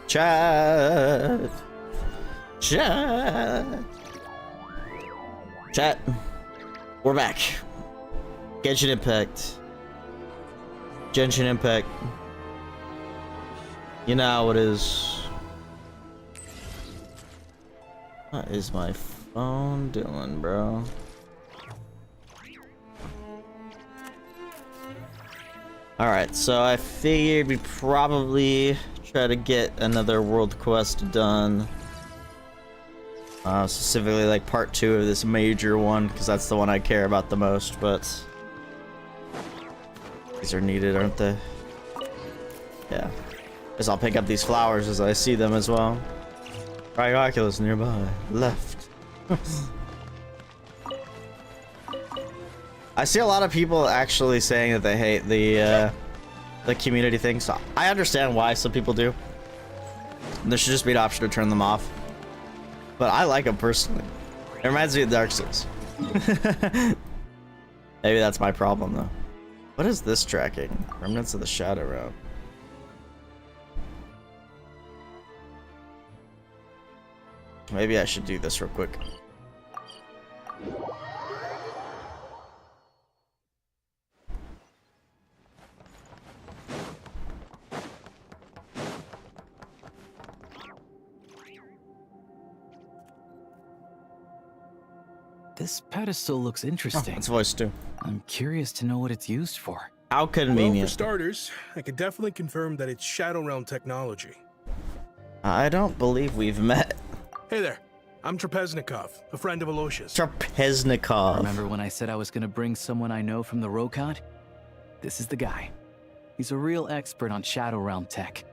Chat. Chat. Chat. We're back. Genshin Impact. Genshin Impact. You know how it is. What is my phone doing, bro? Alright, so I figured we'd probably try to get another world quest done. Specifically like part 2 of this major one, because that's the one I care about the most, but these are needed, aren't they? Yeah. Guess I'll pick up these flowers as I see them as well. Trioculus nearby. Left. I see a lot of people actually saying that they hate the community thing, so I understand why some people do. There should just be an option to turn them off. But I like them personally. It reminds me of Dark Souls. Maybe that's my problem though. What is this tracking? Remnants of the Shadow Realm. Maybe I should do this real quick. This pedestal looks interesting. It's voice too. I'm curious to know what it's used for. How convenient. Well, for starters, I can definitely confirm that it's Shadow Realm technology. I don't believe we've met. Hey there, I'm Trapeznikov, a friend of Alosha's. Trapeznikov. Remember when I said I was gonna bring someone I know from the Rokad? This is the guy. He's a real expert on Shadow Realm tech.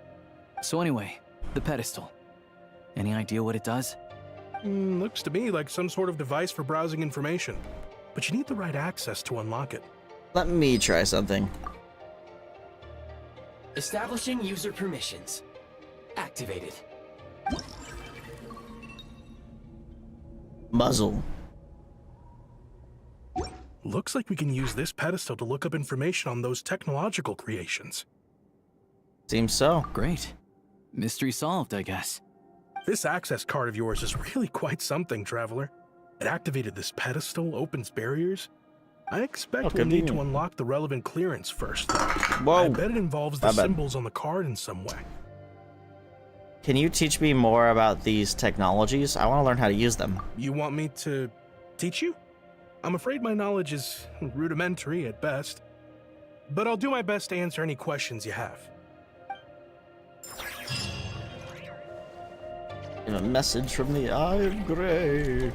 So anyway, the pedestal. Any idea what it does? Looks to me like some sort of device for browsing information, but you need the right access to unlock it. Let me try something. Establishing user permissions. Activated. Muzzle. Looks like we can use this pedestal to look up information on those technological creations. Seems so. Great. Mystery solved, I guess. This access card of yours is really quite something, Traveler. It activated this pedestal, opens barriers. I expect we'll need to unlock the relevant clearance first, though. Whoa. I bet it involves the symbols on the card in some way. Can you teach me more about these technologies? I want to learn how to use them. You want me to teach you? I'm afraid my knowledge is rudimentary at best, but I'll do my best to answer any questions you have. A message from the Eye of Grey.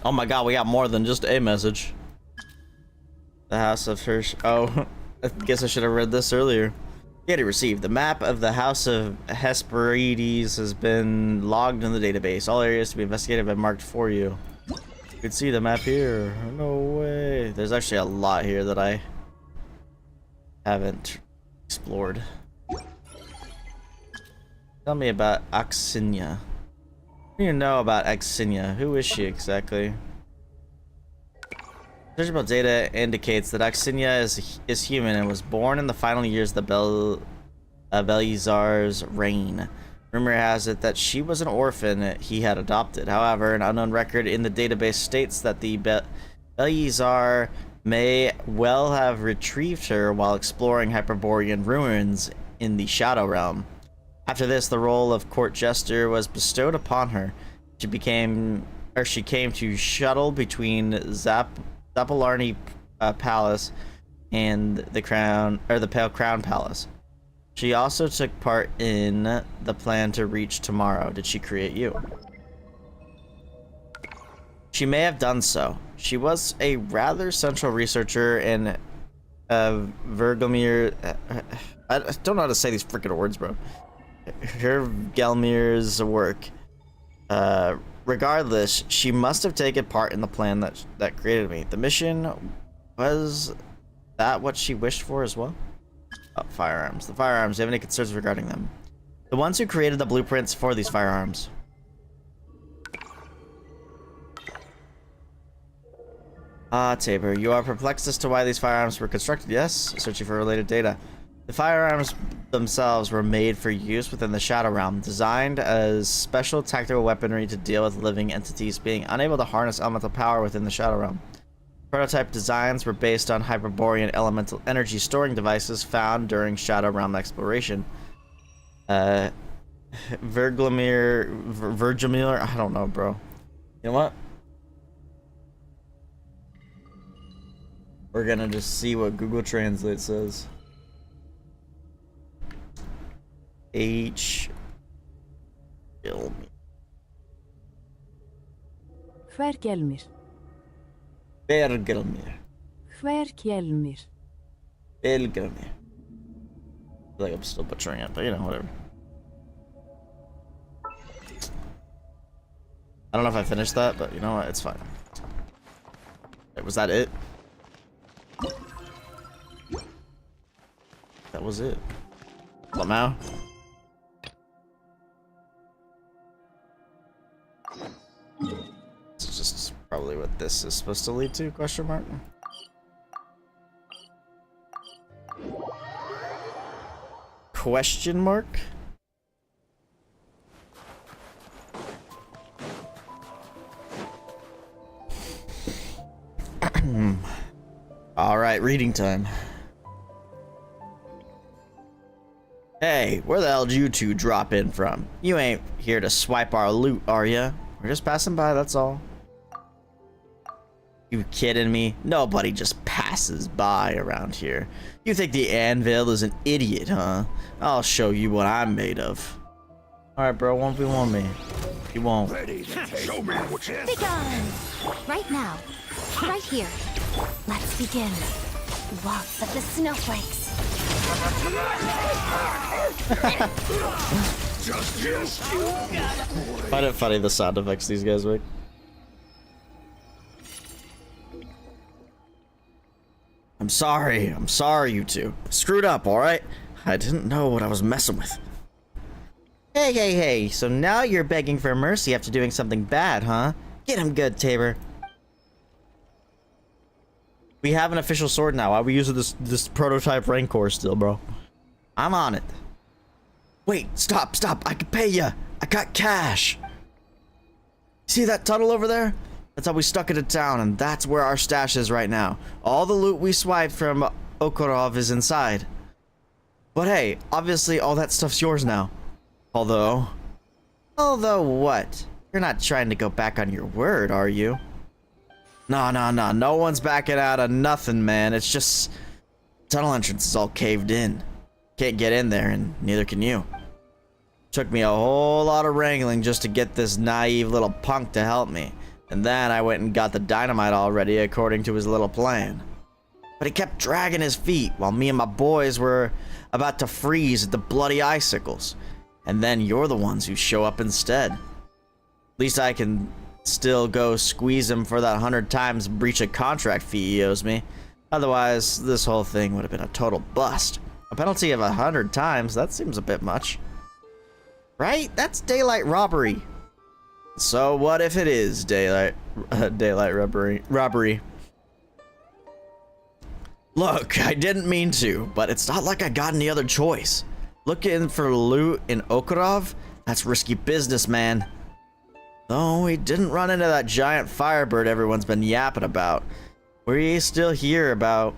Oh my god, we got more than just a message. The House of Hirsch. Oh, I guess I should have read this earlier. Data received. The map of the House of Hesperides has been logged in the database. All areas to be investigated have been marked for you. You can see the map here. No way. There's actually a lot here that I haven't explored. Tell me about Axinia. What do you know about Axinia? Who is she exactly? Searchable data indicates that Axinia is human and was born in the final years of the Belisar's reign. Rumor has it that she was an orphan he had adopted. However, an unknown record in the database states that the Belisar may well have retrieved her while exploring Hyperborean ruins in the Shadow Realm. After this, the role of court jester was bestowed upon her. She came to shuttle between Zapalarni Palace and the Pale Crown Palace. She also took part in the plan to reach tomorrow. Did she create you? She may have done so. She was a rather central researcher in Vergelmir. I don't know how to say these freaking words, bro. Gelmir's work. Regardless, she must have taken part in the plan that created me. The mission, was that what she wished for as well? Oh, firearms. The firearms, do you have any concerns regarding them? The ones who created the blueprints for these firearms. Ah, Tabor, you are perplexed as to why these firearms were constructed, yes? Searching for related data. The firearms themselves were made for use within the Shadow Realm, designed as special tactical weaponry to deal with living entities being unable to harness elemental power within the Shadow Realm. Prototype designs were based on Hyperborean elemental energy storing devices found during Shadow Realm exploration. Virgimir, I don't know, bro. You know what? We're gonna just see what Google Translate says. H. Hvergelmir. Bergelmir. Hvergelmir. Belgelmir. I feel like I'm still butchering it, but you know, whatever. I don't know if I finished that, but you know what? It's fine. Wait, was that it? That was it. Lamau? This is just probably what this is supposed to lead to, question mark? Question mark? Alright, reading time. Hey, where the hell did you two drop in from? You ain't here to swipe our loot, are ya? We're just passing by, that's all. You kidding me? Nobody just passes by around here. You think the Anvil is an idiot, huh? I'll show you what I'm made of. Alright, bro, 1v1 me. You won't. Show me what you Be gone! Right now. Right here. Let's begin. Waltz of the snowflakes. Find it funny the sound effects these guys make. I'm sorry you two. Screwed up, alright? I didn't know what I was messing with. Hey, so now you're begging for mercy after doing something bad, huh? Get him good, Tabor. We have an official sword now. Why are we using this prototype Rancor still, bro? I'm on it. Wait, stop. I can pay ya. I got cash. See that tunnel over there? That's how we stuck it in town, and that's where our stash is right now. All the loot we swiped from Okorov is inside. But hey, obviously all that stuff's yours now. Although what? You're not trying to go back on your word, are you? No. No one's backing out of nothing, man. It's just tunnel entrance is all caved in. Can't get in there, and neither can you. Took me a whole lot of wrangling just to get this naive little punk to help me. And then I went and got the dynamite all ready according to his little plan. But he kept dragging his feet while me and my boys were about to freeze at the bloody icicles. And then you're the ones who show up instead. At least I can still go squeeze him for that 100 times breach of contract fee he owes me. Otherwise, this whole thing would have been a total bust. A penalty of 100 times, that seems a bit much. Right? That's daylight robbery. So what if it is daylight robbery? Look, I didn't mean to, but it's not like I got any other choice. Looking for loot in Okorov? That's risky business, man. Though we didn't run into that giant firebird everyone's been yapping about. We still near about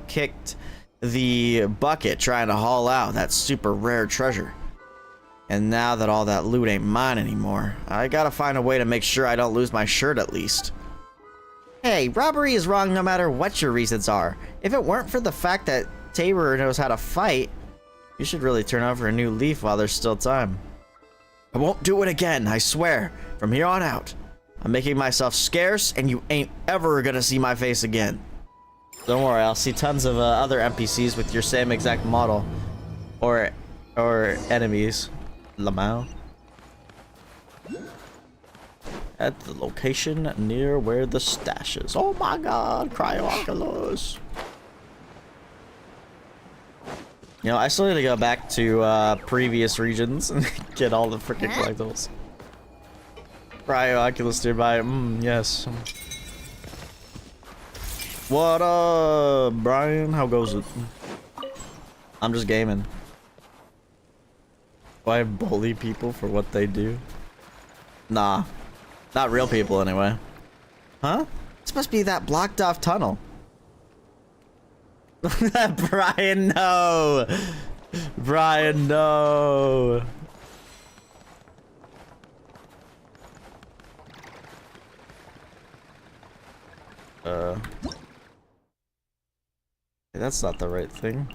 kicked the bucket trying to haul out that super rare treasure. And now that all that loot ain't mine anymore, I gotta find a way to make sure I don't lose my shirt at least. Hey, robbery is wrong no matter what your reasons are. If it weren't for the fact that Tabor knows how to fight, you should really turn over a new leaf while there's still time. I won't do it again, I swear. From here on out, I'm making myself scarce and you ain't ever gonna see my face again. Don't worry, I'll see tons of other NPCs with your same exact model. Or enemies. Lamau. At the location near where the stash is. Oh my god, Cryoculus. You know, I still need to go back to previous regions and get all the freaking collectibles. Cryoculus nearby. Yes. What up, Brian? How goes it? I'm just gaming. Do I bully people for what they do? Nah. Not real people, anyway. Huh? This must be that blocked off tunnel. Brian, no! Brian, no! That's not the right thing.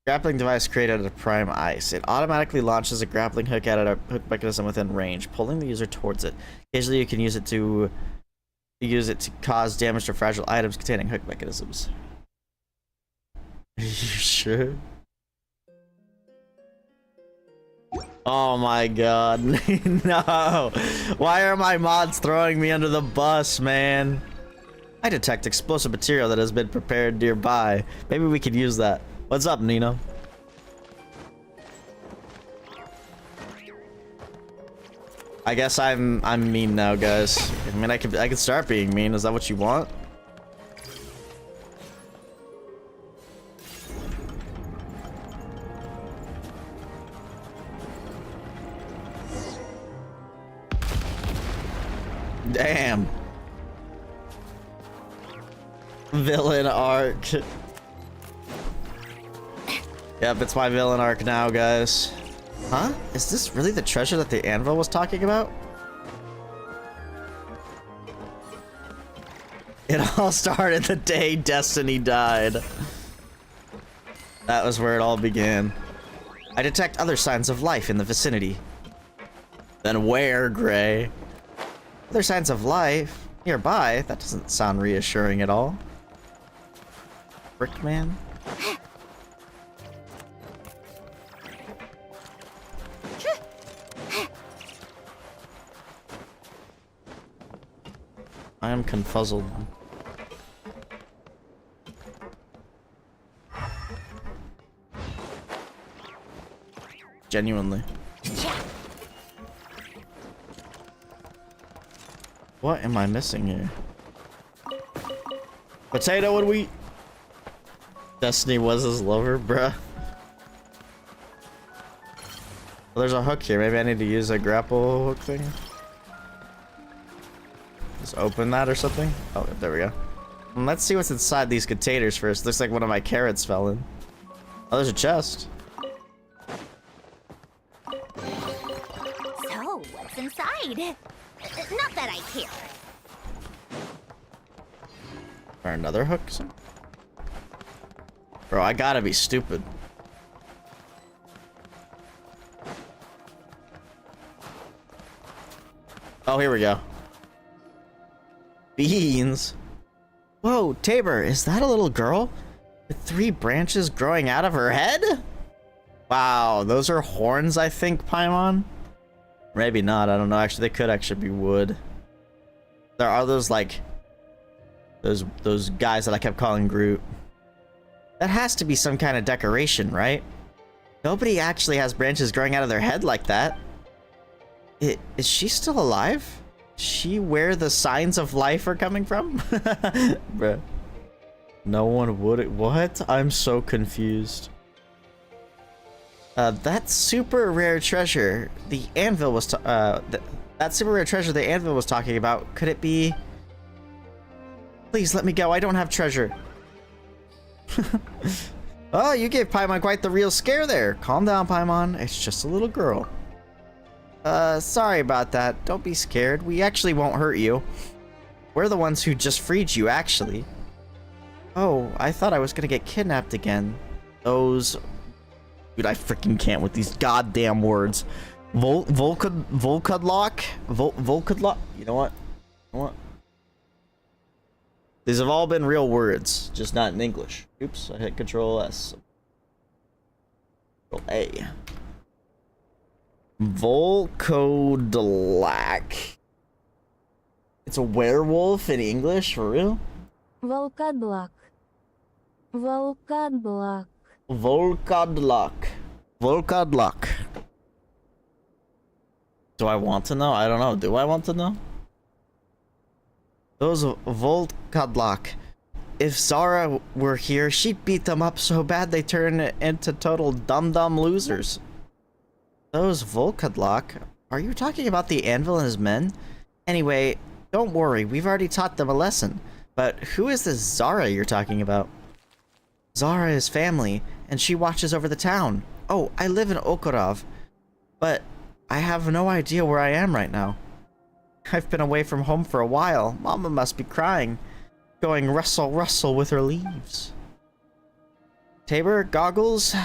Grappling device created at a prime ice. It automatically launches a grappling hook at a hook mechanism within range, pulling the user towards it. Occasionally, you can use it to cause damage to fragile items containing hook mechanisms. Are you sure? Oh my god, no! Why are my mods throwing me under the bus, man? I detect explosive material that has been prepared nearby. Maybe we could use that. What's up, Nino? I guess I'm mean now, guys. I mean, I could start being mean. Is that what you want? Damn. Villain arc. Yep, it's my villain arc now, guys. Huh? Is this really the treasure that the anvil was talking about? It all started the day Destiny died. That was where it all began. I detect other signs of life in the vicinity. Then where, Gray? Other signs of life nearby? That doesn't sound reassuring at all. Brickman? I am confuzzled. Genuinely. What am I missing here? Potato and wheat. Destiny was his lover, bruh. Well, there's a hook here. Maybe I need to use a grapple hook thing. Just open that or something. Oh, there we go. Let's see what's inside these containers first. Looks like one of my carrots fell in. Oh, there's a chest. So, what's inside? Not that I care. Or another hook? Bro, I gotta be stupid. Oh, here we go. Beans. Whoa, Tabor, is that a little girl with 3 branches growing out of her head? Wow, those are horns, I think, Paimon. Maybe not, I don't know. Actually, they could actually be wood. There are those, like, those guys that I kept calling Groot. That has to be some kind of decoration, right? Nobody actually has branches growing out of their head like that. Is she still alive? Is she where the signs of life are coming from? Bruh. No one would. What? I'm so confused. That super rare treasure the anvil was that super rare treasure the anvil was talking about, could it be? Please let me go. I don't have treasure. Oh, you gave Paimon quite the real scare there. Calm down, Paimon. It's just a little girl. Sorry about that. Don't be scared. We actually won't hurt you. We're the ones who just freed you, actually. Oh, I thought I was gonna get kidnapped again. Those... Dude, I freaking can't with these goddamn words. Volkudlock? Volkudlock? You know what? You know what? These have all been real words, just not in English. Oops, I hit Control S. Control A. Volkudlock. It's a werewolf in English, for real? Volkudlock. Volkudlock. Volkudlock. Volkudlock. Do I want to know? I don't know. Do I want to know? Those Volkadlak. If Zara were here, she'd beat them up so bad they turn into total dum-dum losers. Those Volkadlak? Are you talking about the Anvil and his men? Anyway, don't worry, we've already taught them a lesson. But who is this Zara you're talking about? Zara is family, and she watches over the town. Oh, I live in Okorov, but I have no idea where I am right now. I've been away from home for a while. Mama must be crying, going rustle rustle with her leaves. Tabor, Goggles'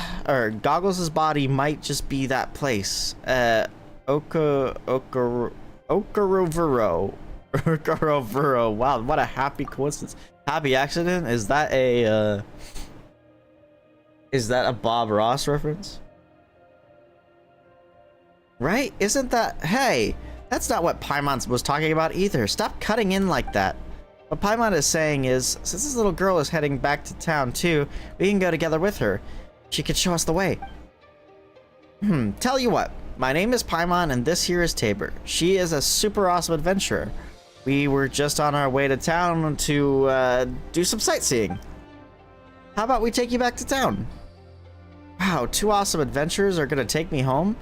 body might just be that place. Okarovuro. Wow, what a happy coincidence. Happy accident? Is that a Bob Ross reference? Right? Isn't that... Hey, that's not what Paimon was talking about either. Stop cutting in like that. What Paimon is saying is, since this little girl is heading back to town too, we can go together with her. She could show us the way. Tell you what. My name is Paimon and this here is Tabor. She is a super awesome adventurer. We were just on our way to town to do some sightseeing. How about we take you back to town? Wow, 2 awesome adventurers are gonna take me home?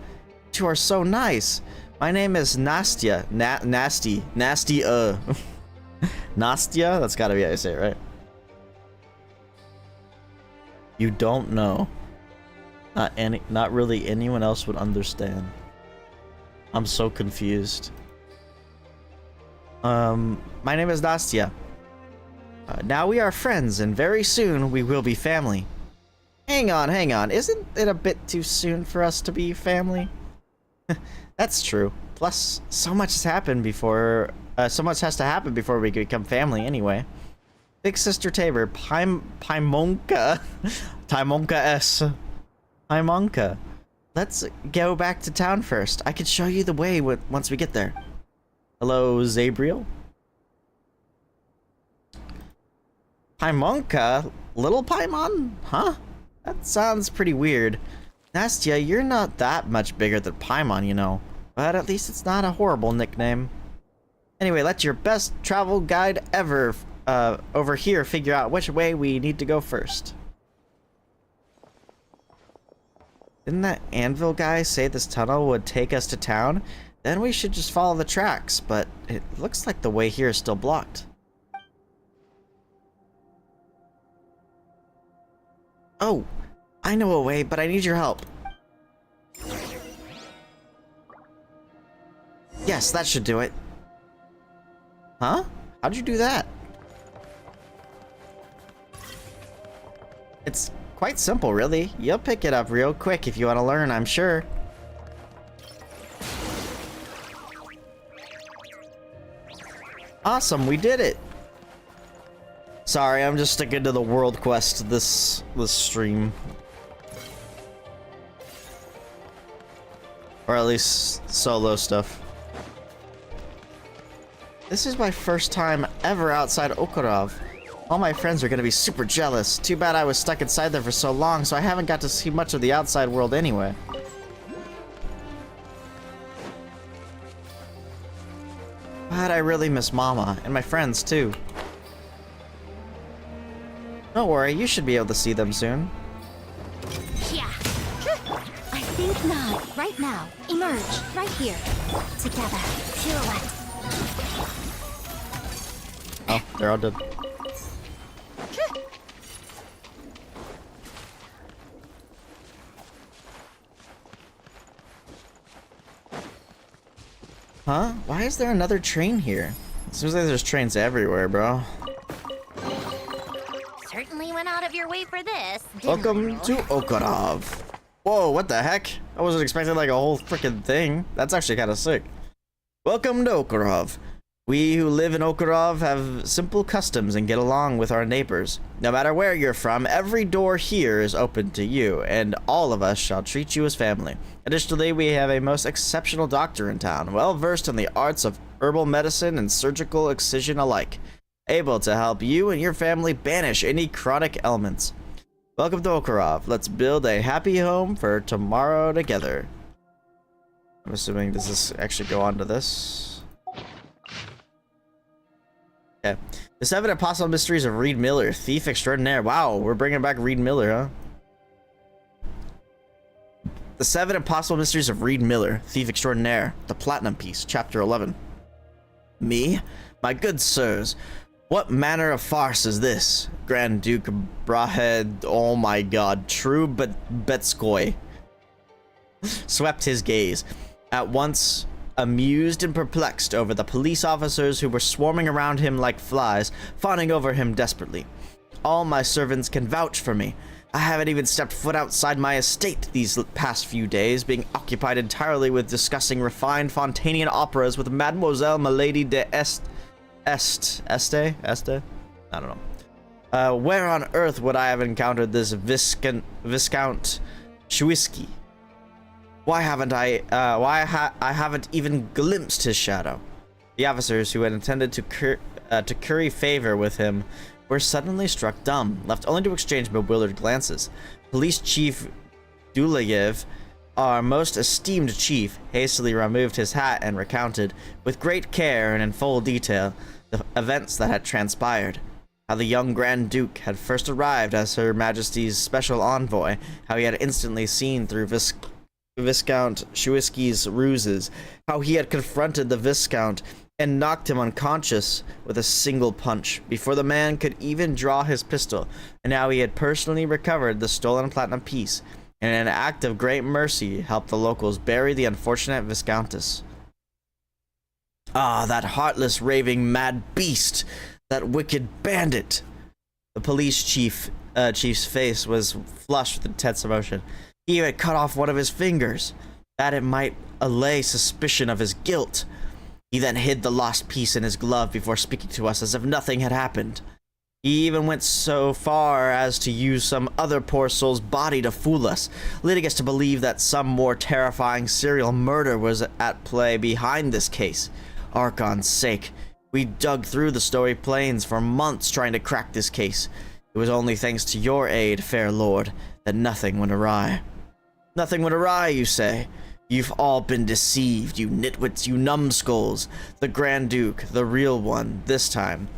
You are so nice. My name is Nastya. Nasty. Nastya? That's gotta be how you say it, right? You don't know. Not really anyone else would understand. I'm so confused. My name is Nastya. Now we are friends, and very soon we will be family. Hang on. Isn't it a bit too soon for us to be family? That's true. Plus, so much has happened before. So much has to happen before we become family, anyway. Big Sister Tabor, Paimonka. Let's go back to town first. I can show you the way once we get there. Hello, Zabriel. Paimonka? Little Paimon? Huh? That sounds pretty weird. Nastya, you're not that much bigger than Paimon, you know. But at least it's not a horrible nickname. Anyway, let your best travel guide ever over here figure out which way we need to go first. Didn't that Anvil guy say this tunnel would take us to town? Then we should just follow the tracks, but it looks like the way here is still blocked. Oh, I know a way, but I need your help. Yes, that should do it. Huh? How'd you do that? It's quite simple, really. You'll pick it up real quick if you want to learn, I'm sure. Awesome, we did it. Sorry, I'm just sticking to the world quest this stream. Or at least solo stuff. This is my first time ever outside Okorov. All my friends are gonna be super jealous. Too bad I was stuck inside there for so long, so I haven't got to see much of the outside world anyway. But I really miss Mama, and my friends too. Don't worry, you should be able to see them soon. Yeah. I think not. Right now. Emerge. Right here. Together. Pirouette. Oh, they're all dead. Huh? Why is there another train here? It seems like there's trains everywhere, bro. Certainly went out of your way for this. Welcome to Okorov. Whoa, what the heck? I wasn't expecting like a whole freaking thing. That's actually kind of sick. Welcome to Okorov. We who live in Okorov have simple customs and get along with our neighbors. No matter where you're from, every door here is open to you, and all of us shall treat you as family. Additionally, we have a most exceptional doctor in town, well versed in the arts of herbal medicine and surgical excision alike, able to help you and your family banish any chronic ailments. Welcome to Okorov. Let's build a happy home for tomorrow together. I'm assuming, does this actually go on to this? Okay. The 7 Impossible Mysteries of Reed Miller, Thief Extraordinaire. Wow, we're bringing back Reed Miller, huh? The 7 Impossible Mysteries of Reed Miller, Thief Extraordinaire, The Platinum Piece, Chapter 11. Me? My good sirs, what manner of farce is this? Grand Duke Brahed, oh my god, True Betskoy swept his gaze, at once amused and perplexed over the police officers who were swarming around him like flies, fawning over him desperately. All my servants can vouch for me. I haven't even stepped foot outside my estate these past few days, being occupied entirely with discussing refined Fontanian operas with Mademoiselle Milady de Este? I don't know. Where on earth would I have encountered this Viscount Shuisky? Why haven't I haven't even glimpsed his shadow? The officers who had intended to curry favor with him were suddenly struck dumb, left only to exchange bewildered glances. Police Chief Dulayev, our most esteemed chief, hastily removed his hat and recounted, with great care and in full detail, the events that had transpired. How the young Grand Duke had first arrived as Her Majesty's special envoy, how he had instantly seen through Viscount Shuisky's ruses, how he had confronted the Viscount and knocked him unconscious with a single punch before the man could even draw his pistol, and how he had personally recovered the stolen platinum piece, and in an act of great mercy helped the locals bury the unfortunate Viscountess. Ah, that heartless, raving, mad beast! That wicked bandit! The police chief's face was flushed with intense emotion. He even cut off one of his fingers, that it might allay suspicion of his guilt. He then hid the lost piece in his glove before speaking to us as if nothing had happened. He even went so far as to use some other poor soul's body to fool us, leading us to believe that some more terrifying serial murder was at play behind this case. Archon's sake, we dug through the Snowy Plains for months trying to crack this case. It was only thanks to your aid, fair lord, that nothing went awry. Nothing went awry, you say? You've all been deceived, you nitwits, you numbskulls. The Grand Duke, the real one, this time,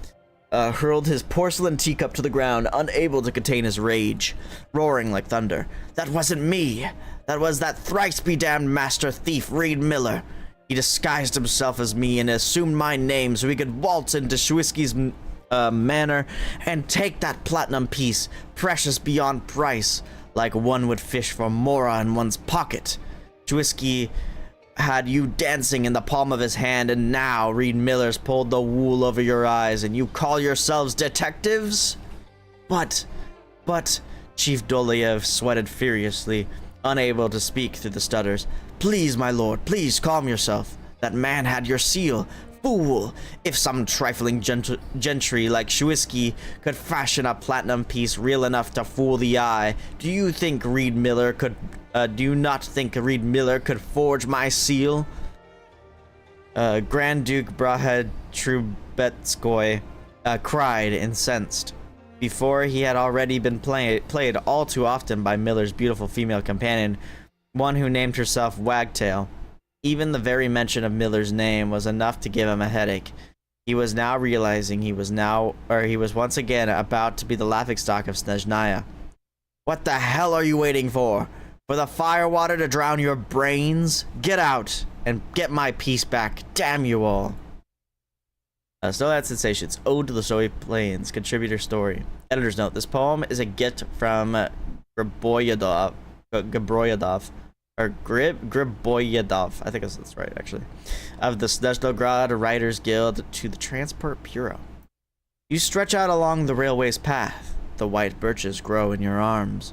hurled his porcelain teacup to the ground, unable to contain his rage, roaring like thunder. That wasn't me! That was that thrice-be-damned master thief, Reed Miller. He disguised himself as me and assumed my name so he could waltz into Shuisky's manor and take that platinum piece, precious beyond price, like one would fish for Mora in one's pocket. Shuisky had you dancing in the palm of his hand, and now Reed Miller's pulled the wool over your eyes, and you call yourselves detectives? But, Chief Dolayev sweated furiously, unable to speak through the stutters. Please, my lord, please calm yourself. That man had your seal. Fool! If some trifling gentry like Shuisky could fashion a platinum piece real enough to fool the eye, do you not think Reed Miller could forge my seal? Grand Duke Brahed Trubetskoy cried, incensed. Before he had already been played all too often by Miller's beautiful female companion, one who named herself Wagtail. Even the very mention of Miller's name was enough to give him a headache. He was now realizing he was once again about to be the laughingstock of Snezhnaya. What the hell are you waiting for? For the firewater to drown your brains? Get out and get my piece back, damn you all. Snowland Sensations, Ode to the Snowy Plains, contributor story. Editor's note, this poem is a gift from Griboyedov, I think that's right, actually, of the Snezhnograd Writers Guild to the Transport Bureau. You stretch out along the railway's path. The white birches grow in your arms.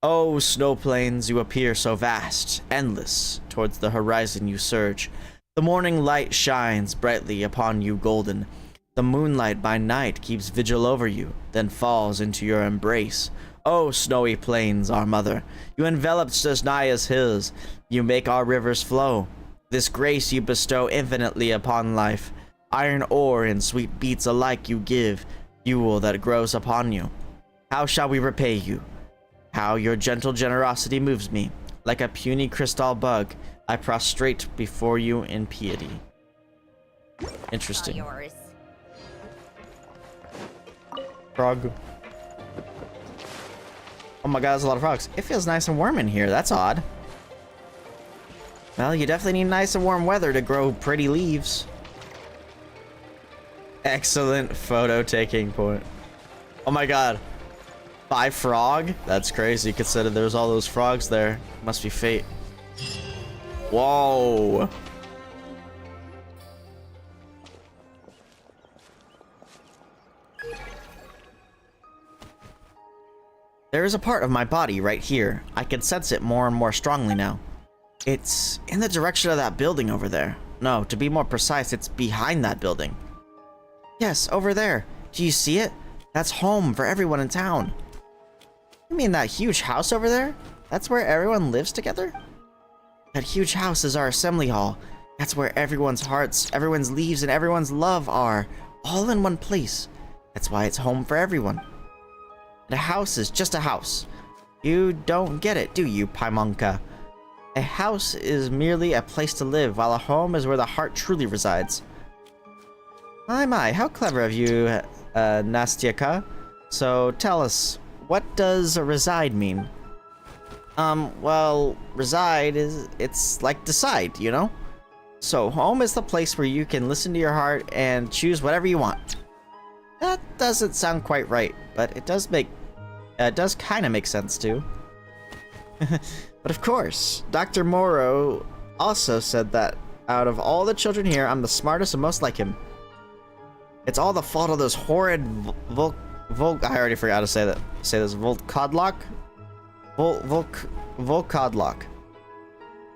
Oh, snow plains, you appear so vast, endless. Towards the horizon you surge. The morning light shines brightly upon you golden. The moonlight by night keeps vigil over you, then falls into your embrace. Oh, snowy plains, our mother, you envelop Snezhnaya's hills, you make our rivers flow. This grace you bestow infinitely upon life. Iron ore and sweet beets alike you give, fuel that grows upon you. How shall we repay you? How your gentle generosity moves me. Like a puny crystal bug, I prostrate before you in piety. Interesting. Yours. Frog. Oh my god, there's a lot of frogs. It feels nice and warm in here. That's odd. Well, you definitely need nice and warm weather to grow pretty leaves. Excellent photo taking point. Oh my god. 5 frog? That's crazy considering there's all those frogs there. Must be fate. Whoa. There is a part of my body right here. I can sense it more and more strongly now. It's in the direction of that building over there. No, to be more precise, it's behind that building. Yes, over there. Do you see it? That's home for everyone in town. You mean that huge house over there? That's where everyone lives together? That huge house is our assembly hall. That's where everyone's hearts, everyone's leaves, and everyone's love are. All in one place. That's why it's home for everyone. And a house is just a house. You don't get it, do you, Paimonka? A house is merely a place to live, while a home is where the heart truly resides. My, how clever of you, Nastyaka. So tell us, what does reside mean? Well, reside it's like decide, you know? So home is the place where you can listen to your heart and choose whatever you want. That doesn't sound quite right, but it does kind of make sense too. But of course, Dr. Morrow also said that out of all the children here, I'm the smartest and most like him. It's all the fault of those horrid I already forgot to say this. Volkodlock? Volkodlock.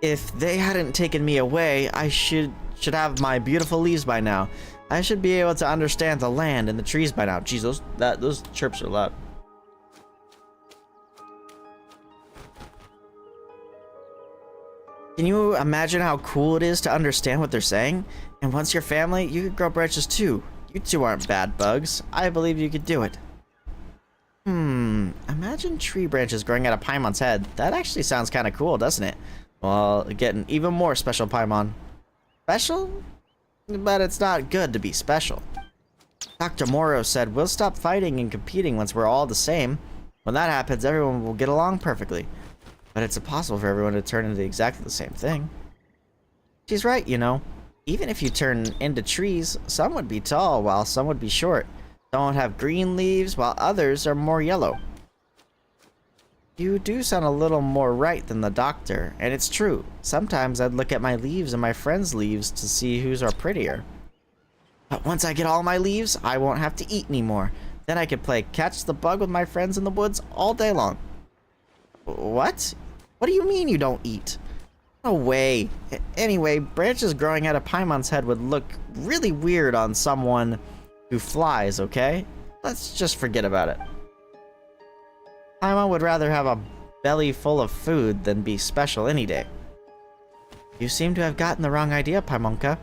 If they hadn't taken me away, I should have my beautiful leaves by now. I should be able to understand the land and the trees by now. Jeez, those chirps are loud. Can you imagine how cool it is to understand what they're saying? And once you're family, you could grow branches too. You two aren't bad bugs. I believe you could do it. Imagine tree branches growing out of Paimon's head. That actually sounds kind of cool, doesn't it? Well, getting even more special Paimon. Special? But it's not good to be special. Dr. Morrow said we'll stop fighting and competing once we're all the same. When that happens, everyone will get along perfectly. But it's impossible for everyone to turn into exactly the same thing. She's right, you know. Even if you turn into trees, some would be tall while some would be short. Some would have green leaves while others are more yellow. You do sound a little more right than the doctor, and it's true. Sometimes I'd look at my leaves and my friends' leaves to see whose are prettier. But once I get all my leaves, I won't have to eat anymore. Then I can play catch the bug with my friends in the woods all day long. What? What do you mean you don't eat? No way. Anyway, branches growing out of Paimon's head would look really weird on someone who flies, okay? Let's just forget about it. Paimon would rather have a belly full of food than be special any day. You seem to have gotten the wrong idea, Paimonka.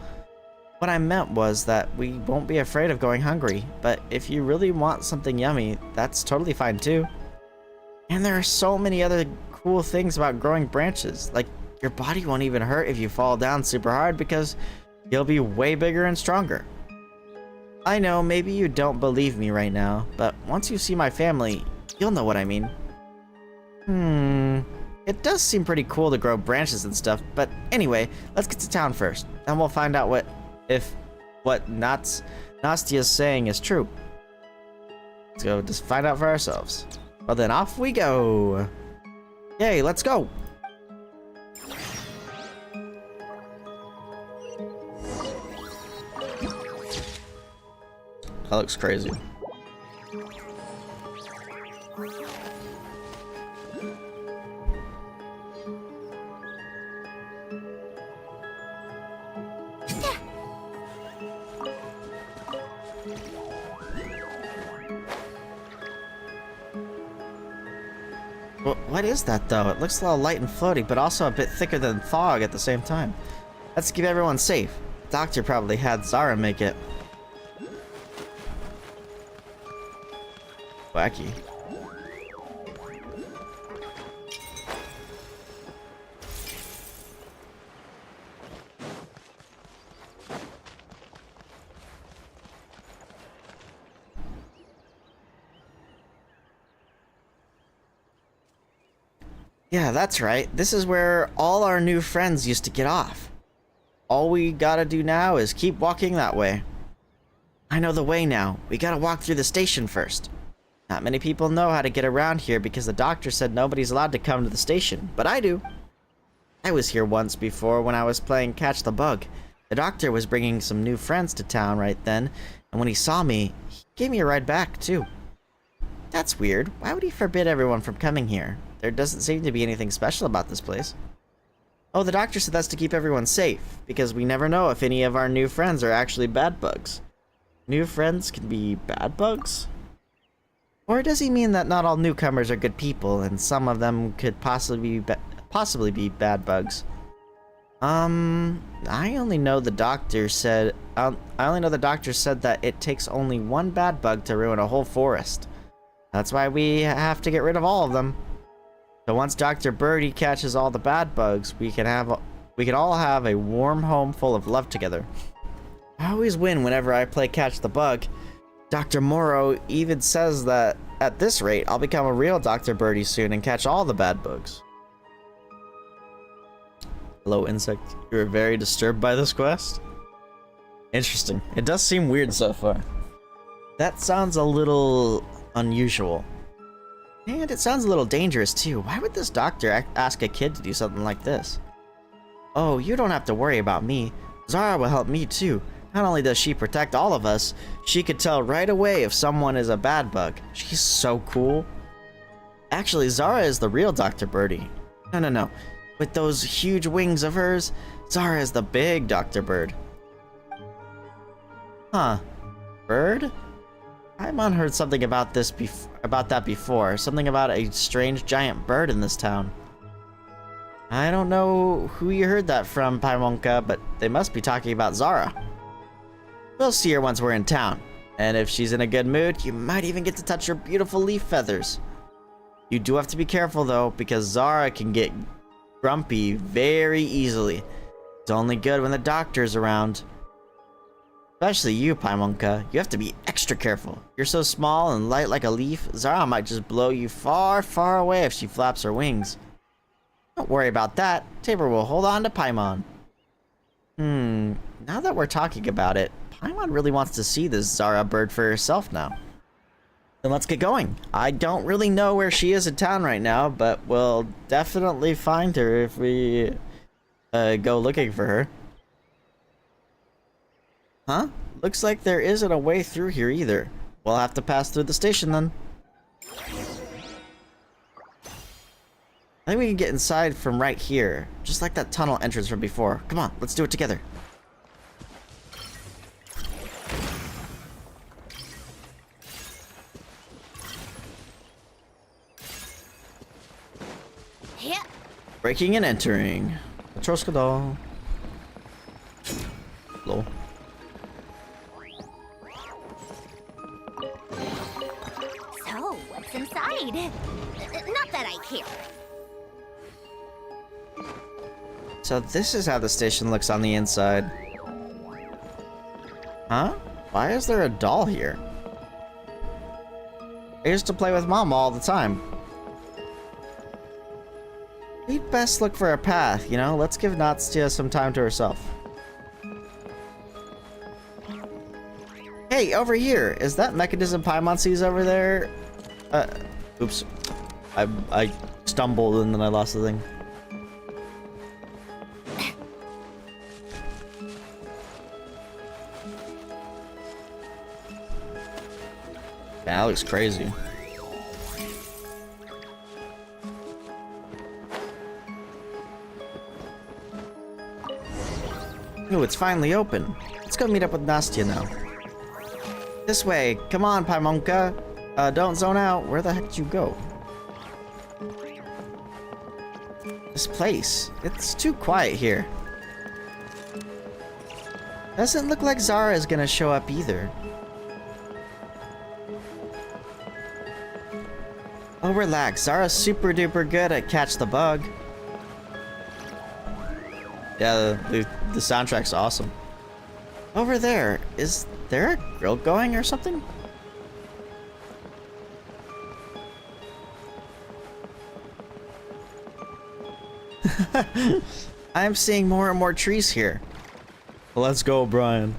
What I meant was that we won't be afraid of going hungry, but if you really want something yummy, that's totally fine too. And there are so many other cool things about growing branches, like your body won't even hurt if you fall down super hard because you'll be way bigger and stronger. I know maybe you don't believe me right now, but once you see my family, you'll know what I mean. It does seem pretty cool to grow branches and stuff, but anyway, let's get to town first, and we'll find out what Nastya's saying is true. Let's go just find out for ourselves. Well then, off we go! Yay, let's go! That looks crazy. What is that though? It looks a little light and floaty, but also a bit thicker than fog at the same time. Let's keep everyone safe. The doctor probably had Zara make it. Wacky. Yeah, that's right. This is where all our new friends used to get off. All we gotta do now is keep walking that way. I know the way now. We gotta walk through the station first. Not many people know how to get around here because the doctor said nobody's allowed to come to the station, but I do. I was here once before when I was playing Catch the Bug. The doctor was bringing some new friends to town right then, and when he saw me, he gave me a ride back, too. That's weird. Why would he forbid everyone from coming here? There doesn't seem to be anything special about this place. Oh, the doctor said that's to keep everyone safe, because we never know if any of our new friends are actually bad bugs. New friends can be bad bugs? Or does he mean that not all newcomers are good people, and some of them could possibly be bad bugs? I only know the doctor said that it takes only one bad bug to ruin a whole forest. That's why we have to get rid of all of them. So once Dr. Birdie catches all the bad bugs, we can all have a warm home full of love together. I always win whenever I play Catch the Bug. Dr. Morrow even says that at this rate, I'll become a real Dr. Birdie soon and catch all the bad bugs. Hello, insect. You were very disturbed by this quest? Interesting. It does seem weird so far. That sounds a little unusual. And it sounds a little dangerous too. Why would this doctor ask a kid to do something like this? Oh, you don't have to worry about me. Zara will help me too. Not only does she protect all of us, she could tell right away if someone is a bad bug. She's so cool. Actually, Zara is the real Dr. Birdie. No. With those huge wings of hers, Zara is the big Dr. Bird. Huh. Bird? Paimon heard something about that before. Something about a strange giant bird in this town. I don't know who you heard that from, Paimonka, but they must be talking about Zara. We'll see her once we're in town. And if she's in a good mood, you might even get to touch her beautiful leaf feathers. You do have to be careful though, because Zara can get grumpy very easily. It's only good when the doctor's around. Especially you, Paimonka. You have to be extra careful. You're so small and light like a leaf, Zara might just blow you far, far away if she flaps her wings. Don't worry about that. Tabor will hold on to Paimon. Now that we're talking about it, Paimon really wants to see this Zara bird for herself now. Then let's get going. I don't really know where she is in town right now, but we'll definitely find her if we go looking for her. Huh? Looks like there isn't a way through here either. We'll have to pass through the station then. I think we can get inside from right here, just like that tunnel entrance from before. Come on, let's do it together. Yeah. Breaking and entering. Troska doll. Lol. So, what's inside? Not that I care. So this is how the station looks on the inside. Huh? Why is there a doll here? I used to play with Mom all the time. We'd best look for a path, you know? Let's give Natstia some time to herself. Hey, over here! Is that mechanism Paimon sees over there? Oops. I stumbled and then I lost the thing. That looks crazy. Ooh, it's finally open. Let's go meet up with Nastia now. This way. Come on, Paimonka. Don't zone out. Where the heck did you go? This place. It's too quiet here. Doesn't look like Zara is gonna show up either. Oh, relax. Zara's super duper good at Catch the Bug. Yeah, the soundtrack's awesome. Over there, is there a grill going or something? I'm seeing more and more trees here. Let's go, Brian.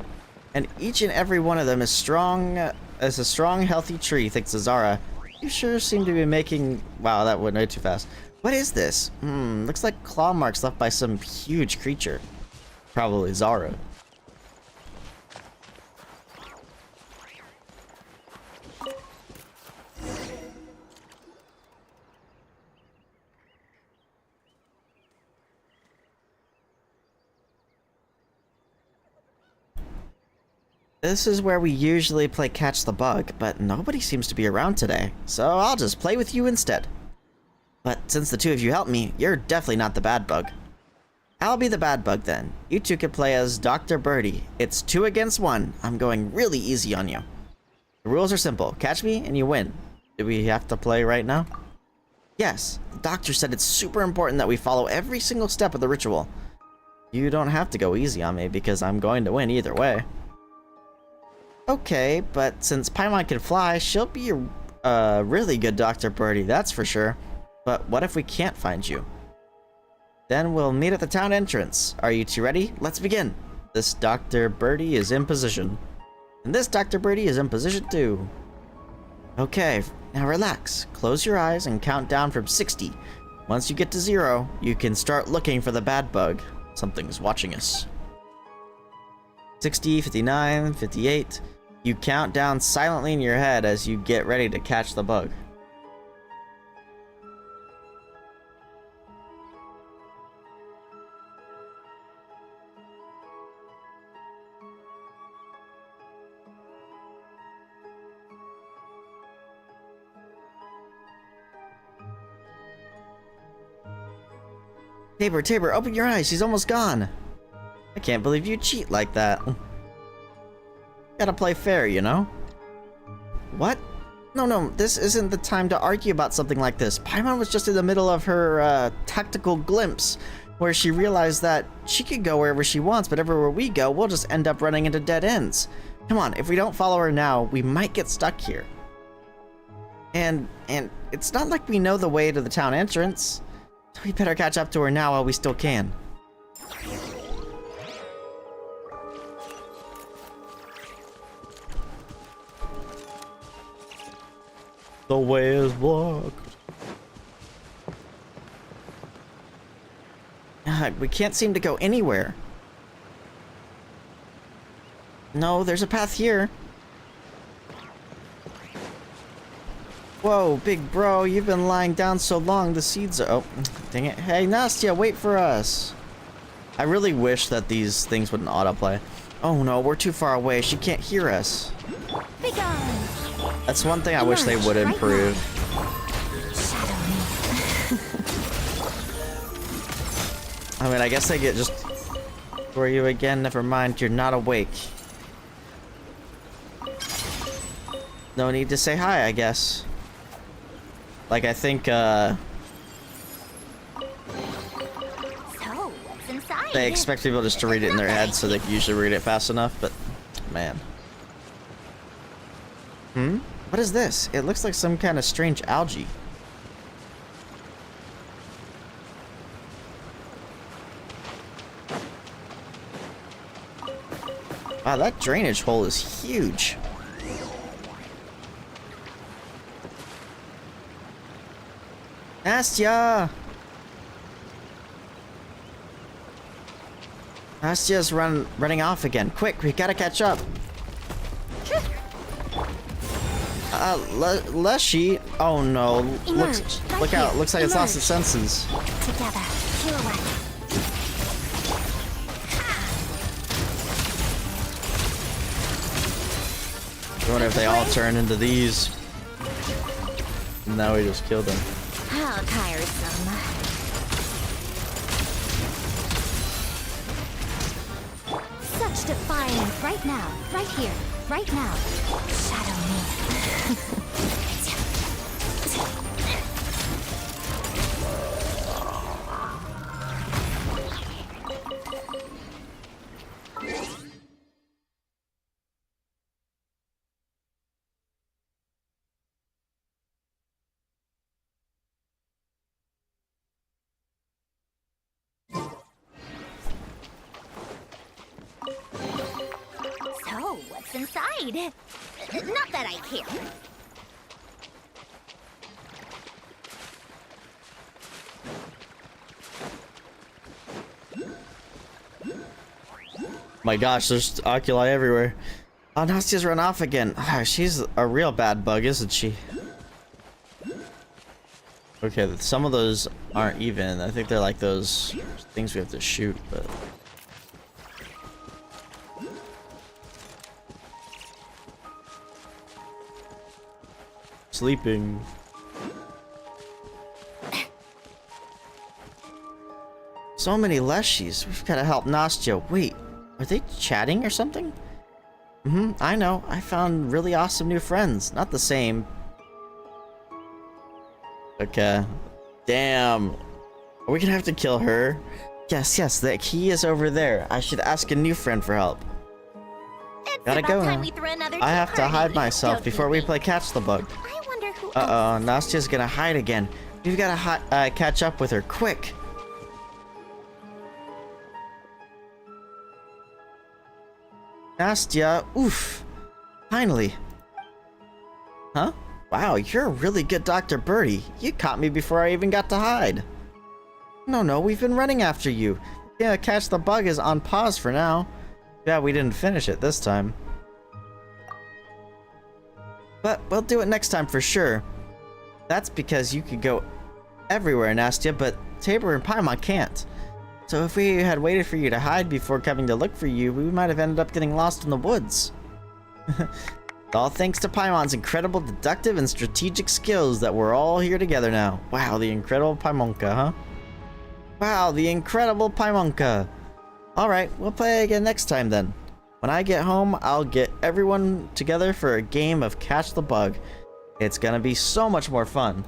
And each and every one of them is strong as a strong, healthy tree, thanks to Zara. You sure seem to be making... Wow, that went way too fast. What is this? Looks like claw marks left by some huge creature. Probably Zara. This is where we usually play catch the bug, but nobody seems to be around today, so I'll just play with you instead. But since the two of you helped me, you're definitely not the bad bug. I'll be the bad bug then. You two can play as Dr. Birdie. It's 2 against 1. I'm going really easy on you. The rules are simple. Catch me and you win. Do we have to play right now? Yes. The doctor said it's super important that we follow every single step of the ritual. You don't have to go easy on me because I'm going to win either way. Okay, but since Paimon can fly, she'll be a really good Dr. Birdie, that's for sure. But what if we can't find you? Then we'll meet at the town entrance. Are you two ready? Let's begin. This Dr. Birdie is in position. And this Dr. Birdie is in position too. Okay, now relax. Close your eyes and count down from 60. Once you get to 0, you can start looking for the bad bug. Something's watching us. 60, 59, 58. You count down silently in your head as you get ready to catch the bug. Tabor, open your eyes. She's almost gone. I can't believe you cheat like that. Gotta play fair, you know? What? No, this isn't the time to argue about something like this. Paimon was just in the middle of her, tactical glimpse, where she realized that she could go wherever she wants, but everywhere we go, we'll just end up running into dead ends. Come on, if we don't follow her now, we might get stuck here. And it's not like we know the way to the town entrance. So we better catch up to her now while we still can. The way is blocked. We can't seem to go anywhere. No, there's a path here. Whoa, big bro, you've been lying down so long, the seeds are... Oh, dang it. Hey, Nastya, wait for us. I really wish that these things wouldn't autoplay. Oh no, we're too far away. She can't hear us. Be gone. That's one thing I wish they would improve. I mean, I guess I get just... For you again, never mind, you're not awake. No need to say hi, I guess. Like, I think, So, what's inside? they expect people just to read it in their head, so they can usually read it fast enough, but... Man. What is this? It looks like some kind of strange algae. Wow, that drainage hole is huge. Nastya! Nastya's running off again. Quick, we gotta catch up. Leshy. Oh no. Look out. Looks like it's lost its senses. Together. Silhouette. I wonder if they all turn into these. Now we just killed them. How tiresome. Such defiance right now. Right here. Right now. Shadow me. what's inside. Not that I care. My gosh, there's oculi everywhere. Oh, Nastia's run off again. Ah, she's a real bad bug, isn't she? Okay, some of those aren't even. I think they're like those things we have to shoot, but... Sleeping. So many Leshies. We've got to help Nastia. Wait, are they chatting or something? I know. I found really awesome new friends. Not the same. Okay. Damn. Are we gonna have to kill her? Yes, the key is over there. I should ask a new friend for help. It's Gotta about go time now. we threw another I have to tea hide party. myself Don't before you we think? play Catch the Bug. I wonder who Uh-oh, Nastia's gonna hide again. We've gotta catch up with her, quick. Nastia, oof. Finally. Huh? Wow, you're a really good Dr. Birdie. You caught me before I even got to hide. No, we've been running after you. Yeah, Catch the Bug is on pause for now. Yeah, we didn't finish it this time. But we'll do it next time for sure. That's because you could go everywhere, Nastia, but Tabor and Paimon can't. So if we had waited for you to hide before coming to look for you, we might have ended up getting lost in the woods. All thanks to Paimon's incredible deductive and strategic skills that we're all here together now. Wow, the incredible Paimonka, huh? Wow, the incredible Paimonka. Alright, we'll play again next time then. When I get home, I'll get everyone together for a game of Catch the Bug. It's gonna be so much more fun.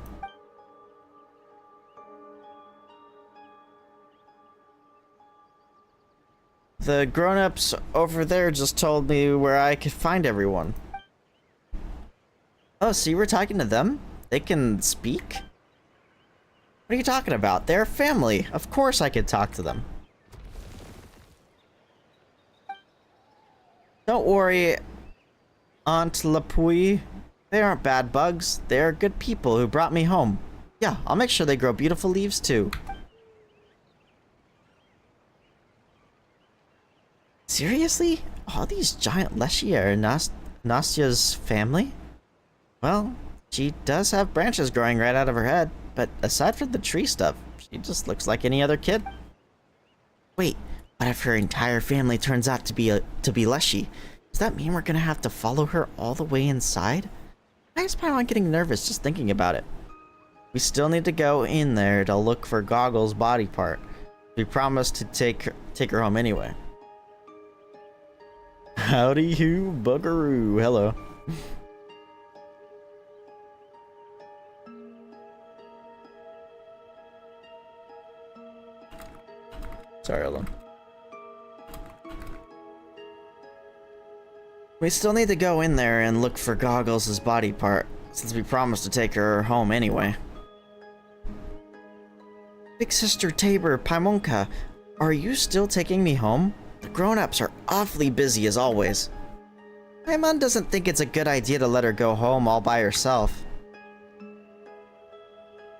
The grown-ups over there just told me where I could find everyone. Oh, so you were talking to them? They can speak? What are you talking about? They're family. Of course I could talk to them. Don't worry, Aunt Lapui. They aren't bad bugs. They're good people who brought me home. Yeah, I'll make sure they grow beautiful leaves too. Seriously? All these giant Leshia are Nastia's family? Well, she does have branches growing right out of her head, but aside from the tree stuff, she just looks like any other kid. Wait, what if her entire family turns out to be Leshi? Does that mean we're gonna have to follow her all the way inside? Why is Paimon getting nervous just thinking about it? We still need to go in there to look for Goggle's body part. We promised to take her home anyway. Howdy you buggeroo. Hello. Sorry, hold on. We still need to go in there and look for Goggles' body part, since we promised to take her home anyway. Big Sister Tabor, Paimonka, are you still taking me home? The grown-ups are awfully busy as always. Paimon doesn't think it's a good idea to let her go home all by herself.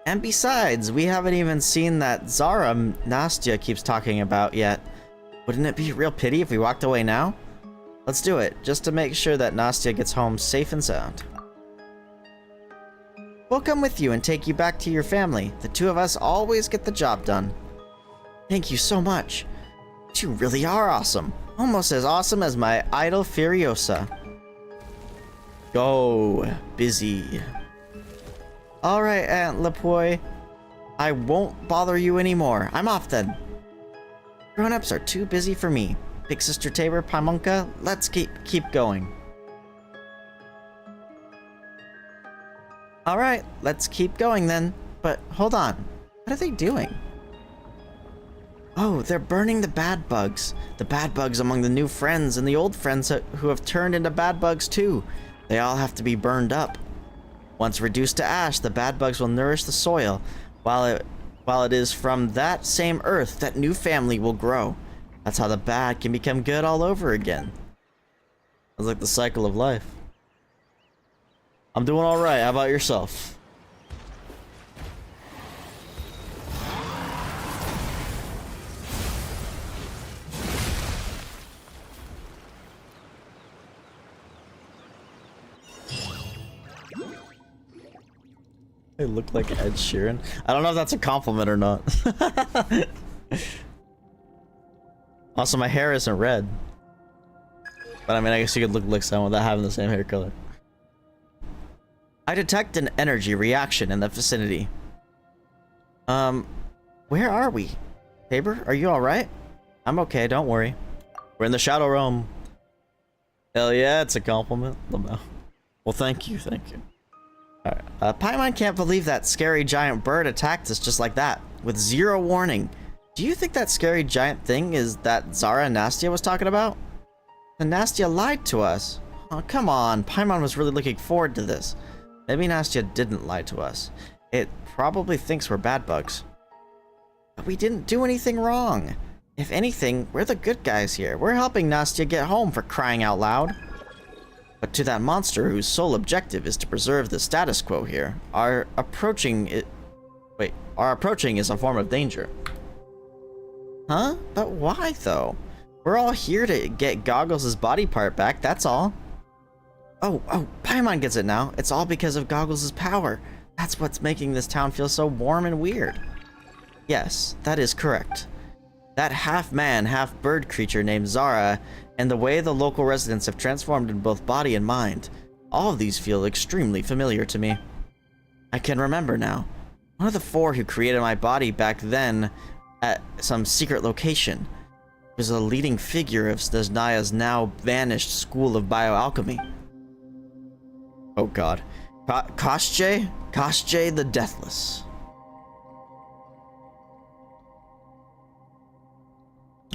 And besides, we haven't even seen that Zara Nastia keeps talking about yet. Wouldn't it be a real pity if we walked away now? Let's do it, just to make sure that Nastia gets home safe and sound. We'll come with you and take you back to your family. The two of us always get the job done. Thank you so much. You really are awesome. Almost as awesome as my idol Furiosa. Go, busy. Alright, Aunt Lapoi. I won't bother you anymore. I'm off then. Grown-ups are too busy for me. Big Sister Tabor, Paimonka, let's keep going. Alright, let's keep going then. But hold on. What are they doing? Oh, they're burning the bad bugs. The bad bugs among the new friends and the old friends who have turned into bad bugs too. They all have to be burned up. Once reduced to ash, the bad bugs will nourish the soil, while it is from that same earth that new family will grow. That's how the bad can become good all over again. It's like the cycle of life. I'm doing all right. How about yourself? They look like Ed Sheeran. I don't know if that's a compliment or not. Also, my hair isn't red. But I mean, I guess you could look like someone without having the same hair color. I detect an energy reaction in the vicinity. Where are we? Tabor, are you alright? I'm okay, don't worry. We're in the Shadow Realm. Hell yeah, it's a compliment. Well, thank you, thank you. Alright, Paimon can't believe that scary giant bird attacked us just like that, with zero warning. Do you think that scary giant thing is that Zara and Nastia was talking about? And Nastia lied to us. Oh, come on, Paimon was really looking forward to this. Maybe Nastia didn't lie to us. It probably thinks we're bad bugs. But we didn't do anything wrong. If anything, we're the good guys here. We're helping Nastia get home, for crying out loud. But to that monster whose sole objective is to preserve the status quo here, our approaching is a form of danger. Huh? But why though? We're all here to get Goggles' body part back, that's all. Oh, Paimon gets it now. It's all because of Goggles' power. That's what's making this town feel so warm and weird. Yes, that is correct. That half-man, half-bird creature named Zara, and the way the local residents have transformed in both body and mind. All of these feel extremely familiar to me. I can remember now. One of the four who created my body back then at some secret location was a leading figure of Snezhnaya's now vanished school of bioalchemy. Oh god. Koshchei? Koshchei the Deathless.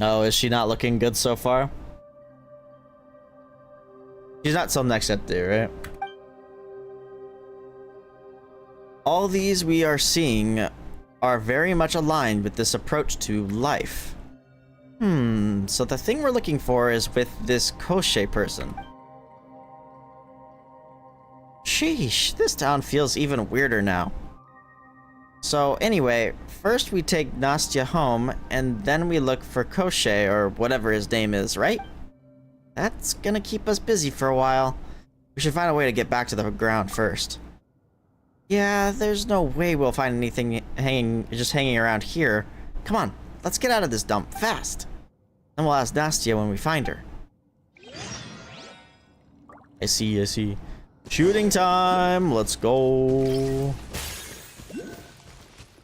Oh, is she not looking good so far? She's not till next update, right? All these we are seeing are very much aligned with this approach to life. So the thing we're looking for is with this Koshchei person. Sheesh, this town feels even weirder now. So anyway, first we take Nastia home, and then we look for Koshchei, or whatever his name is, right? That's gonna keep us busy for a while. We should find a way to get back to the ground first. Yeah, there's no way we'll find anything hanging around here. Come on, let's get out of this dump fast. Then we'll ask Nastia when we find her. I see. Shooting time, let's go.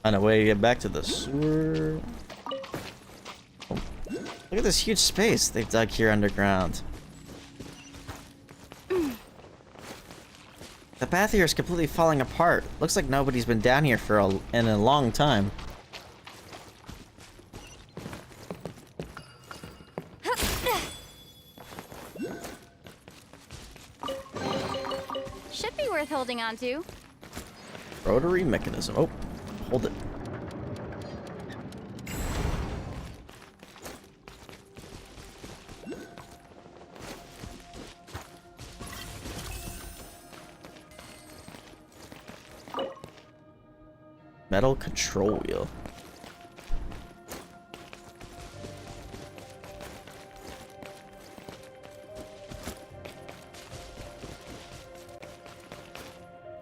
Find a way to get back to the sewer. Oh, look at this huge space they've dug here underground. The path here is completely falling apart. Looks like nobody's been down here in a long time. Should be worth holding on to. Rotary mechanism. Oh, hold it. Metal control wheel.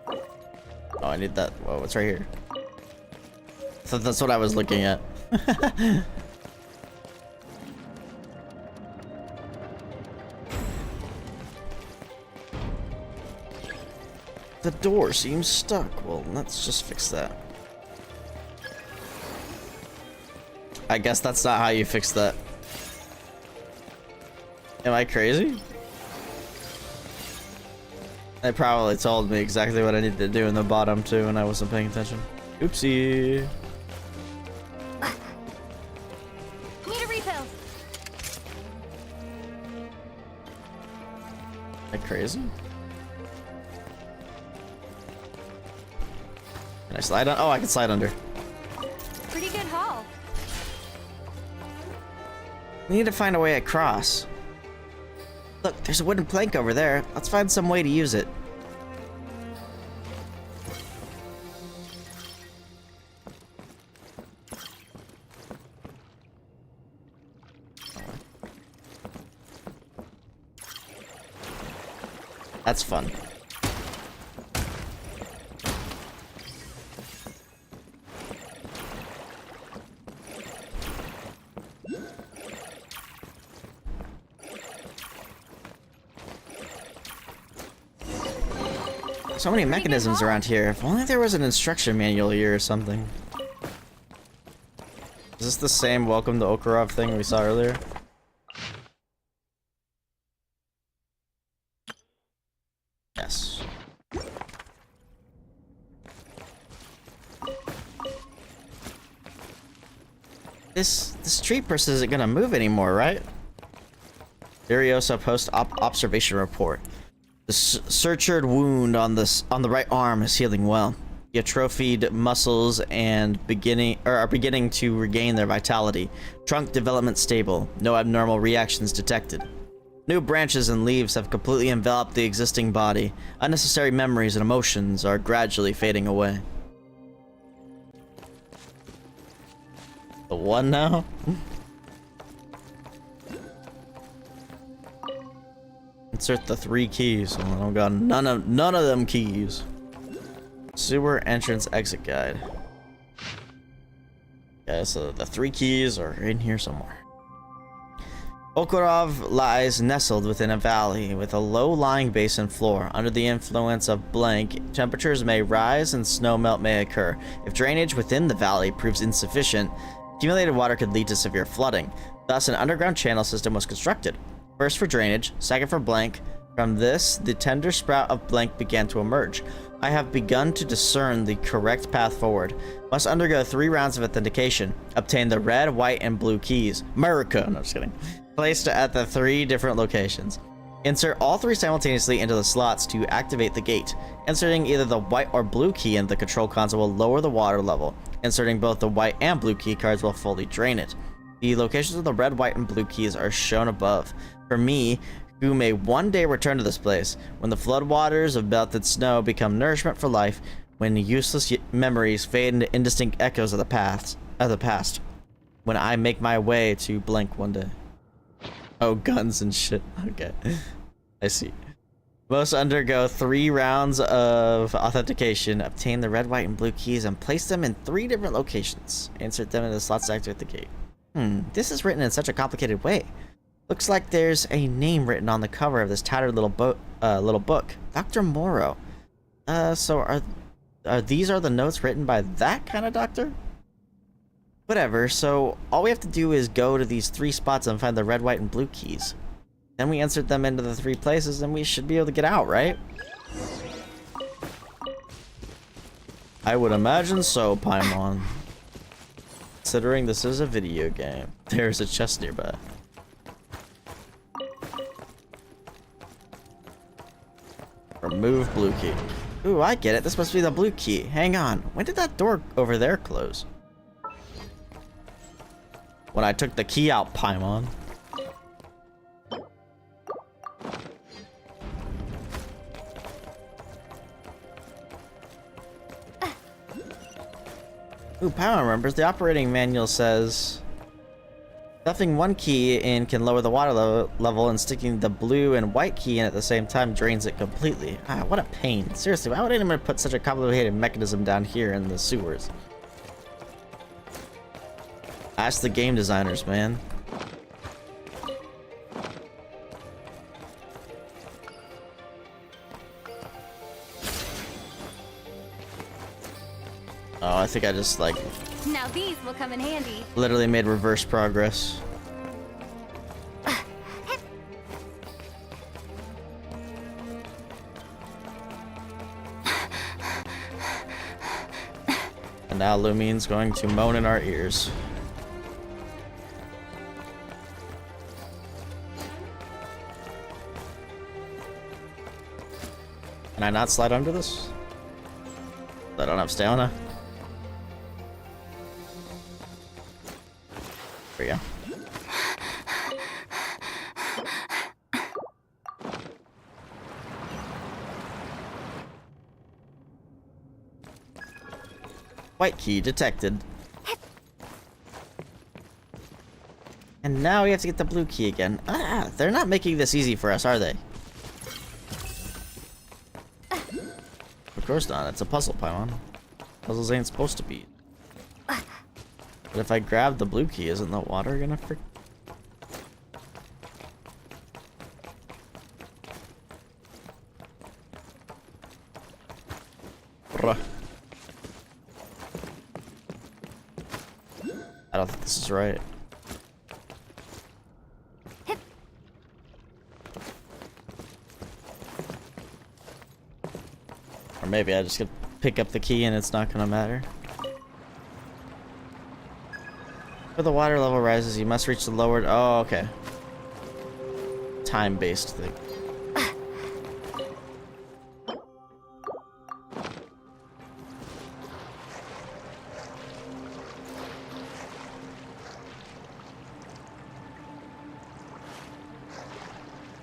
Oh, I need that. Whoa, it's right here. So that's what I was looking at. The door seems stuck. Well, let's just fix that. I guess that's not how you fix that. Am I crazy? They probably told me exactly what I needed to do in the bottom too, and I wasn't paying attention. Oopsie. Need a refill. Am I crazy? Can I slide on? Oh, I can slide under. Pretty good haul. We need to find a way across. Look, there's a wooden plank over there. Let's find some way to use it. That's fun. So many mechanisms around here. If only there was an instruction manual here or something. Is this the same Welcome to Okarov thing we saw earlier? Yes. This tree person isn't gonna move anymore, right? Furiosa post-observation report. The sutured wound on the right arm is healing well. The atrophied muscles and are beginning to regain their vitality. Trunk development stable. No abnormal reactions detected. New branches and leaves have completely enveloped the existing body. Unnecessary memories and emotions are gradually fading away. The one now? Insert the 3 keys. Oh, I don't got none of them keys. Sewer entrance exit guide. Yeah, so the 3 keys are in here somewhere. Okarov lies nestled within a valley with a low-lying basin floor. Under the influence of blank, temperatures may rise and snow melt may occur. If drainage within the valley proves insufficient, accumulated water could lead to severe flooding. Thus, an underground channel system was constructed. First for drainage, second for blank. From this, the tender sprout of blank began to emerge. I have begun to discern the correct path forward. Must undergo 3 rounds of authentication. Obtain the red, white, and blue keys. America! No, just kidding. Placed at the 3 different locations. Insert all 3 simultaneously into the slots to activate the gate. Inserting either the white or blue key in the control console will lower the water level. Inserting both the white and blue key cards will fully drain it. The locations of the red, white, and blue keys are shown above. For me, who may one day return to this place, when the floodwaters of melted snow become nourishment for life, when useless memories fade into indistinct echoes of the past, when I make my way to blank one day. Oh, guns and shit. Okay. I see. Must undergo 3 rounds of authentication, obtain the red, white, and blue keys, and place them in 3 different locations. Insert them in the slots to activate the gate. This is written in such a complicated way. Looks like there's a name written on the cover of this tattered little book. Dr. Morrow. So are these the notes written by that kind of doctor? Whatever, so all we have to do is go to these 3 spots and find the red, white, and blue keys. Then we insert them into the 3 places and we should be able to get out, right? I would imagine so, Paimon. Considering this is a video game. There's a chest nearby. Remove blue key. Ooh, I get it. This must be the blue key. Hang on. When did that door over there close? When I took the key out, Paimon. Ooh, Paimon remembers. The operating manual says stuffing 1 key in can lower the water level, and sticking the blue and white key in at the same time drains it completely. Ah, what a pain. Seriously, why would anyone put such a complicated mechanism down here in the sewers? Ask the game designers, man. Oh, I think I just, like... Now these will come in handy. Literally made reverse progress. And now Lumine's going to moan in our ears. Can I not slide under this? I don't have stamina. There we go. White key detected. And now we have to get the blue key again. Ah, they're not making this easy for us, are they? Of course not. It's a puzzle, Paimon. Puzzles ain't supposed to be. But if I grab the blue key, isn't the water gonna freak? Bruh. I don't think this is right. Or maybe I just could pick up the key and it's not gonna matter. Where the water level rises, you must reach the lowered... Oh, okay. Time-based thing. I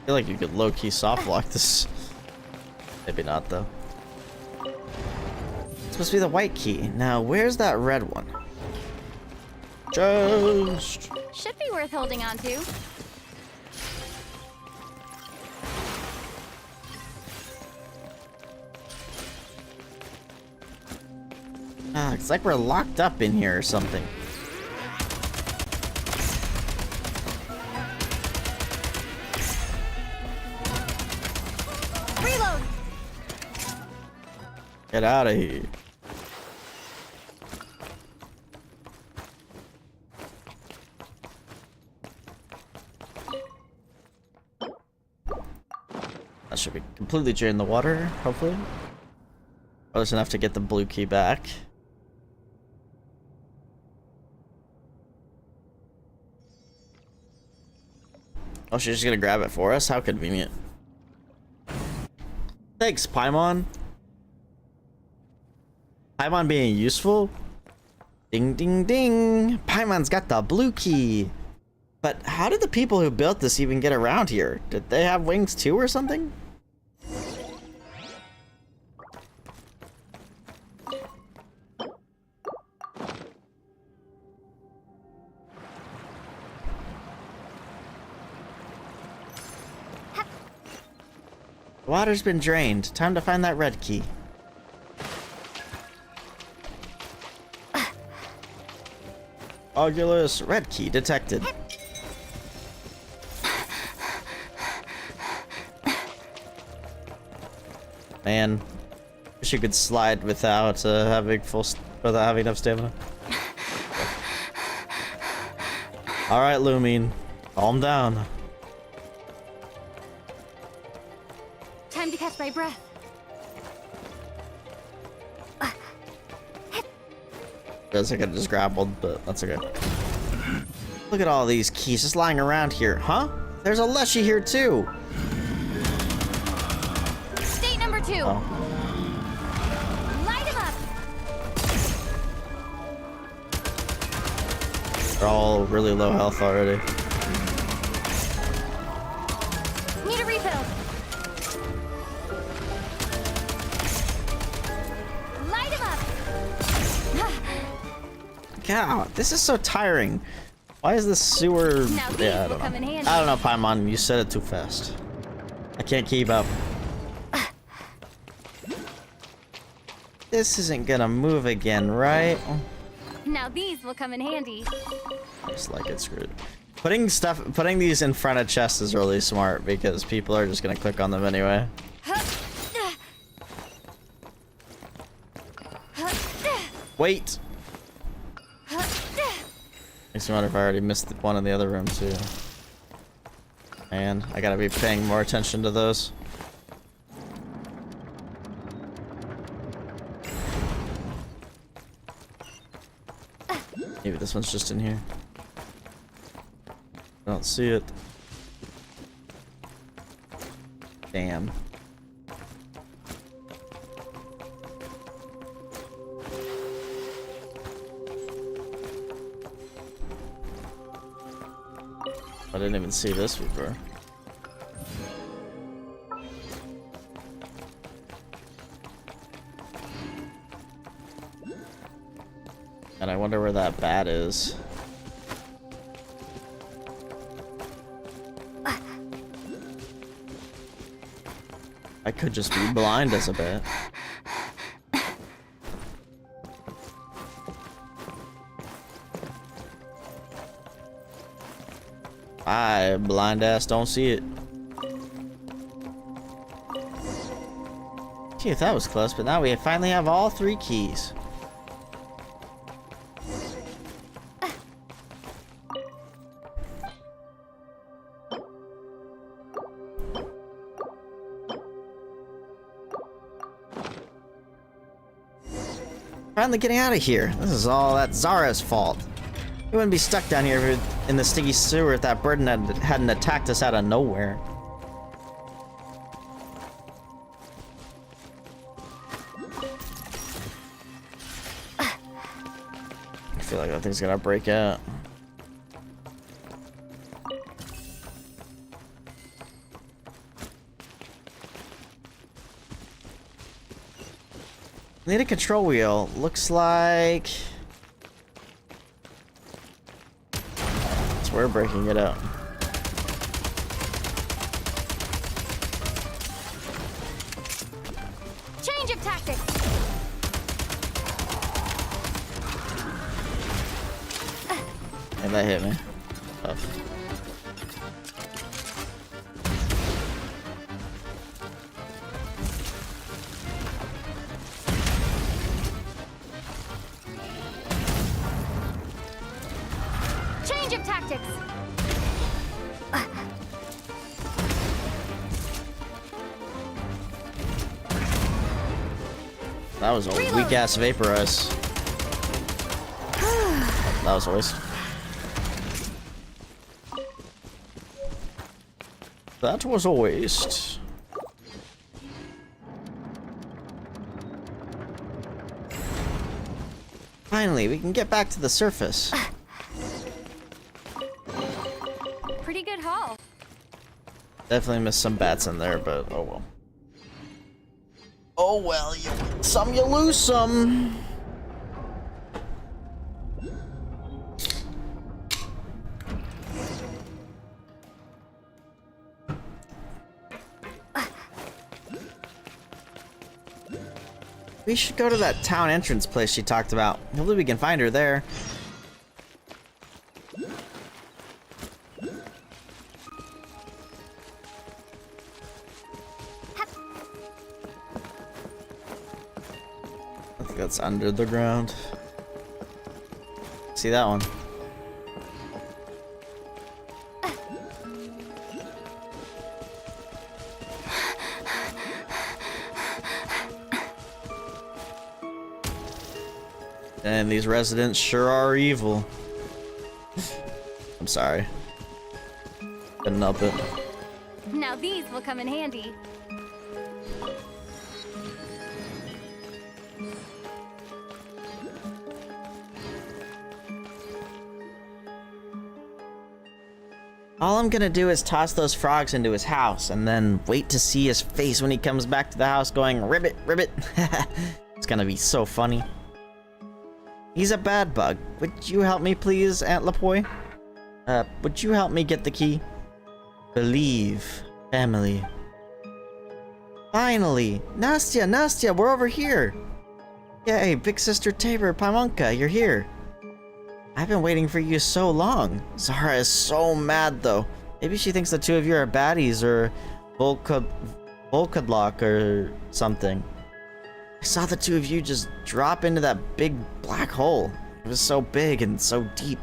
feel like you could low-key soft lock this. Maybe not, though. It's supposed to be the white key. Now, where's that red one? Just... Should be worth holding on to. Ah, it's like we're locked up in here or something. Reload. Get out of here. That should be completely drain the water, hopefully. Close enough to get the blue key back. Oh, she's just gonna grab it for us? How convenient. Thanks, Paimon. Paimon being useful? Ding, ding, ding. Paimon's got the blue key. But how did the people who built this even get around here? Did they have wings too or something? The water's been drained. Time to find that red key. Oculus, red key detected. Man, wish you could slide without without having enough stamina. All right, Lumine, calm down. Time to catch my breath. Feels like I just grappled, but that's okay. Look at all these keys just lying around here, huh? There's a Leshy here too. State number 2. Oh. Light him up. They're all really low health already. Need a refill. Light him up. God, this is so tiring. Why is this sewer... Now these Yeah, I will don't come in know. handy. I don't know, Paimon. You said it too fast. I can't keep up. This isn't gonna move again, right? Now these will come in handy. Just like it's screwed. Putting these in front of chests is really smart because people are just gonna click on them anyway. Wait! Makes me wonder if I already missed one in the other room too. Man, I gotta be paying more attention to those. Maybe this one's just in here. I don't see it. Damn. I didn't even see this before. I wonder where that bat is. I could just be blind as a bat. I blind ass don't see it. Gee, that was close, but now we finally have all 3 keys. Finally getting out of here. This is all that Zara's fault. We wouldn't be stuck down here in the sticky sewer if that burden hadn't attacked us out of nowhere. I feel like that thing's gonna break out. Need a control wheel. Looks like we're breaking it up. Change of tactics. And that hit me. Tough. Change of tactics. That was a weak ass vaporize. That was a waste. That was a waste. Finally, we can get back to the surface. Pretty good haul. Definitely missed some bats in there, but oh well. Oh well, you win some, you lose some. We should go to that town entrance place she talked about. Hopefully we can find her there. I think that's under the ground. See that one? And these residents sure are evil. I'm sorry. Couldn't help it. Now these will come in handy. All I'm gonna do is toss those frogs into his house and then wait to see his face when he comes back to the house going, ribbit, ribbit. It's gonna be so funny. He's a bad bug. Would you help me please, Aunt Lapoy? Would you help me get the key? Believe. Family. Finally! Nastya, we're over here! Yay, big sister Tabor, Paimonka, you're here. I've been waiting for you so long. Zara is so mad though. Maybe she thinks the two of you are baddies or Volkadlock or something. I saw the two of you just drop into that big black hole. It was so big and so deep.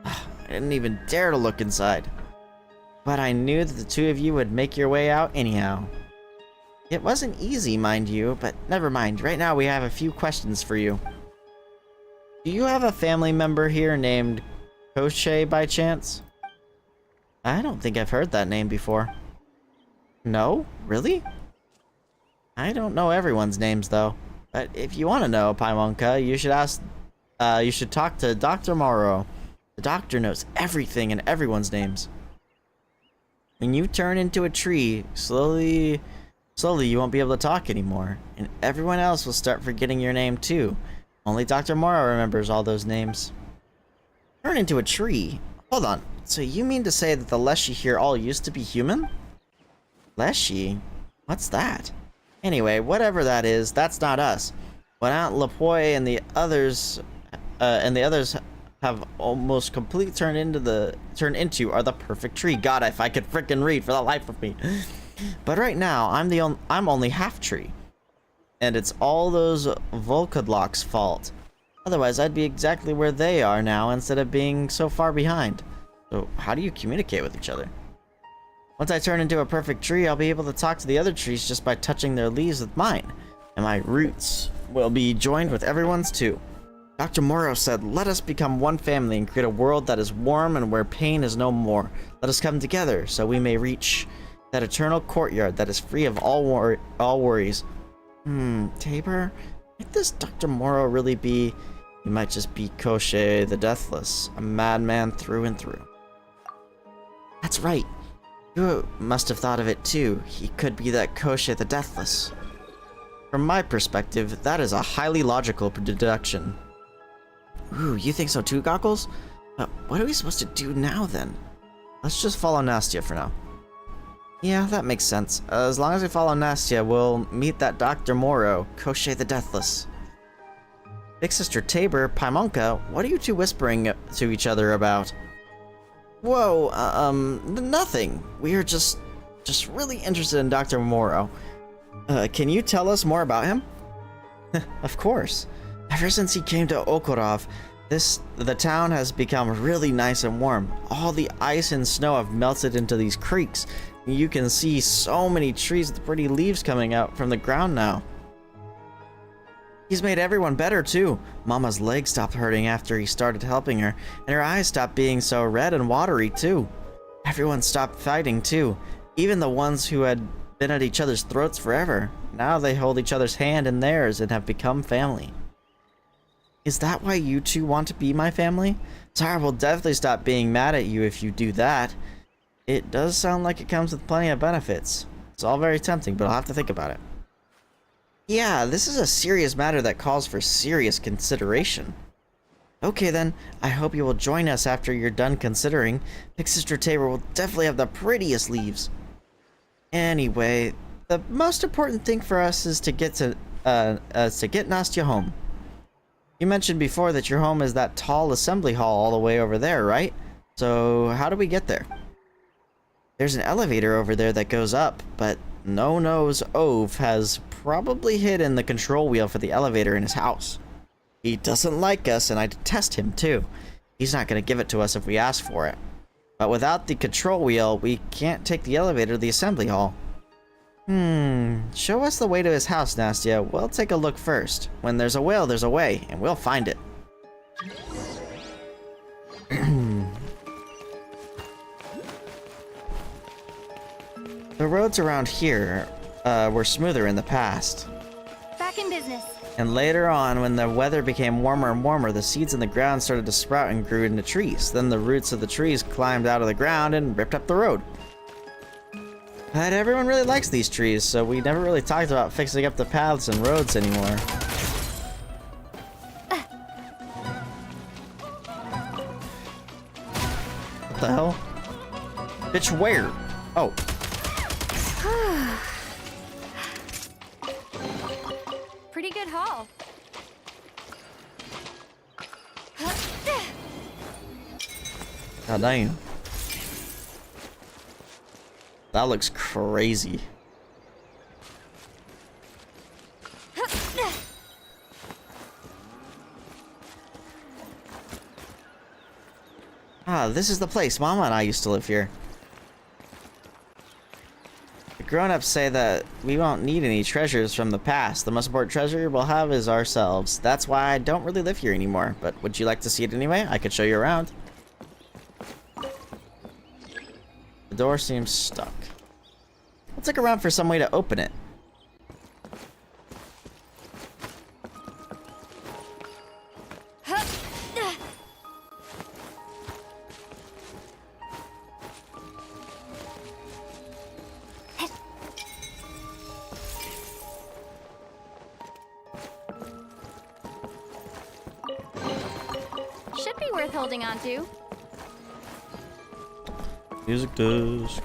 I didn't even dare to look inside. But I knew that the two of you would make your way out anyhow. It wasn't easy, mind you, but never mind. Right now we have a few questions for you. Do you have a family member here named Koche by chance? I don't think I've heard that name before. No? Really? I don't know everyone's names though. But if you want to know, Paimonka, you should talk to Dr. Morrow. The doctor knows everything and everyone's names. When you turn into a tree, slowly you won't be able to talk anymore. And everyone else will start forgetting your name too. Only Dr. Morrow remembers all those names. Turn into a tree. Hold on. So you mean to say that the Leshy here all used to be human? Leshy? What's that? Anyway, whatever that is, that's not us. What Aunt Lapoy and the others have almost completely turned into are the perfect tree. God, if I could frickin' read for the life of me. But right now, I'm only half tree. And it's all those Volkadlocks' fault. Otherwise, I'd be exactly where they are now instead of being so far behind. So, how do you communicate with each other? Once I turn into a perfect tree, I'll be able to talk to the other trees just by touching their leaves with mine. And my roots will be joined with everyone's too. Dr. Morrow said, let us become one family and create a world that is warm and where pain is no more. Let us come together so we may reach that eternal courtyard that is free of all worries. Tabor? Might this Dr. Morrow really be... He might just be Koschei the Deathless, a madman through and through. That's right. You must have thought of it too. He could be that Koschei the Deathless. From my perspective, that is a highly logical deduction. Ooh, you think so too, Goggles? What are we supposed to do now then? Let's just follow Nastya for now. Yeah, that makes sense. As long as we follow Nastya, we'll meet that Dr. Morrow, Koschei the Deathless. Big Sister Tabor, Paimonka, what are you two whispering to each other about? Whoa, nothing. We are just really interested in Dr. Morrow. Can you tell us more about him? Of course. Ever since he came to Okorov, the town has become really nice and warm. All the ice and snow have melted into these creeks. You can see so many trees with pretty leaves coming out from the ground now. He's made everyone better too. Mama's leg stopped hurting after he started helping her, and her eyes stopped being so red and watery too. Everyone stopped fighting too, even the ones who had been at each other's throats forever. Now they hold each other's hand in theirs and have become family. Is that why you two want to be my family? Zara will definitely stop being mad at you if you do that. It does sound like it comes with plenty of benefits. It's all very tempting, but I'll have to think about it. Yeah, this is a serious matter that calls for serious consideration. Okay then, I hope you will join us after you're done considering. Big Sister Tabor will definitely have the prettiest leaves. Anyway, the most important thing for us is to get Nastya home. You mentioned before that your home is that tall assembly hall all the way over there, right? So how do we get there? There's an elevator over there that goes up, but No-Nose Ove has probably hidden the control wheel for the elevator in his house. He doesn't like us, and I detest him too. He's not going to give it to us if we ask for it. But without the control wheel, we can't take the elevator to the assembly hall. Show us the way to his house, Nastya. We'll take a look first. When there's a will, there's a way, and we'll find it. The roads around here were smoother in the past. Back in business. And later on, when the weather became warmer and warmer, the seeds in the ground started to sprout and grew into trees. Then the roots of the trees climbed out of the ground and ripped up the road. But everyone really likes these trees, so we never really talked about fixing up the paths and roads anymore. What the hell? Bitch, where? Oh. Pretty good haul. God damn. That looks crazy. Ah, this is the place. Mama and I used to live here. The grown-ups say that we won't need any treasures from the past. The most important treasure we'll have is ourselves. That's why I don't really live here anymore. But would you like to see it anyway? I could show you around. The door seems stuck. Let's look around for some way to open it. worth holding on to. Music disc.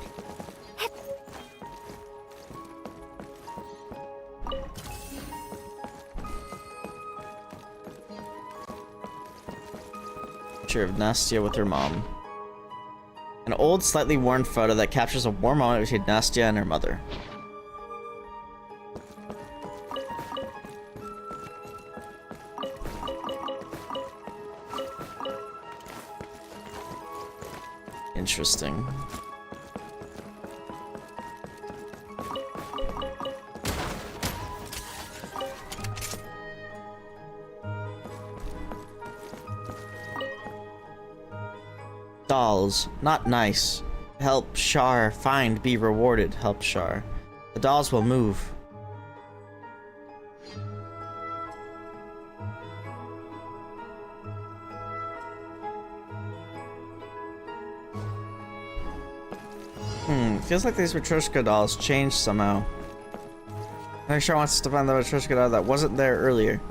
Picture of Nastya with her mom. An old, slightly worn photo that captures a warm moment between Nastya and her mother. Interesting. Dolls, not nice. Help Shar find, be rewarded. Help Shar. The dolls will move. Feels like these Matryoshka dolls changed somehow. I think Shar wants us to find the Matryoshka doll that wasn't there earlier.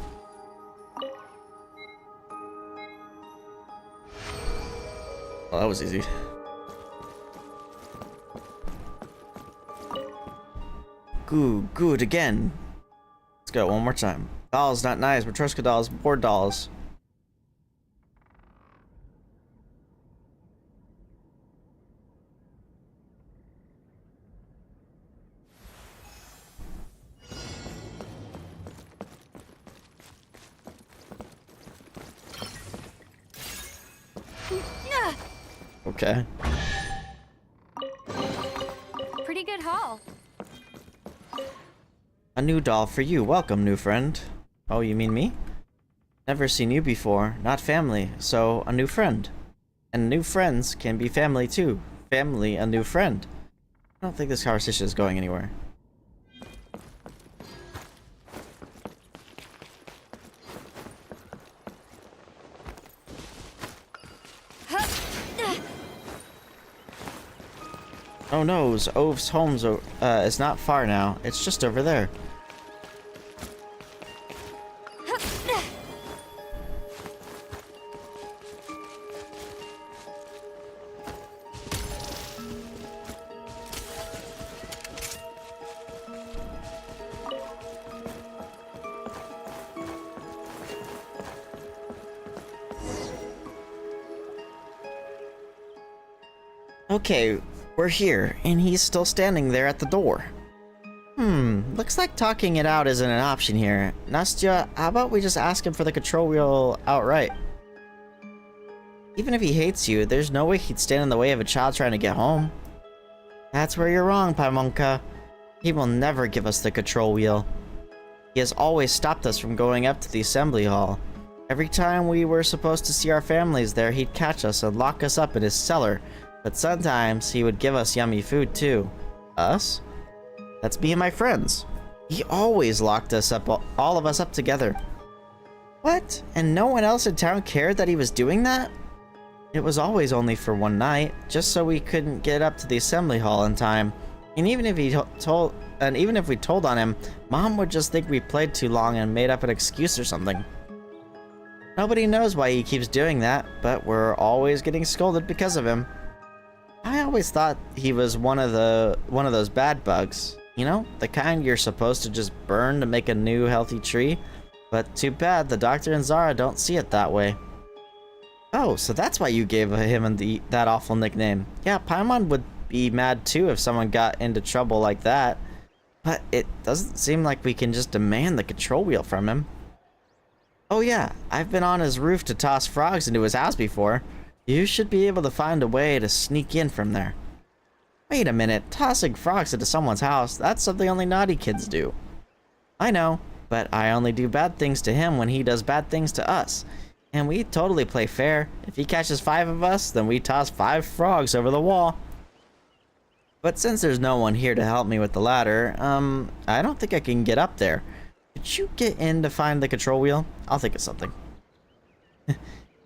Well, that was easy. Good again. Let's go one more time. Dolls, not nice. Matryoshka dolls, more dolls. Okay. Pretty good haul. A new doll for you. Welcome, new friend. Oh, you mean me? Never seen you before. Not family, so a new friend. And new friends can be family too. Family, a new friend. I don't think this conversation is going anywhere. Oh no, Ove's home is not far now. It's just over there. Okay, we're here, and he's still standing there at the door. Looks like talking it out isn't an option here. Nastya, how about we just ask him for the control wheel outright? Even if he hates you, there's no way he'd stand in the way of a child trying to get home. That's where you're wrong, Paimonka. He will never give us the control wheel. He has always stopped us from going up to the assembly hall. Every time we were supposed to see our families there, he'd catch us and lock us up in his cellar. But sometimes he would give us yummy food too. Us? That's me and my friends. He always locked us up, all of us up together. What? And no one else in town cared that he was doing that? It was always only for one night, just so we couldn't get up to the assembly hall in time. And even if we told on him, Mom would just think we played too long and made up an excuse or something. Nobody knows why he keeps doing that, but we're always getting scolded because of him. I always thought he was one of those bad bugs. You know, the kind you're supposed to just burn to make a new healthy tree. But too bad the doctor and Zara don't see it that way. Oh, so that's why you gave him that awful nickname. Yeah, Paimon would be mad too if someone got into trouble like that. But it doesn't seem like we can just demand the control wheel from him. Oh yeah, I've been on his roof to toss frogs into his house before. You should be able to find a way to sneak in from there. Wait a minute, tossing frogs into someone's house, that's something only naughty kids do. I know, but I only do bad things to him when he does bad things to us. And we totally play fair. If he catches 5 of us, then we toss 5 frogs over the wall. But since there's no one here to help me with the ladder, I don't think I can get up there. Could you get in to find the control wheel? I'll think of something.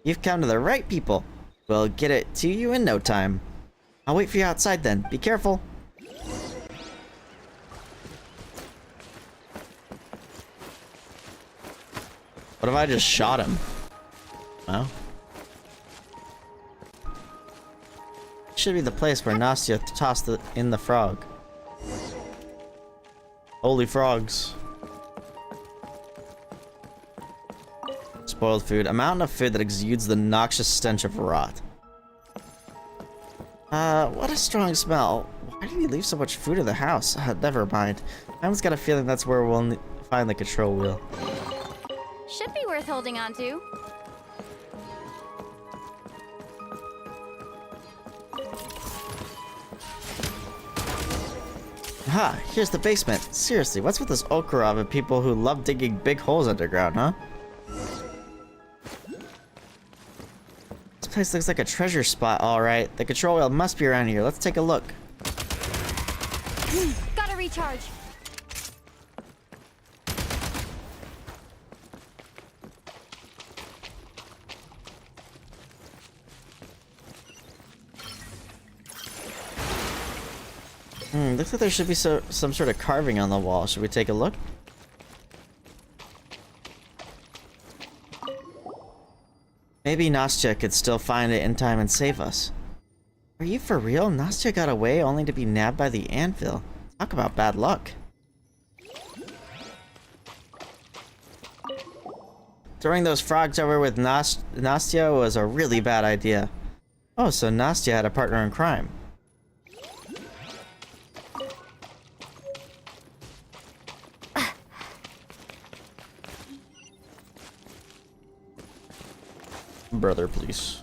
You've come to the right people. We'll get it to you in no time. I'll wait for you outside then. Be careful. What if I just shot him? Well. Should be the place where Nastya tossed in the frog. Holy frogs. Spoiled food. A mountain of food that exudes the noxious stench of rot. What a strong smell. Why did he leave so much food in the house? Never mind. I almost got a feeling that's where we'll find the control wheel. Should be worth holding on to. Aha, here's the basement. Seriously, what's with this Okarov and people who love digging big holes underground, huh? This place looks like a treasure spot, alright. The control wheel must be around here. Let's take a look. Gotta recharge. Looks like there should be some sort of carving on the wall. Should we take a look? Maybe Nastya could still find it in time and save us. Are you for real? Nastya got away only to be nabbed by the anvil. Talk about bad luck. Throwing those frogs over with Nastya was a really bad idea. Oh, so Nastya had a partner in crime. Brother, please.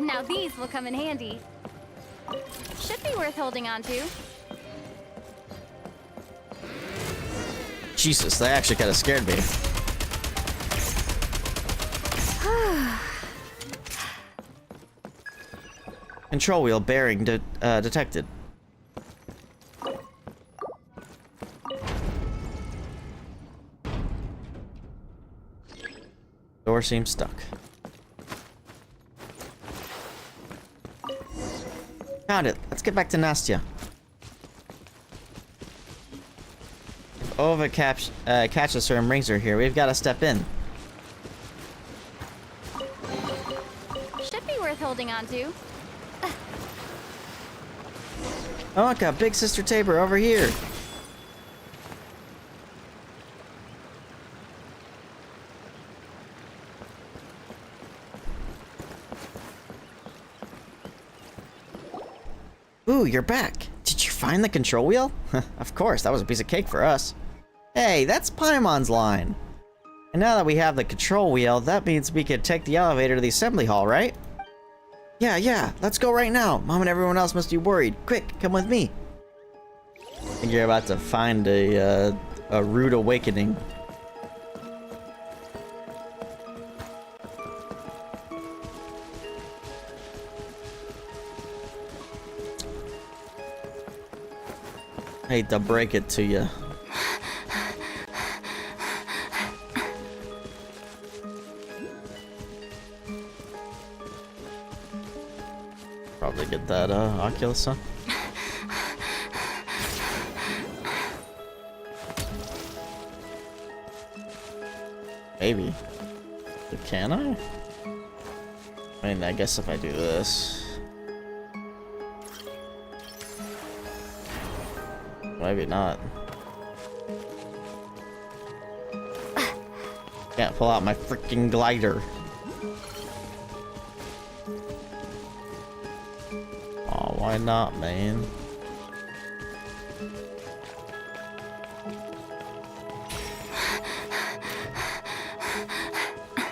Now these will come in handy. Should be worth holding on to. Jesus, that actually kind of scared me. Control wheel bearing detected. Door seems stuck. Found it. Let's get back to Nastya. If Ova catches her and brings her here, we've got to step in. Should be worth holding on to. Oh, look, Big Sister Tabor over here. Ooh, you're back. Did you find the control wheel? Of course, that was a piece of cake for us. Hey, that's Paimon's line. And now that we have the control wheel, that means we could take the elevator to the assembly hall, right? Yeah, let's go right now. Mom and everyone else must be worried. Quick, come with me. I think you're about to find a rude awakening. I hate to break it to you. Probably get that Oculus, huh? Maybe. Can I? I mean, I guess if I do this. Maybe not. Can't pull out my freaking glider. Oh, why not, man?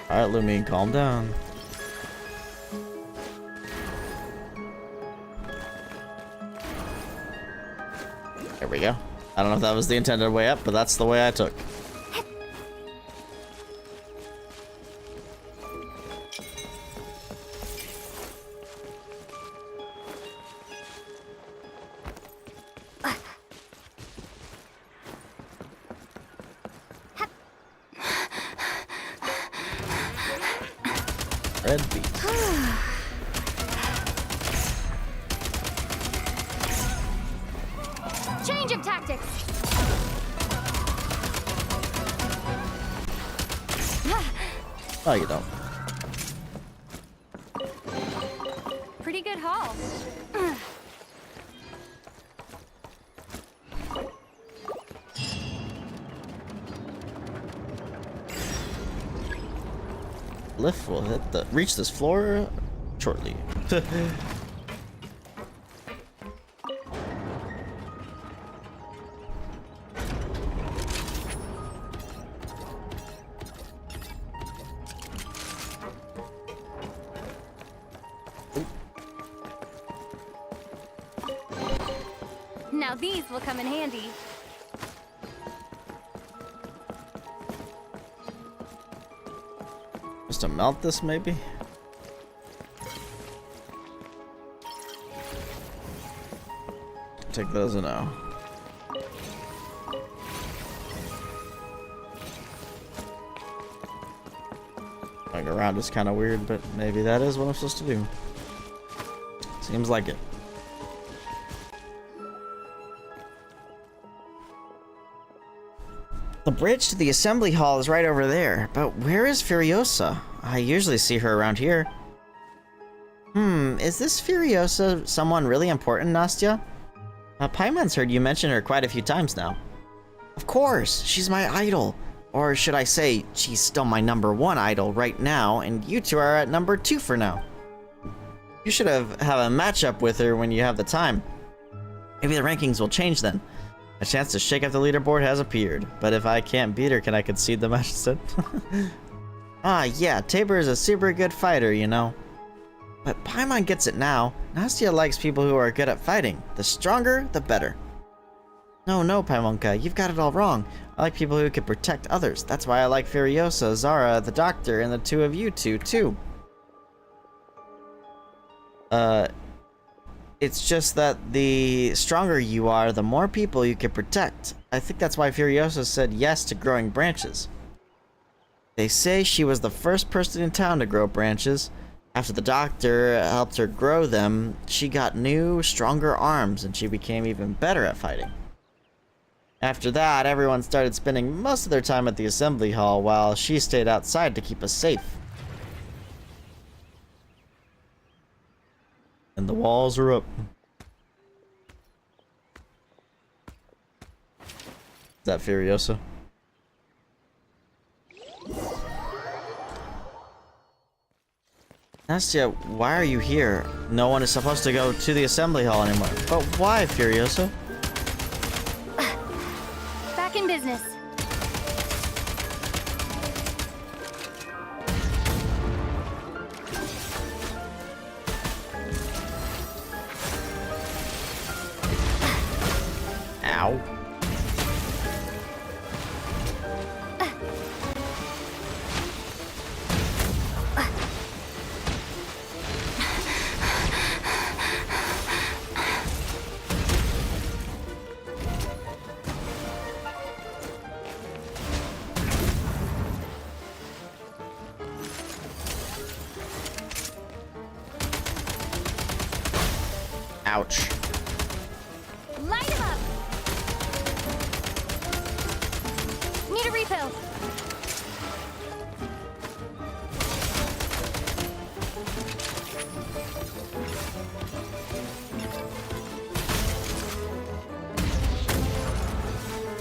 Alright, Lumine, calm down. There we go. I don't know if that was the intended way up, but that's the way I took. Red beat. Change of tactics. Oh, you don't. Pretty good haul. Lift will reach this floor shortly. Now these will come in handy. Just to melt this, maybe? Take those or no? Going around is kind of weird, but maybe that is what I'm supposed to do. Seems like it. The bridge to the assembly hall is right over there, but where is Furiosa? I usually see her around here. Is this Furiosa someone really important, Nastya? Paimon's heard you mention her quite a few times now. Of course, she's my idol. Or should I say, she's still my #1 idol right now, and you two are at #2 for now. You should have a matchup with her when you have the time. Maybe the rankings will change then. A chance to shake up the leaderboard has appeared, but if I can't beat her, can I concede the match instead? Yeah, Tabor is a super good fighter, you know. But Paimon gets it now. Nastya likes people who are good at fighting. The stronger, the better. No, Paimonka, you've got it all wrong. I like people who can protect others. That's why I like Furiosa, Zara, the Doctor, and the two of you two, too. It's just that the stronger you are, the more people you can protect. I think that's why Furiosa said yes to growing branches. They say she was the first person in town to grow branches. After the Doctor helped her grow them, she got new, stronger arms, and she became even better at fighting. After that, everyone started spending most of their time at the assembly hall, while she stayed outside to keep us safe. And the walls are up. Is that Furiosa? Nastya, why are you here? No one is supposed to go to the assembly hall anymore. But why, Furiosa? Back in business. Ow. Ouch. Light him up! Need a refill.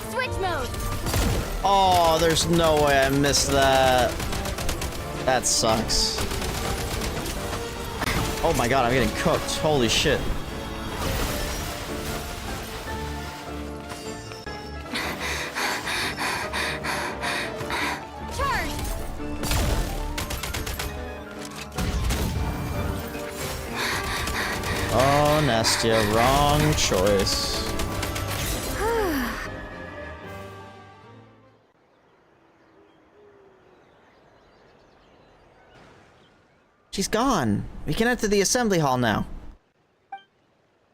Switch mode. Oh, there's no way I missed that. That sucks. Oh my god, I'm getting cooked. Holy shit. Oh, Nastya, wrong choice. She's gone. We can enter the assembly hall now.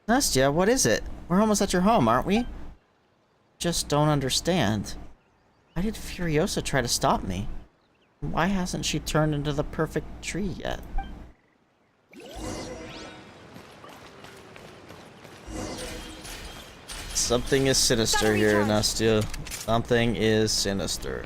Nastya, what is it? We're almost at your home, aren't we? Just don't understand. Why did Furiosa try to stop me? Why hasn't she turned into the perfect tree yet? Something is sinister here, Nastya. Something is sinister.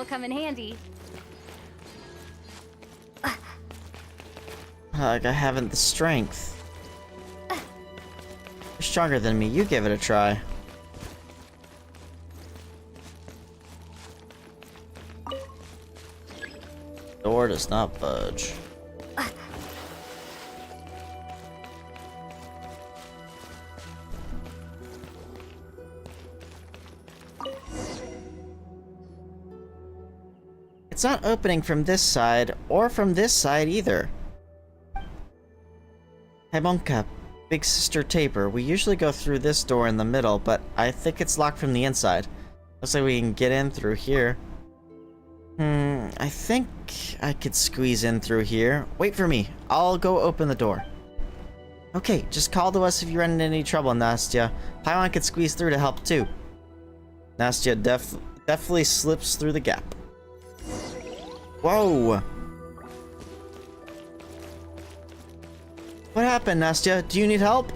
will come in handy. Like I haven't the strength. You're stronger than me. You give it a try. Door does not budge. It's not opening from this side or from this side either. Hey Monka, Big Sister Tabor, we usually go through this door in the middle, but I think it's locked from the inside. Looks like we can get in through here. I think I could squeeze in through here. Wait for me. I'll go open the door. Okay, just call to us if you run into any trouble, Nastya. Paimon could squeeze through to help too. Nastya definitely slips through the gap. Whoa! What happened, Nastya? Do you need help?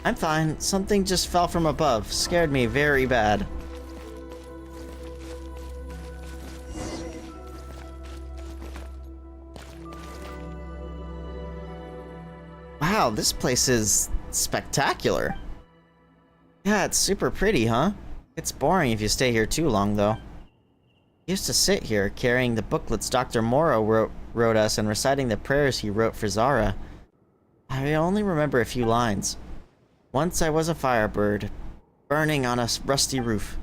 I'm fine. Something just fell from above. Scared me very bad. Wow, this place is spectacular. Yeah, it's super pretty, huh? It's boring if you stay here too long, though. I used to sit here, carrying the booklets Dr. Morrow wrote us and reciting the prayers he wrote for Zara. I only remember a few lines. Once I was a firebird, burning on a rusty roof.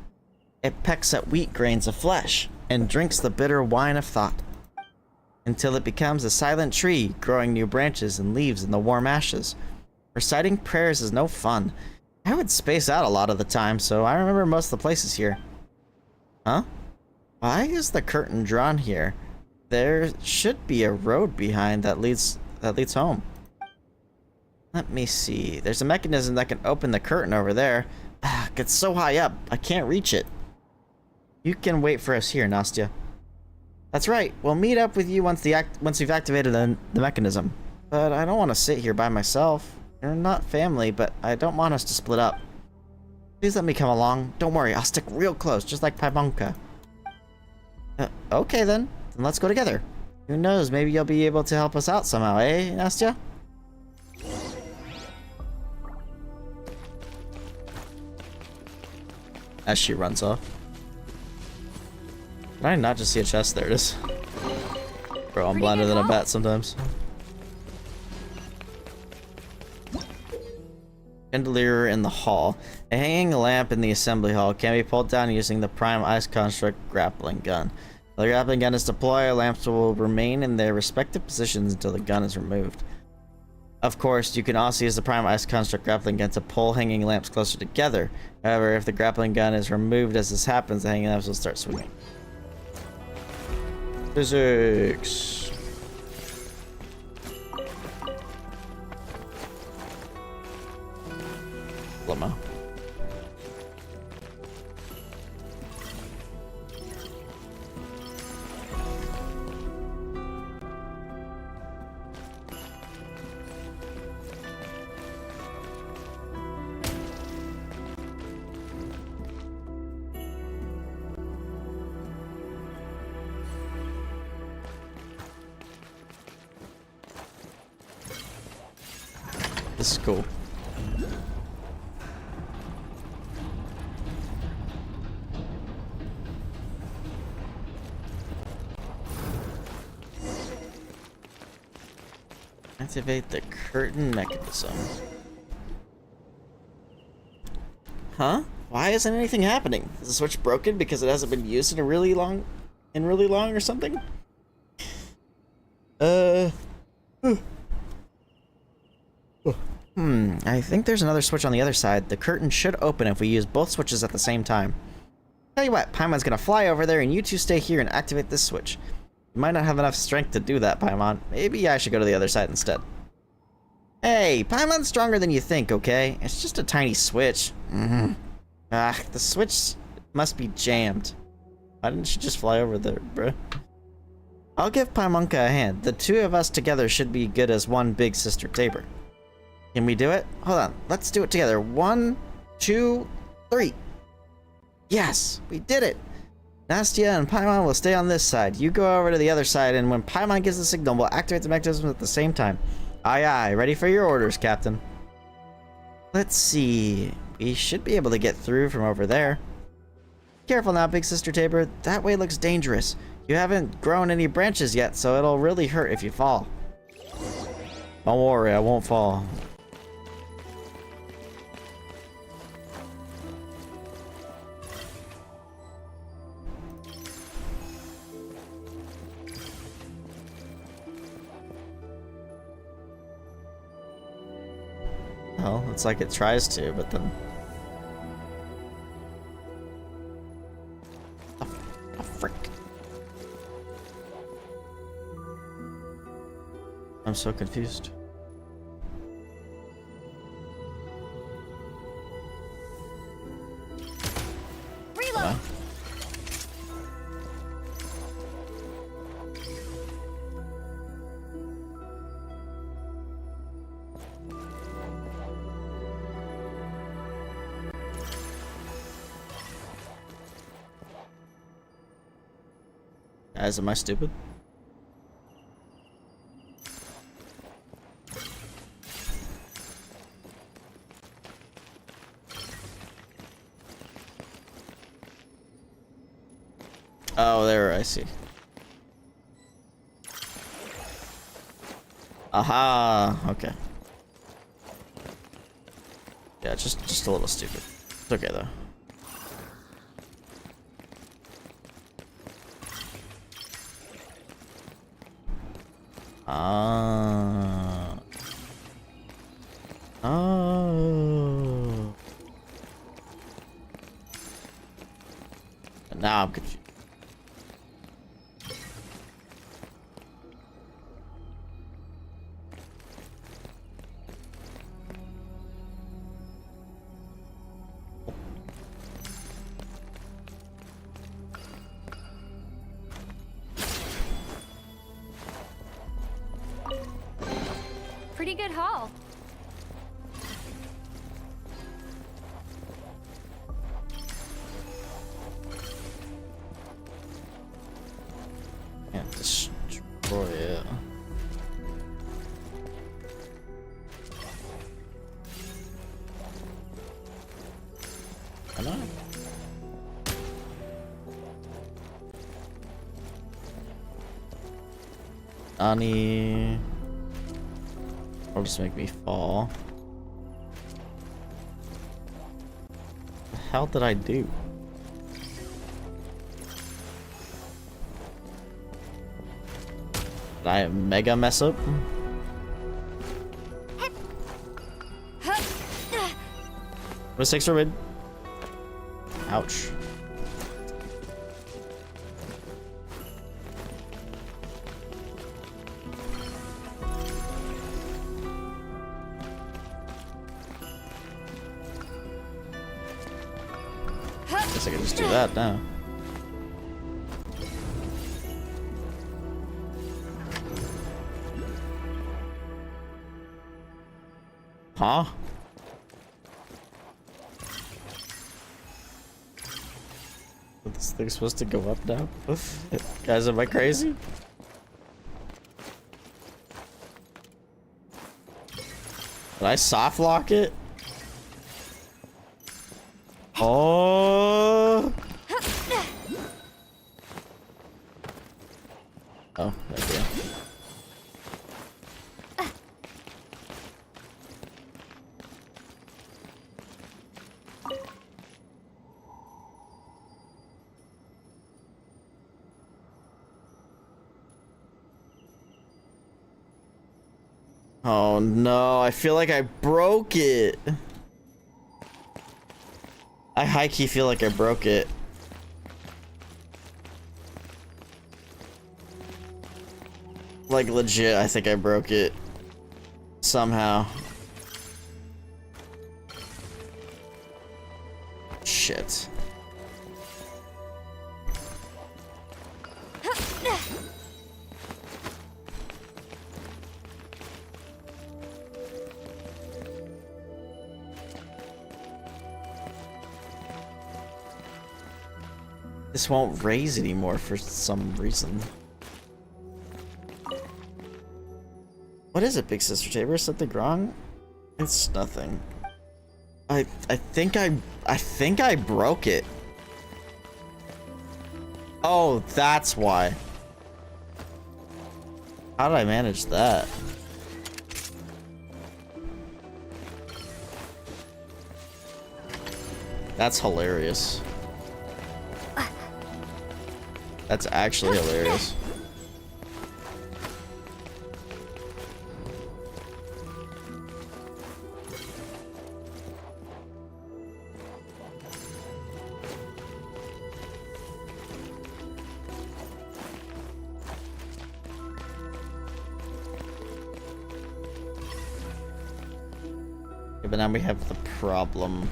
It pecks at wheat grains of flesh, and drinks the bitter wine of thought. Until it becomes a silent tree, growing new branches and leaves in the warm ashes. Reciting prayers is no fun. I would space out a lot of the time, so I remember most of the places here. Huh? Why is the curtain drawn here? There should be a road behind that leads home. Let me see. There's a mechanism that can open the curtain over there. It's so high up, I can't reach it. You can wait for us here, Nastya. That's right. We'll meet up with you once we've activated the mechanism. But I don't want to sit here by myself. You're not family, but I don't want us to split up. Please let me come along. Don't worry, I'll stick real close, just like Paimonka. Okay then let's go together. Who knows, maybe you'll be able to help us out somehow, eh, Nastya? As she runs off. Did I not just see a chest? There it is. Bro, I'm blinder than a bat sometimes. Chandelier in the hall. A hanging lamp in the assembly hall can be pulled down using the Prime Ice Construct grappling gun. While the grappling gun is deployed, lamps will remain in their respective positions until the gun is removed. Of course, you can also use the Prime Ice Construct grappling gun to pull hanging lamps closer together. However, if the grappling gun is removed as this happens, the hanging lamps will start swinging. Physics. Lama. This is cool. Activate the curtain mechanism. Huh? Why isn't anything happening? Is the switch broken because it hasn't been used in really long or something? I think there's another switch on the other side. The curtain should open if we use both switches at the same time. Tell you what, Paimon's gonna fly over there and you two stay here and activate this switch. You might not have enough strength to do that, Paimon. Maybe I should go to the other side instead. Hey, Paimon's stronger than you think, okay? It's just a tiny switch. The switch must be jammed. Why didn't you just fly over there, bruh? I'll give Paimonka a hand. The two of us together should be good as one big sister Tabor. Can we do it? Hold on. Let's do it together. 1, 2, 3. Yes, we did it! Nastia and Paimon will stay on this side. You go over to the other side, and when Paimon gives the signal, we'll activate the mechanism at the same time. Aye aye, ready for your orders, Captain. Let's see. We should be able to get through from over there. Careful now, Big Sister Tabor. That way looks dangerous. You haven't grown any branches yet, so it'll really hurt if you fall. Don't worry, I won't fall. Well, it's like it tries to, but then... Oh, frick. I'm so confused. Reload. Guys, am I stupid? Oh, there, I see. Aha, okay. Yeah, just a little stupid. It's okay though. Oh. Now I'm confused. Pretty good haul. Can't destroy it. Can I? Nani. Or just make me fall. What the hell did I do? Did I mega mess up? Mistakes are mid. Ouch. Guess I can just do that now. Huh? This thing's supposed to go up now? Guys, am I crazy? Did I soft lock it? Oh! Oh, there we go. Oh no, I feel like I broke it. I high-key feel like I broke it. Like legit, I think I broke it. Somehow. Shit. This won't raise anymore for some reason. What is it, Big Sister Tabor? Something wrong? It's nothing. I think I broke it. Oh, that's why. How did I manage that? That's hilarious. That's actually hilarious. Okay, but now we have the problem.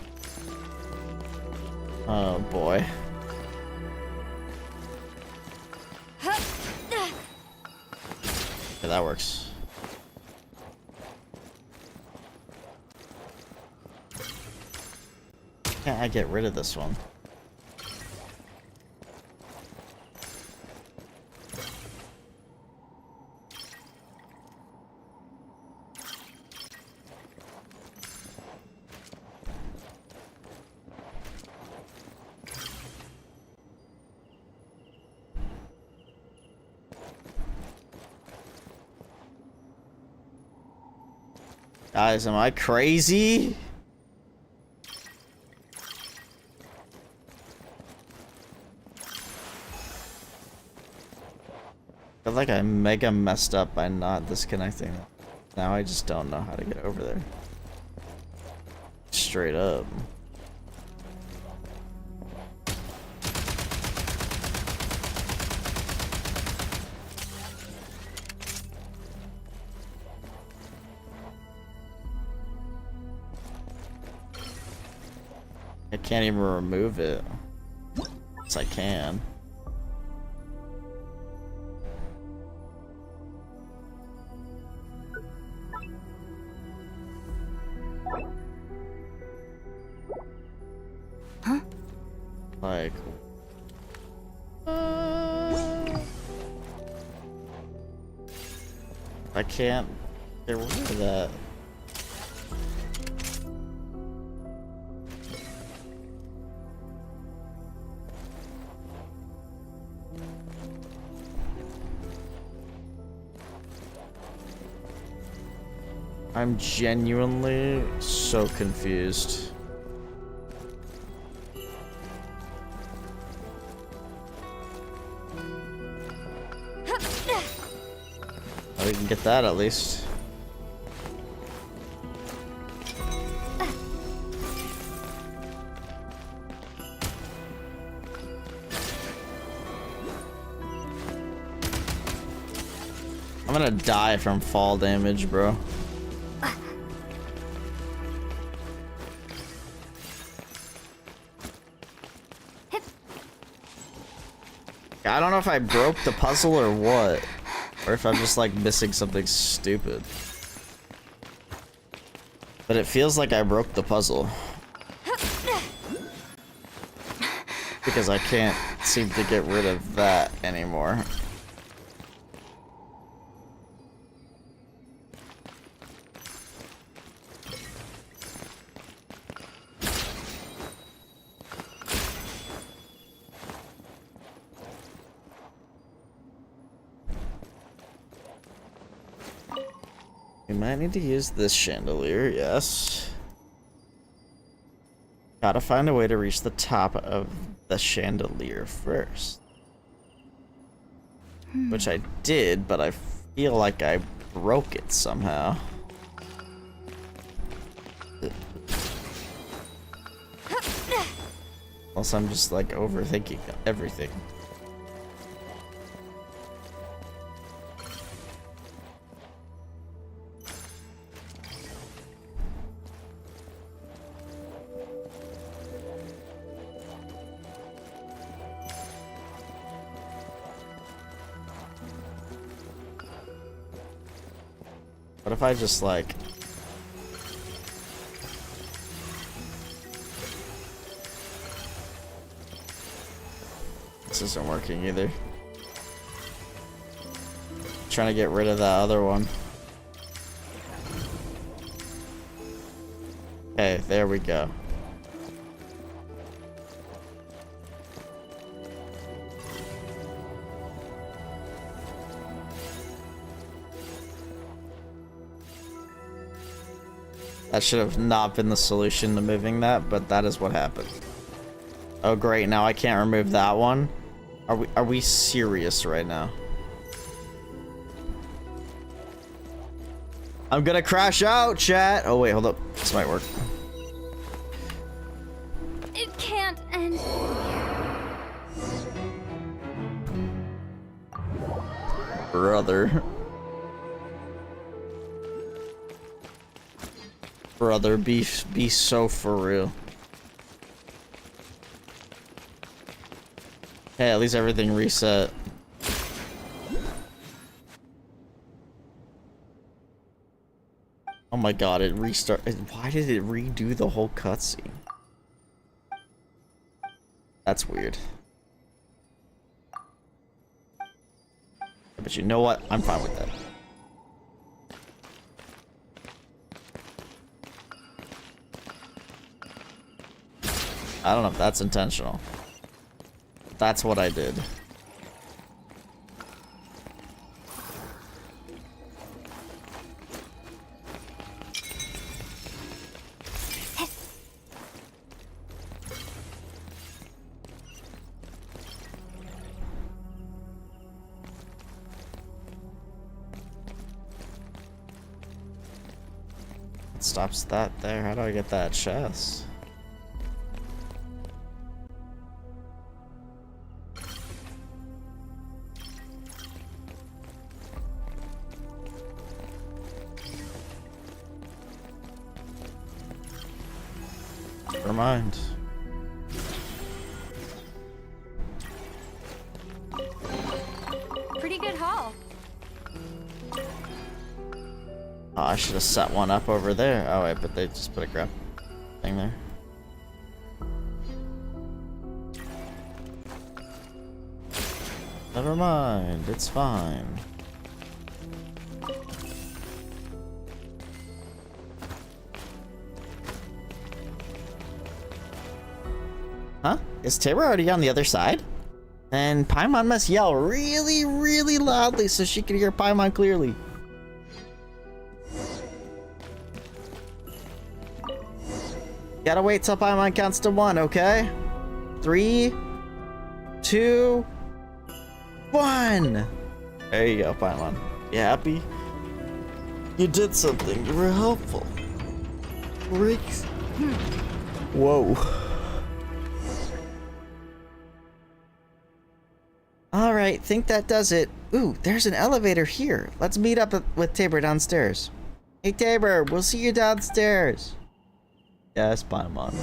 Oh boy. Yeah, that works. Can't I get rid of this one? Guys, am I crazy? I feel like I mega messed up by not disconnecting. Now I just don't know how to get over there. Straight up. I can't even remove it. Yes, I can. Huh? Like... I can't get rid of that. I'm genuinely so confused. Oh, we can get that at least. I'm gonna die from fall damage, bro. I don't know if I broke the puzzle or what. Or if I'm just like missing something stupid. But it feels like I broke the puzzle. Because I can't seem to get rid of that anymore. We might need to use this chandelier, yes. Gotta find a way to reach the top of the chandelier first. Which I did, but I feel like I broke it somehow. Unless I'm just like overthinking everything. What if I just like... this isn't working either. Trying to get rid of that other one. Okay, there we go. That should have not been the solution to moving that, but that is what happened. Oh great, now I can't remove that one. Are we serious right now? I'm gonna crash out, chat. Oh wait, hold up. This might work. It can't end. Brother. Brother, be so for real. Hey, at least everything reset. Oh my god, it restarted. Why did it redo the whole cutscene? That's weird. But you know what? I'm fine with that. I don't know if that's intentional. That's what I did. It stops that there. How do I get that chest? Never mind. Pretty good haul. Oh, I should have set one up over there. Oh wait, but they just put a grab thing there. Never mind, it's fine. Huh? Is Tabor already on the other side? Then Paimon must yell really, really loudly so she can hear Paimon clearly. Gotta wait till Paimon counts to 1, okay? 3, 2, 1. There you go, Paimon. You happy? You did something. You were helpful. Freaks. Whoa. Alright, think that does it. Ooh, there's an elevator here. Let's meet up with Tabor downstairs. Hey Tabor, we'll see you downstairs. Yes, Paimon.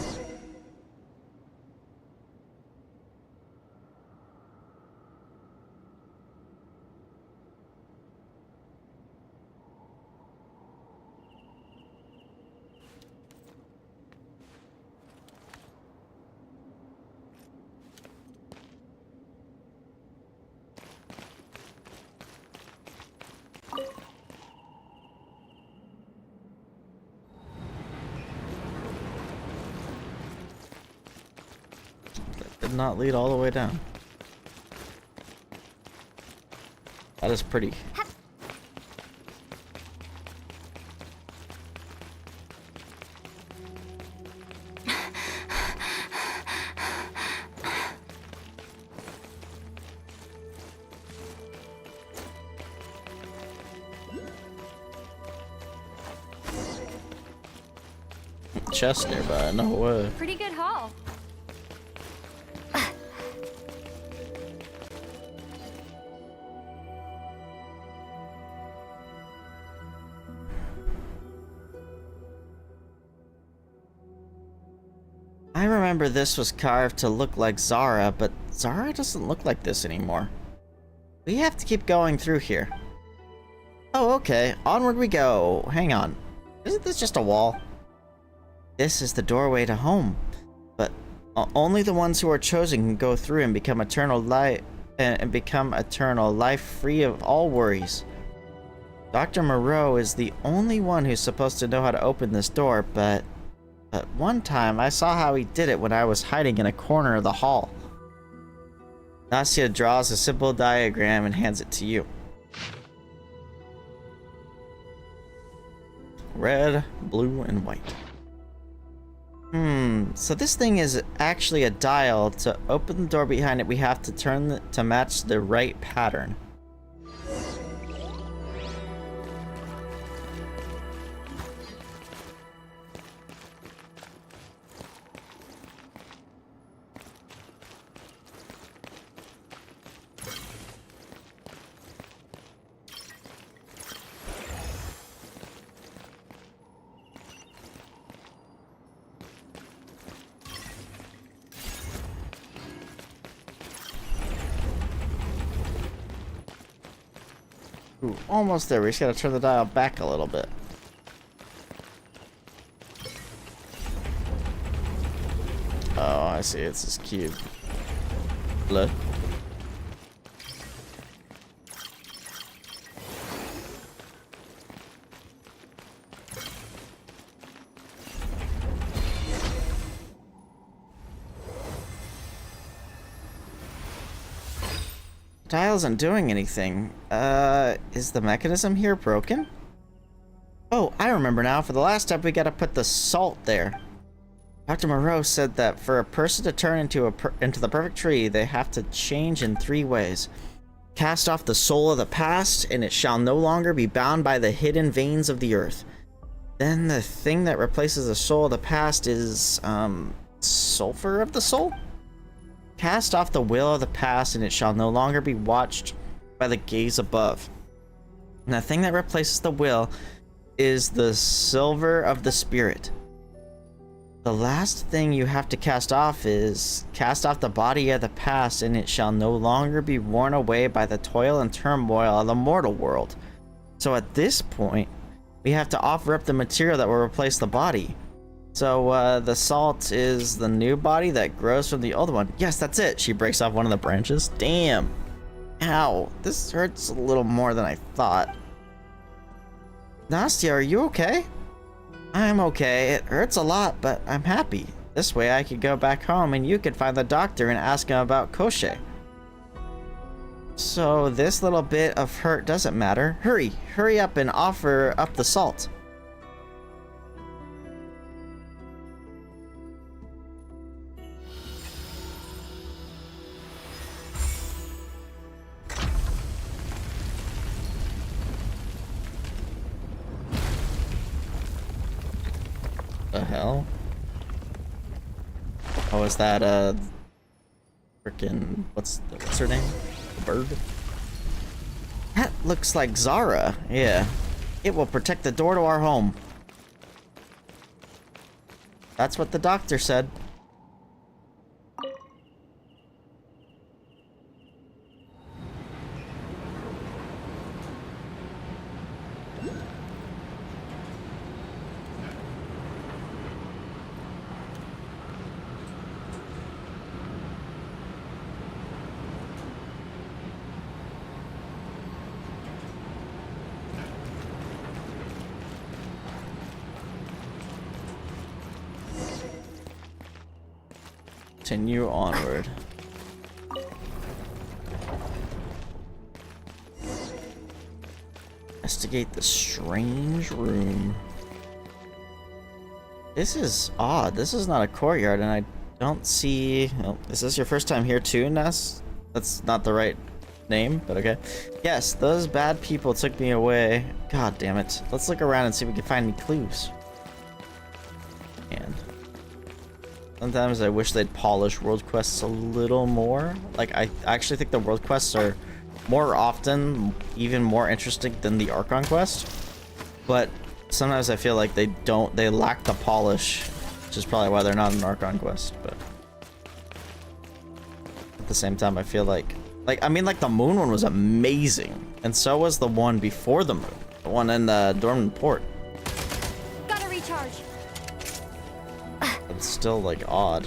Did not lead all the way down. That is pretty. Chest nearby, no way. Pretty good haul. I remember this was carved to look like Zara, but Zara doesn't look like this anymore. We have to keep going through here. Oh, okay. Onward we go. Hang on. Isn't this just a wall? This is the doorway to home. But Only the ones who are chosen can go through and become eternal life free of all worries. Dr. Moreau is the only one who's supposed to know how to open this door, but one time I saw how he did it when I was hiding in a corner of the hall. Nastya draws a simple diagram and hands it to you. Red, blue, and white. So this thing is actually a dial. To open the door behind it, we have to turn it to match the right pattern. Ooh, almost there. We just gotta turn the dial back a little bit. Oh, I see. It's this cube. Blood. Dial isn't doing anything. Is the mechanism here broken? Oh, I remember now. For the last step, we gotta put the salt there. Dr. Moreau said that for a person to turn into the perfect tree, they have to change in 3 ways. Cast off the soul of the past, and it shall no longer be bound by the hidden veins of the earth. Then the thing that replaces the soul of the past is, sulfur of the soul? Cast off the will of the past, and it shall no longer be watched by the gaze above. And the thing that replaces the will is the silver of the spirit. The last thing you have to cast off is cast off the body of the past, and it shall no longer be worn away by the toil and turmoil of the mortal world. So at this point, we have to offer up the material that will replace the body. So, the salt is the new body that grows from the old one. Yes, that's it. She breaks off one of the branches. Damn. Ow. This hurts a little more than I thought. Nastya, are you okay? I'm okay. It hurts a lot, but I'm happy. This way I could go back home and you could find the doctor and ask him about Koshei. So, this little bit of hurt doesn't matter. Hurry. Hurry up and offer up the salt. The hell? Oh, is that frickin' what's her name? The bird? That looks like Zara. Yeah. It will protect the door to our home. That's what the doctor said. Continue onward. Investigate the strange room. This is odd. This is not a courtyard, and I don't see... Oh, is this your first time here too, Ness? That's not the right name, but okay. Yes, those bad people took me away. God damn it. Let's look around and see if we can find any clues. And sometimes I wish they'd polish world quests a little more. Like, I actually think the world quests are more often even more interesting than the Archon quest. But sometimes I feel like they lack the polish, which is probably why they're not an Archon quest. But at the same time, I feel like the moon one was amazing, and so was the one before the moon, the one in the Dormant Port. Gotta recharge. It's still like odd.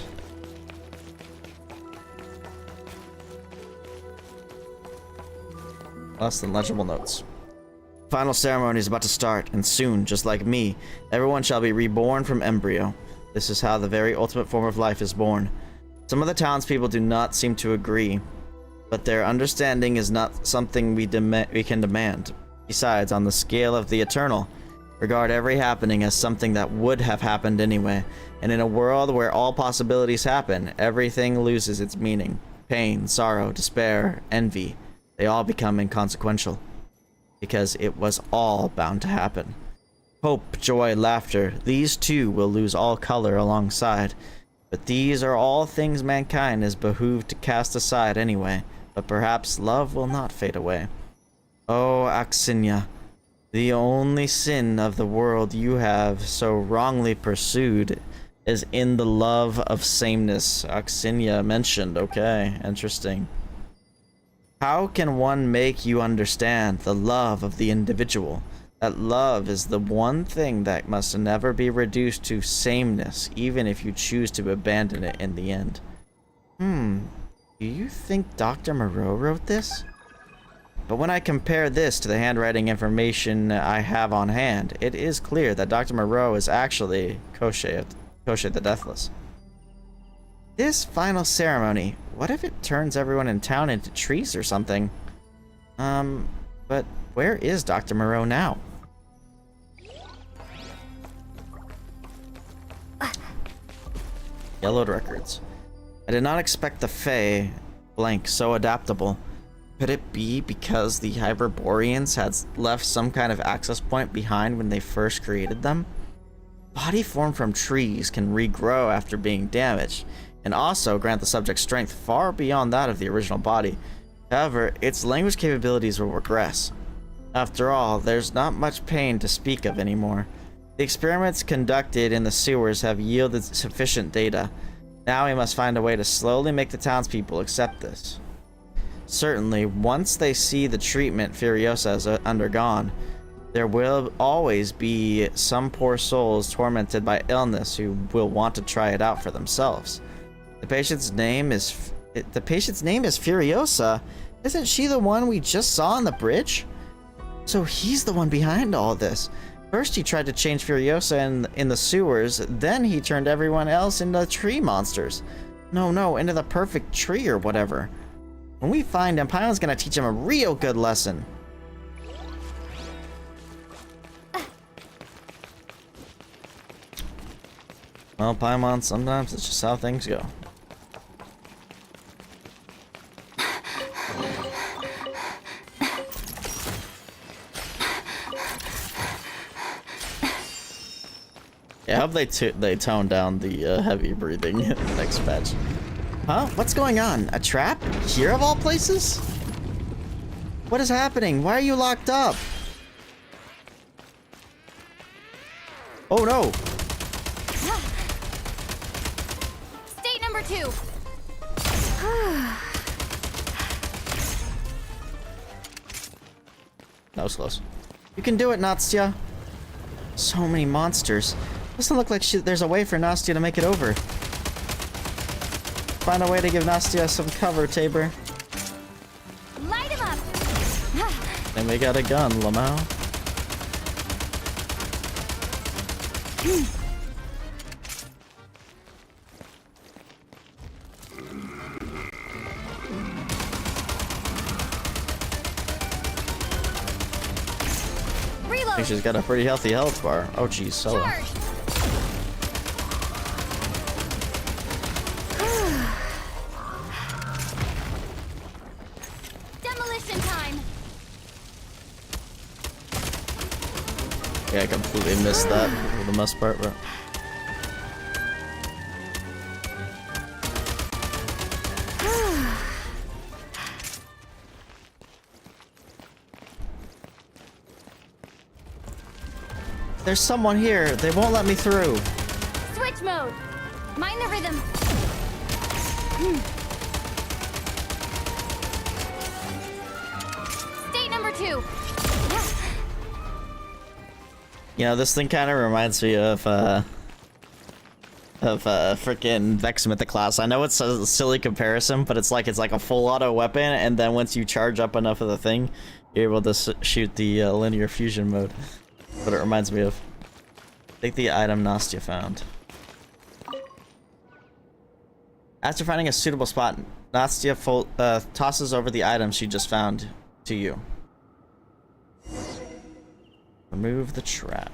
Less than legible notes. Final ceremony is about to start, and soon, just like me, everyone shall be reborn from embryo. This is how the very ultimate form of life is born. Some of the townspeople do not seem to agree, but their understanding is not something we can demand. Besides, on the scale of the eternal, regard every happening as something that would have happened anyway, and in a world where all possibilities happen, everything loses its meaning. Pain, sorrow, despair, envy, they all become inconsequential, because it was all bound to happen. Hope, joy, laughter, these too will lose all color alongside, but these are all things mankind is behooved to cast aside anyway, but perhaps love will not fade away. Oh, Axinia, the only sin of the world you have so wrongly pursued is in the love of sameness. Axinia mentioned, okay, interesting. How can one make you understand the love of the individual? That love is the one thing that must never be reduced to sameness, even if you choose to abandon it in the end. Do you think Dr. Moreau wrote this? But when I compare this to the handwriting information I have on hand, it is clear that Dr. Moreau is actually Koschei the Deathless. This final ceremony, what if it turns everyone in town into trees or something? But where is Dr. Moreau now? Yellowed records. I did not expect the Fae, blank, so adaptable. Could it be because the Hyperboreans had left some kind of access point behind when they first created them? Body formed from trees can regrow after being damaged, and also grant the subject strength far beyond that of the original body. However, its language capabilities will regress. After all, there's not much pain to speak of anymore. The experiments conducted in the sewers have yielded sufficient data. Now we must find a way to slowly make the townspeople accept this. Certainly, once they see the treatment Furiosa has undergone, there will always be some poor souls tormented by illness who will want to try it out for themselves. The patient's name is Furiosa. Isn't she the one we just saw on the bridge? So he's the one behind all this. First he tried to change Furiosa in the sewers, then he turned everyone else into tree monsters. No, into the perfect tree or whatever. When we find him, Paimon's gonna teach him a real good lesson. Well, Paimon, sometimes it's just how things go. Yeah, I hope they tone down the heavy breathing in the next patch. Huh? What's going on? A trap? Here of all places? What is happening? Why are you locked up? Oh no! State number 2. That was close. You can do it, Nastia. So many monsters. Doesn't look like there's a way for Nastia to make it over. Find a way to give Nastia some cover, Tabor. Light him up. And we got a gun, Lamau. Reload. I think she's got a pretty healthy health bar. Oh, geez, solo. Charge. Demolition time. Yeah, I completely missed that for the most part, but... There's someone here. They won't let me through. Switch mode. Mind the rhythm. State number 2. You know, this thing kind of reminds me of freaking Vex Mythic class. I know it's a silly comparison, but it's like a full auto weapon, and then once you charge up enough of the thing, You're able to shoot the linear fusion mode. What it reminds me of. Take the item Nastya found. After finding a suitable spot, Nastya tosses over the item she just found to you. Remove the trap.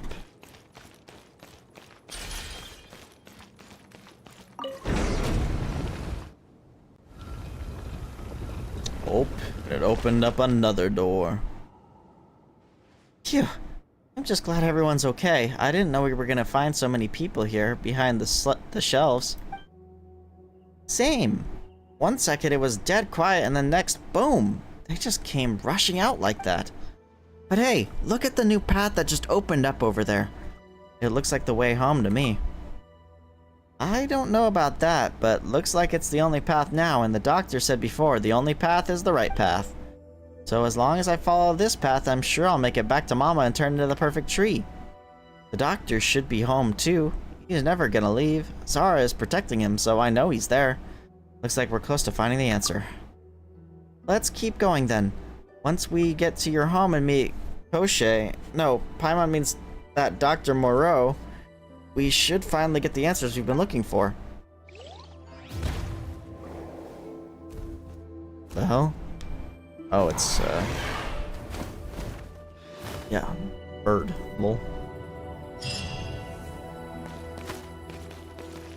Oh, it opened up another door. Phew. I'm just glad everyone's okay. I didn't know we were gonna find so many people here behind the shelves. Same. One second it was dead quiet and then next, boom! They just came rushing out like that. But hey, look at the new path that just opened up over there. It looks like the way home to me. I don't know about that, but looks like it's the only path now, and the doctor said before, the only path is the right path. So as long as I follow this path, I'm sure I'll make it back to Mama and turn into the perfect tree. The doctor should be home too. He's never gonna leave. Zara is protecting him, so I know he's there. Looks like we're close to finding the answer. Let's keep going then. Once we get to your home and meet Koshie, no, Paimon means that Dr. Moreau, we should finally get the answers we've been looking for. The hell? Oh, it's, yeah, bird, lol.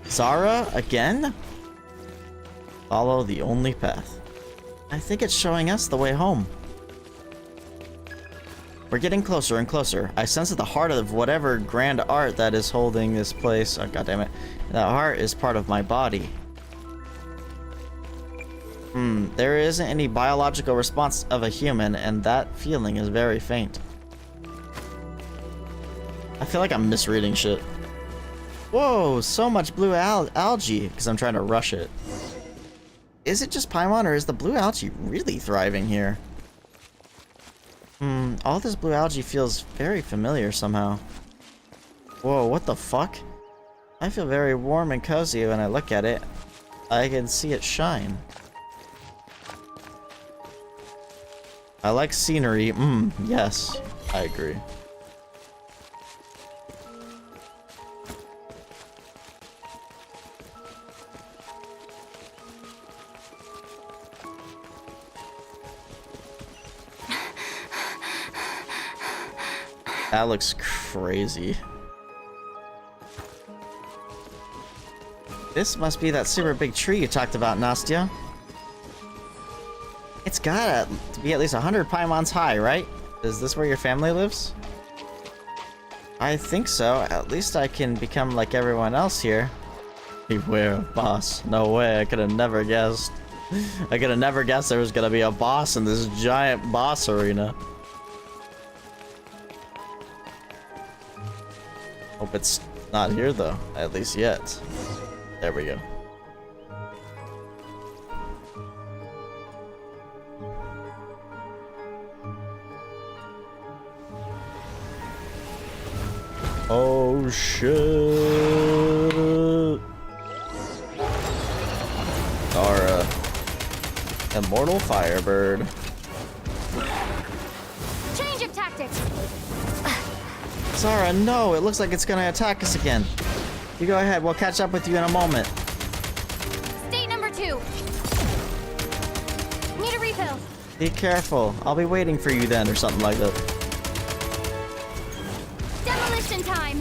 Zara, again? Follow the only path. I think it's showing us the way home. We're getting closer and closer. I sense at the heart of whatever grand art that is holding this place. Oh, goddammit. That heart is part of my body. There isn't any biological response of a human, and that feeling is very faint. I feel like I'm misreading shit. Whoa, so much blue algae, because I'm trying to rush it. Is it just Paimon, or is the blue algae really thriving here? All this blue algae feels very familiar somehow. Whoa, what the fuck? I feel very warm and cozy when I look at it. I can see it shine. I like scenery. Yes, I agree. That looks crazy. This must be that super big tree you talked about, Nastya. It's gotta be at least 100 Paimons high, right? Is this where your family lives? I think so. At least I can become like everyone else here. Beware of boss. No way, I could have never guessed. I could have never guessed there was gonna be a boss in this giant boss arena. Hope it's not here though, at least yet. There we go. Oh shit! Zara, Immortal Firebird. Change of tactics. Zara, no! It looks like it's gonna attack us again. You go ahead. We'll catch up with you in a moment. State number 2. Need a refill. Be careful. I'll be waiting for you then, or something like that. Demolition time.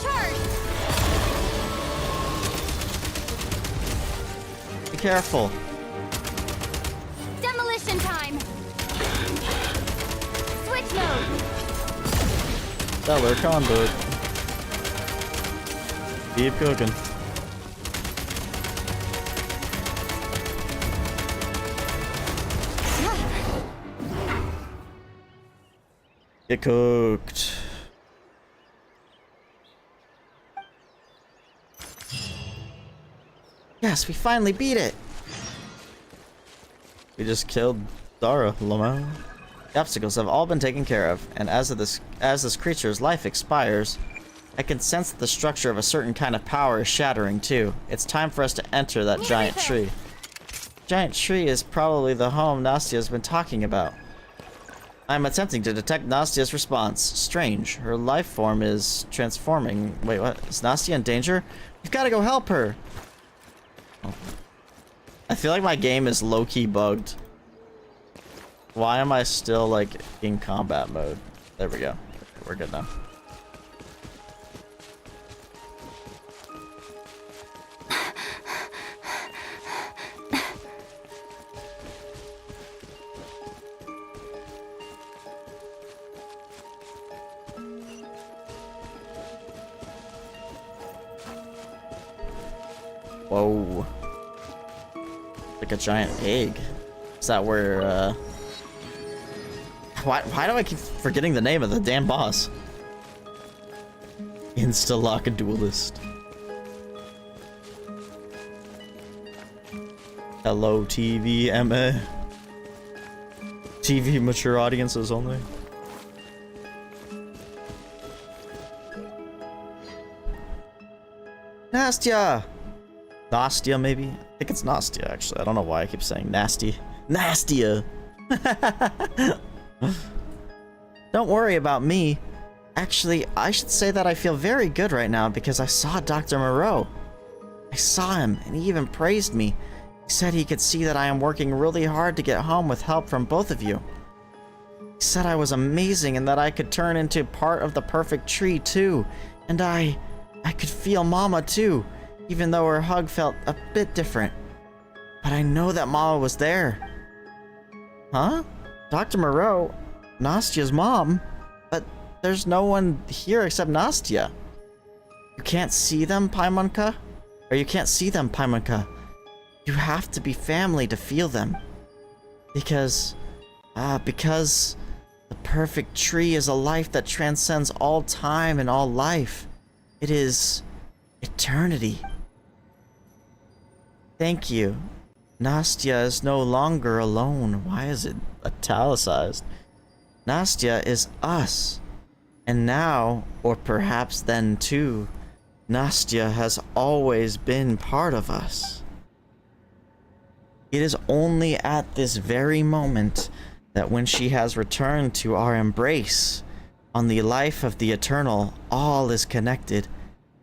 Charge. Be careful. Demolition time. Switch mode. Stellar conduit. Keep cooking. Get cooked. Yes, we finally beat it. We just killed Zara, Lamau. The obstacles have all been taken care of, and as this creature's life expires, I can sense that the structure of a certain kind of power is shattering too. It's time for us to enter that giant tree. Giant tree is probably the home Nastia's been talking about. I'm attempting to detect Nastia's response. Strange. Her life form is transforming. Wait, what? Is Nastia in danger? We've got to go help her. Oh. I feel like my game is low-key bugged. Why am I still, like, in combat mode? There we go. We're good now. Whoa. Like a giant egg. Is that where, Why do I keep forgetting the name of the damn boss? Insta-lock a duelist. Hello, TVMA. TV mature audiences only. Nastia! Nastia, maybe? I think it's Nastia, actually. I don't know why I keep saying nasty. Nastia! Don't worry about me. Actually, I should say that I feel very good right now because I saw Dr. Moreau. I saw him, and he even praised me. He said he could see that I am working really hard to get home with help from both of you. He said I was amazing and that I could turn into part of the perfect tree too. And I could feel Mama too, even though her hug felt a bit different. But I know that Mama was there. Huh? Dr. Moreau? Nastia's mom? But there's no one here except Nastia. You can't see them, Paimonka? Or you can't see them, Paimonka. You have to be family to feel them. Because the perfect tree is a life that transcends all time and all life. It is eternity. Thank you. Nastia is no longer alone. Why is it italicized? Nastia is us. And now, or perhaps then too, Nastia has always been part of us. It is only at this very moment that when she has returned to our embrace, on the life of the eternal, all is connected.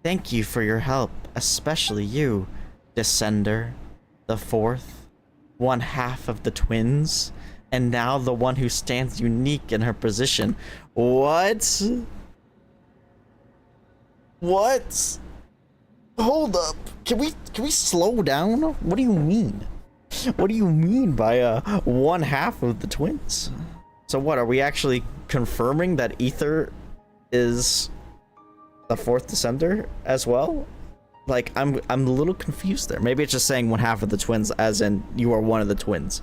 Thank you for your help, especially you, Descender, the fourth, one half of the twins, and now the one who stands unique in her position. What? What? Hold up. Can we slow down? What do you mean? What do you mean by one half of the twins? So what, are we actually confirming that Ether is the fourth Descender as well? Like, I'm a little confused there. Maybe it's just saying one half of the twins as in you are one of the twins.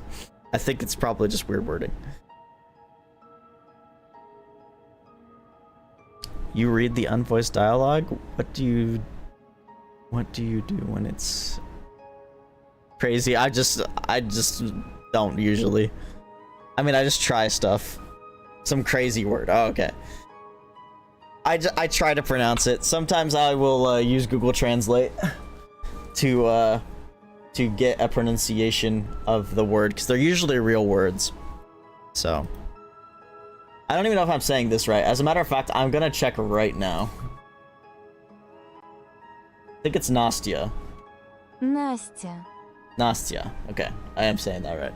I think it's probably just weird wording. You read the unvoiced dialogue? What do you do when it's crazy? I just don't usually. I mean, I just try stuff. Some crazy word. Oh, okay. I try to pronounce it. Sometimes I will use Google Translate to get a pronunciation of the word, because they're usually real words. So I don't even know if I'm saying this right. As a matter of fact, I'm gonna check right now. I think it's Nastia. Настя. Nastia. Okay, I am saying that right.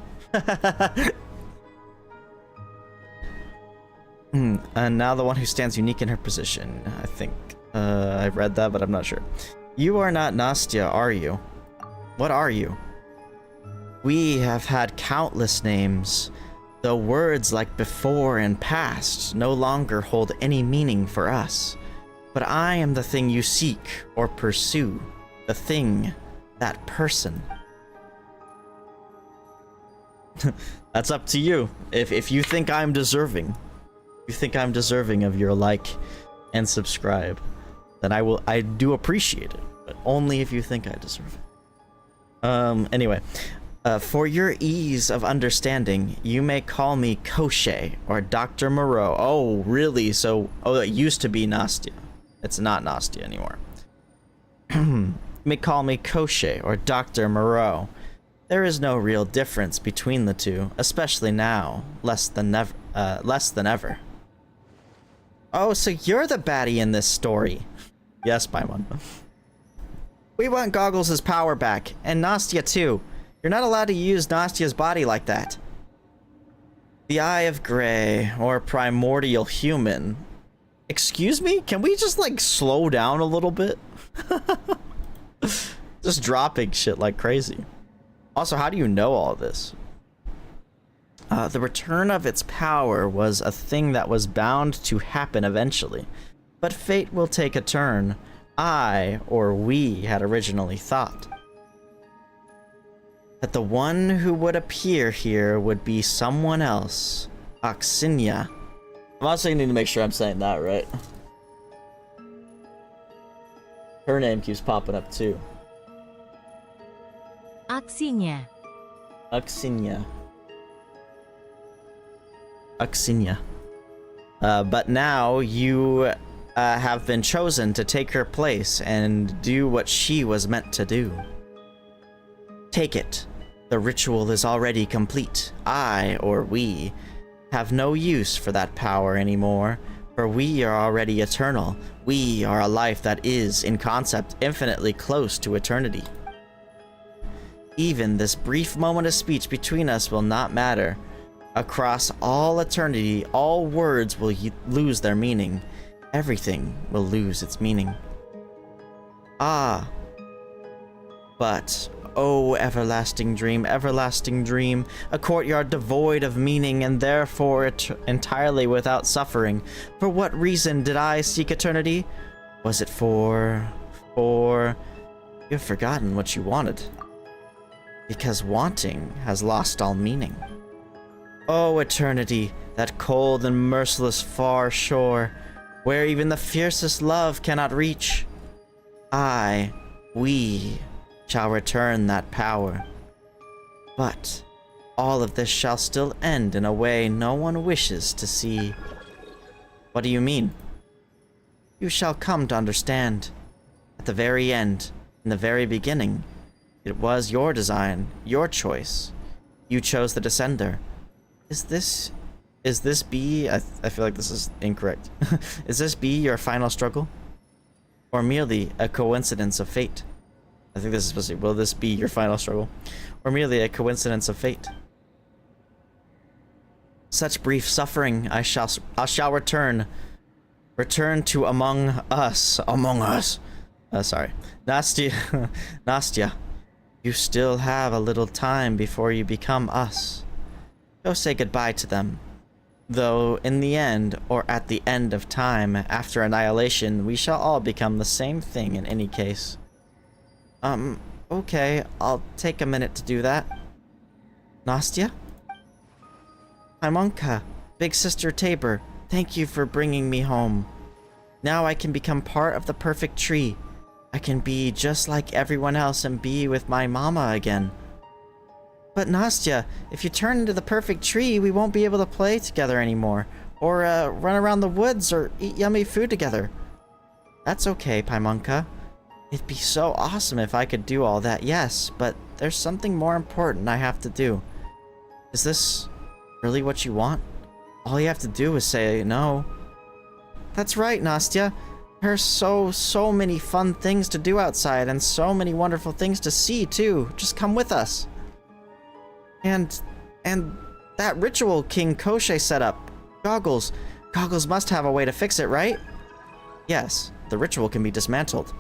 And now the one who stands unique in her position. I think I read that, but I'm not sure. You are not Nastia, are you? What are you? We have had countless names, though words like before and past no longer hold any meaning for us. But I am the thing you seek or pursue. The thing, that person. That's up to you. If you think I'm deserving, you think I'm deserving of your like and subscribe, then I do appreciate it, but only if you think I deserve it. Anyway, for your ease of understanding, you may call me Koshé or Dr. Moreau. Oh, really? So, oh, it used to be Nastia. It's not Nastia anymore. You may call me Koshé or Dr. Moreau. There is no real difference between the two, especially now, less than ever. Oh, so you're the baddie in this story. Yes, Paimon. We want Goggles' power back, and Nastia too. You're not allowed to use Nastia's body like that. The Eye of Grey, or Primordial Human. Excuse me? Can we just, like, slow down a little bit? Just dropping shit like crazy. Also, how do you know all this? The return of its power was a thing that was bound to happen eventually. But fate will take a turn I, or we, had originally thought. That the one who would appear here would be someone else. Axinia. I'm also need to make sure I'm saying that right. Her name keeps popping up too. Axinia. Axinia. Axinia. But now you have been chosen to take her place and do what she was meant to do. Take it. The ritual is already complete. I, or we, have no use for that power anymore, for we are already eternal. We are a life that is, in concept, infinitely close to eternity. Even this brief moment of speech between us will not matter. Across all eternity, all words will lose their meaning. Everything will lose its meaning. Ah. But, oh, everlasting dream, a courtyard devoid of meaning and therefore entirely without suffering. For what reason did I seek eternity? Was it for... You've forgotten what you wanted. Because wanting has lost all meaning. Oh, eternity, that cold and merciless far shore, where even the fiercest love cannot reach. We shall return that power. But all of this shall still end in a way no one wishes to see. What do you mean? You shall come to understand. At the very end, in the very beginning, it was your design, your choice. You chose the Descender. Is this be... I feel like this is incorrect. Is this be your final struggle? Or merely a coincidence of fate? I think this is supposed to be, will this be your final struggle? Or merely a coincidence of fate? Such brief suffering, I shall return. Return to among us. Sorry. Nastia, you still have a little time before you become us. Go say goodbye to them. Though, in the end, or at the end of time, after annihilation, we shall all become the same thing in any case. Okay, I'll take a minute to do that. Nastia? Paimonka, Big Sister Tabor, thank you for bringing me home. Now I can become part of the perfect tree. I can be just like everyone else and be with my mama again. But Nastia, if you turn into the perfect tree, we won't be able to play together anymore, or run around the woods or eat yummy food together. That's okay, Paimonka. It'd be so awesome if I could do all that, yes, but there's something more important I have to do. Is this really what you want? All you have to do is say no. That's right, Nastia. There's so many fun things to do outside and so many wonderful things to see, too. Just come with us. And that ritual King Koshé set up. Goggles must have a way to fix it, right? Yes, the ritual can be dismantled.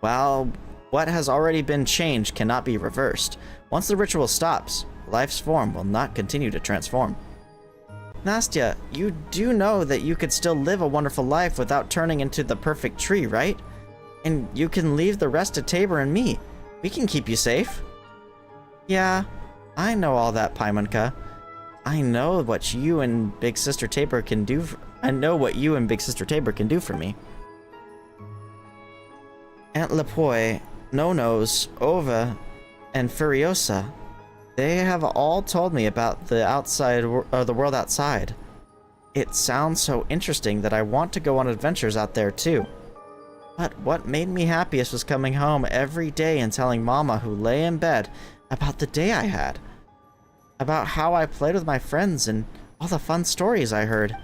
Well, what has already been changed cannot be reversed. Once the ritual stops, life's form will not continue to transform. Nastia, you do know that you could still live a wonderful life without turning into the perfect tree, right? And you can leave the rest to Tabor and me. We can keep you safe. Yeah, I know all that, Paimonka. I know what you and Big Sister Tabor can do. I know what you and Big Sister Tabor can do for me. Aunt Lepoy, No-Nose, Ova, and Furiosa. They have all told me about the the world outside. It sounds so interesting that I want to go on adventures out there too. But what made me happiest was coming home every day and telling Mama, who lay in bed, about the day I had. About how I played with my friends and all the fun stories I heard.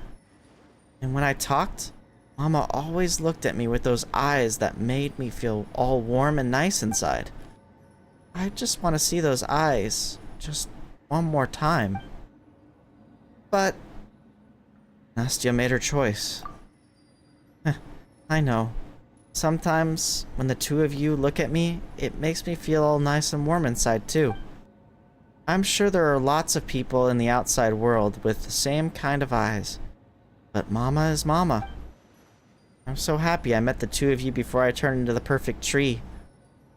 And when I talked, Mama always looked at me with those eyes that made me feel all warm and nice inside. I just want to see those eyes just one more time. But Nastya made her choice. I know. Sometimes when the two of you look at me, it makes me feel all nice and warm inside too. I'm sure there are lots of people in the outside world with the same kind of eyes. But Mama is Mama. I'm so happy I met the two of you before I turned into the perfect tree.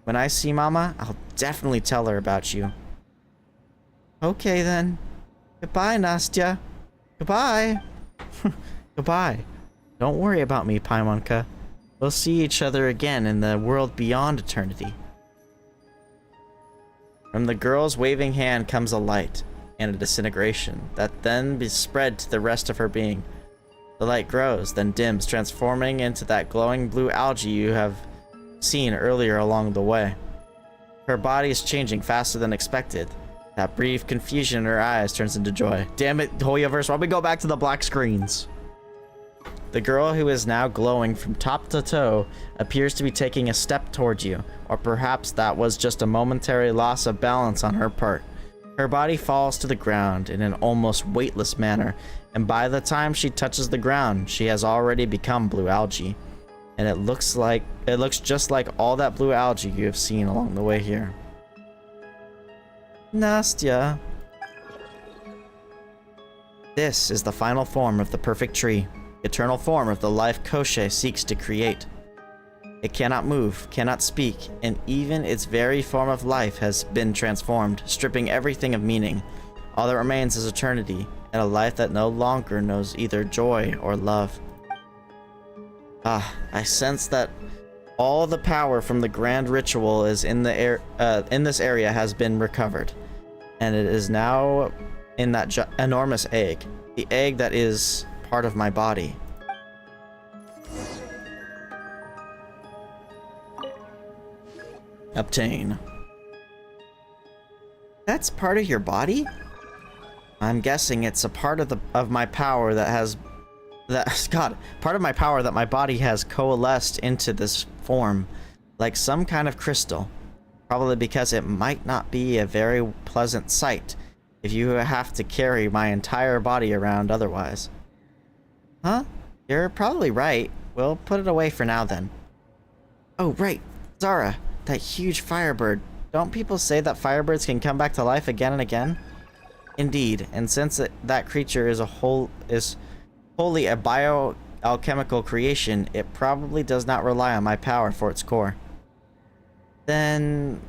When I see Mama, I'll definitely tell her about you. Okay then. Goodbye, Nastya. Goodbye. Goodbye. Don't worry about me, Paimonka. We'll see each other again in the world beyond eternity. From the girl's waving hand comes a light and a disintegration that then be spread to the rest of her being. The light grows, then dims, transforming into that glowing blue algae you have seen earlier along the way. Her body is changing faster than expected. That brief confusion in her eyes turns into joy. Damn it, Hoyoverse, why don't we go back to the black screens? The girl, who is now glowing from top to toe, appears to be taking a step towards you, or perhaps that was just a momentary loss of balance on her part. Her body falls to the ground in an almost weightless manner, and by the time she touches the ground, she has already become blue algae. And it looks just like all that blue algae you have seen along the way here. Nastya. This is the final form of the perfect tree. Eternal form of the life Koschei seeks to create. It cannot move, cannot speak, and even its very form of life has been transformed, stripping everything of meaning. All that remains is eternity, and a life that no longer knows either joy or love. I sense that all the power from the grand ritual is in this area has been recovered, and it is now in that enormous egg, the egg that is part of my body. Obtain. That's part of your body? I'm guessing it's a part of my power part of my power that my body has coalesced into this form, like some kind of crystal. Probably because it might not be a very pleasant sight if you have to carry my entire body around otherwise. Huh? You're probably right. We'll put it away for now then. Oh, right. Zara, that huge firebird. Don't people say that firebirds can come back to life again and again? Indeed, and since that creature is wholly a bioalchemical creation, it probably does not rely on my power for its core. Then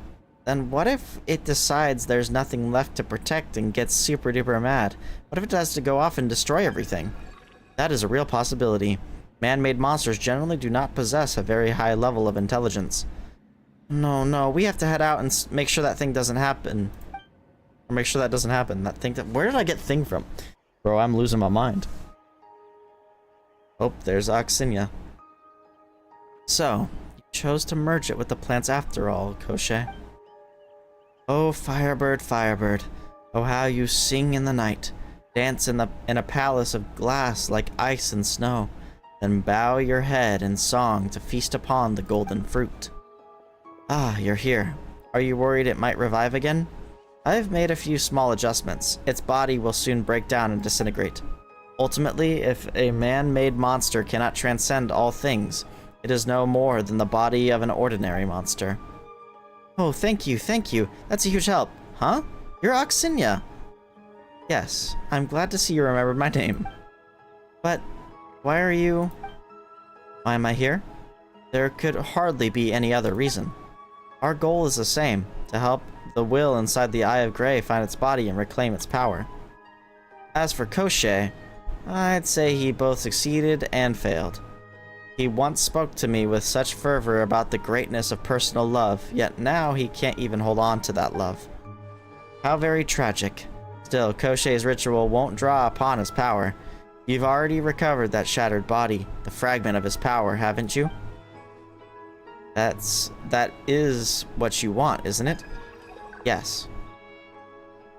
what if it decides there's nothing left to protect and gets super duper mad? What if it has to go off and destroy everything? That is a real possibility. Man-made monsters generally do not possess a very high level of intelligence. No, we have to head out and make sure that thing doesn't happen. Or make sure that doesn't happen. Where did I get thing from? Bro, I'm losing my mind. Oh, there's Axinia. So, you chose to merge it with the plants after all, Koschei. Oh, Firebird, Firebird. Oh, how you sing in the night. Dance in a palace of glass like ice and snow. Then bow your head in song to feast upon the golden fruit. Ah, you're here. Are you worried it might revive again? I've made a few small adjustments. Its body will soon break down and disintegrate. Ultimately, if a man-made monster cannot transcend all things, it is no more than the body of an ordinary monster. Oh, thank you. That's a huge help. Huh? You're Axinia. Yes, I'm glad to see you remembered my name. But, why am I here? There could hardly be any other reason. Our goal is the same, to help the will inside the Eye of Grey find its body and reclaim its power. As for Koschei, I'd say he both succeeded and failed. He once spoke to me with such fervor about the greatness of personal love, yet now he can't even hold on to that love. How very tragic. Still, Koschei's ritual won't draw upon his power. You've already recovered that shattered body, the fragment of his power, haven't you? That is what you want, isn't it? Yes.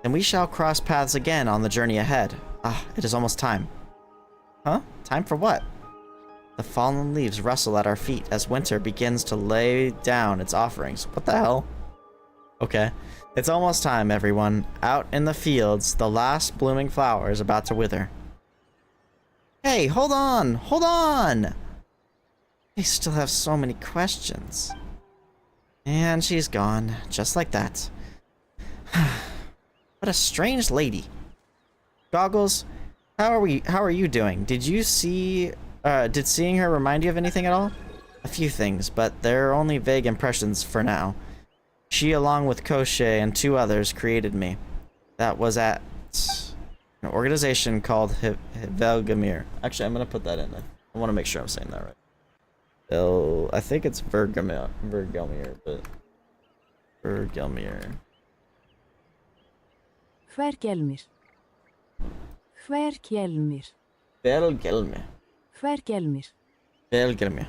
Then we shall cross paths again on the journey ahead. Ah, it is almost time. Huh? Time for what? The fallen leaves rustle at our feet as winter begins to lay down its offerings. What the hell? Okay. It's almost time, everyone. Out in the fields, the last blooming flower is about to wither. Hey, hold on! Hold on! I still have so many questions. And she's gone, just like that. What a strange lady. Goggles, how are you doing? Did seeing her remind you of anything at all? A few things, but they're only vague impressions for now. She, along with Koshei and 2 others, created me. That was at an organization called Velgamir. Actually, I'm gonna put that in there. I want to make sure I'm saying that right. I think it's Vergelmir, but Vergelmir. Vergelmir. Vergelmir. Vergelmir. Vergelmir. Velgamir.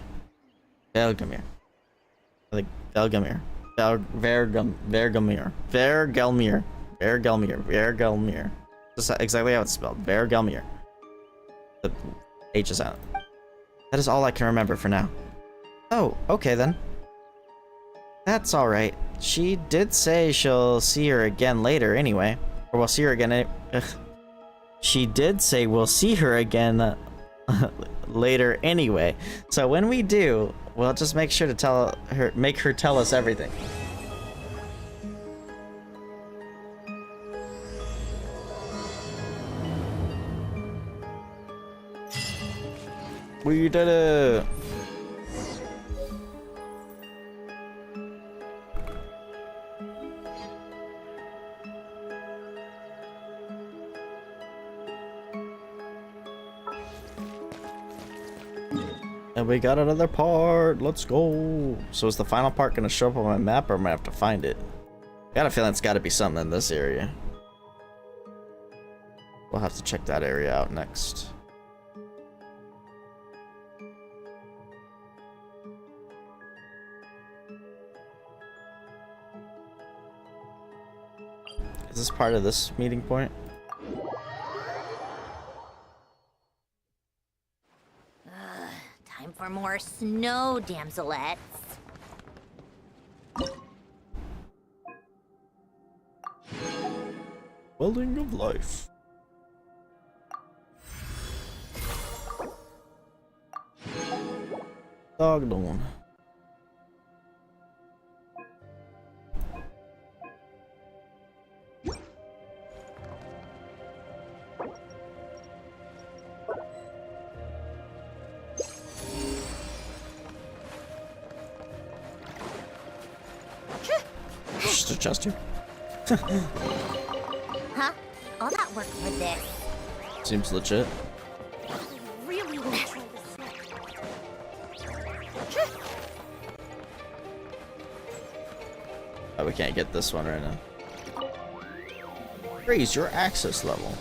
Velgamir. I think Velgamir. Vergelmir. Vergelmir. Vergelmir. Vergelmir. That's exactly how it's spelled. Vergelmir. The H is out. That is all I can remember for now. Oh, okay then. That's alright. She did say she'll see her again later anyway. Or we'll see her again. She did say we'll see her again later anyway. So when we do, we'll just make sure to make her tell us everything. We did it! And we got another part. Let's go. So is the final part gonna show up on my map, or am I have to find it? I got a feeling it's gotta be something in this area. We'll have to check that area out next. Is this part of this meeting point? Time for more snow, damselettes. Welding of life. Dogdawn. Just adjust you. Huh? All that work for this. Seems legit. Really want to try this. Oh, we can't get this one right now. Raise your access level.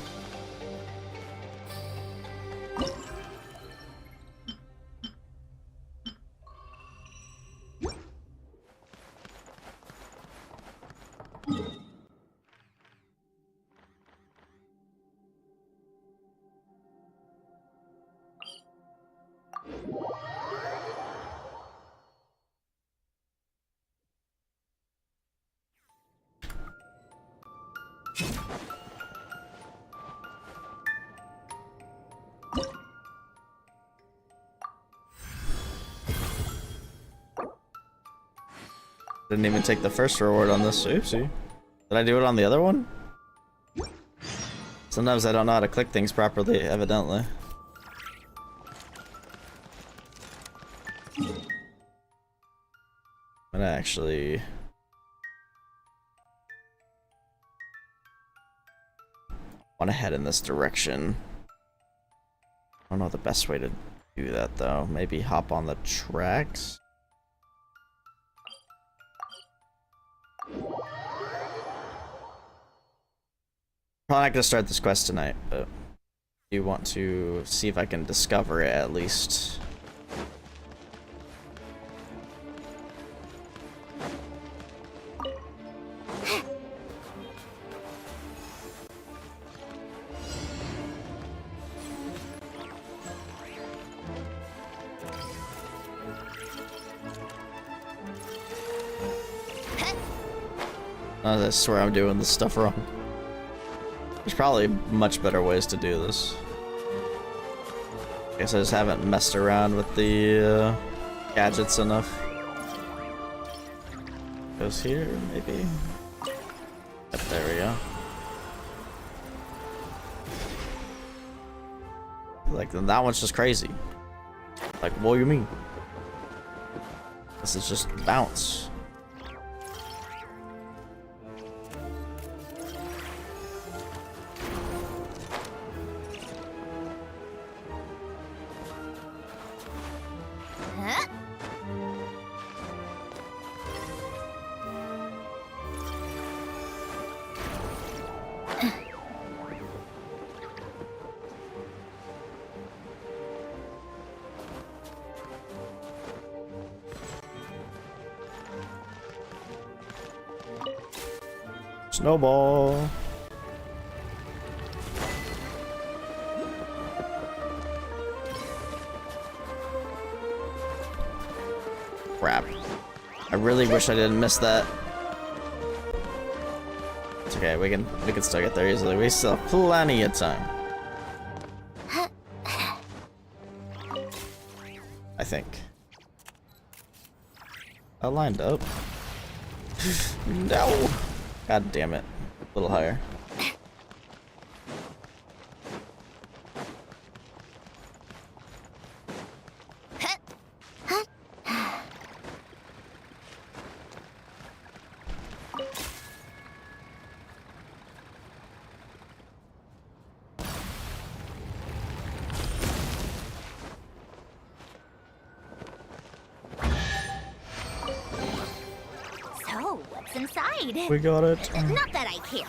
Didn't even take the first reward on this. Oopsie. Did I do it on the other one? Sometimes I don't know how to click things properly, evidently. I'm gonna actually... want to head in this direction. I don't know the best way to do that though. Maybe hop on the tracks? Probably not gonna start this quest tonight, but I do want to see if I can discover it at least. I swear I'm doing this stuff wrong. There's probably much better ways to do this. Guess I just haven't messed around with the gadgets enough. Goes here, maybe? Yep, there we go. Like, that one's just crazy. Like, what do you mean? This is just bounce. Snowball. Crap. I really wish I didn't miss that. It's okay, we can still get there easily. We still have plenty of time. I think. I lined up. No! God damn it. A little higher. So, what's inside? We got it. Not that I care.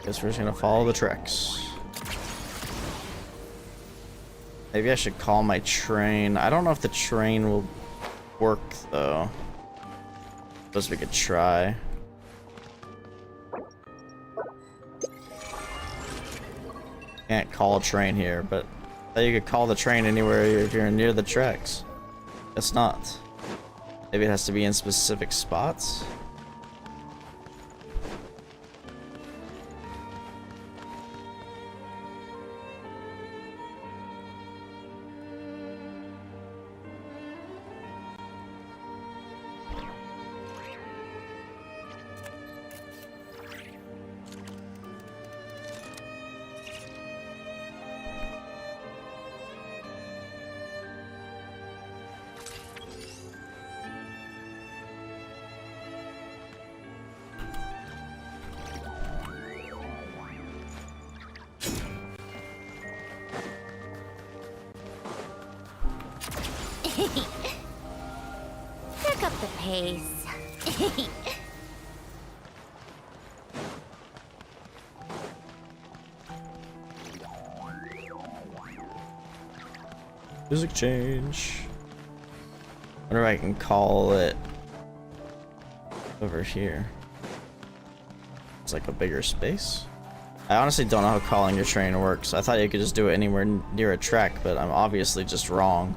Guess we're just gonna follow the tracks. Maybe I should call my train. I don't know if the train will work though. Suppose we could try. Can't call a train here, but I thought you could call the train anywhere if you're near the tracks. Guess not. Maybe it has to be in specific spots. Pick up the pace. Music change. Wonder if I can call it over here. It's like a bigger space. I honestly don't know how calling your train works. I thought you could just do it anywhere near a track, but I'm obviously just wrong.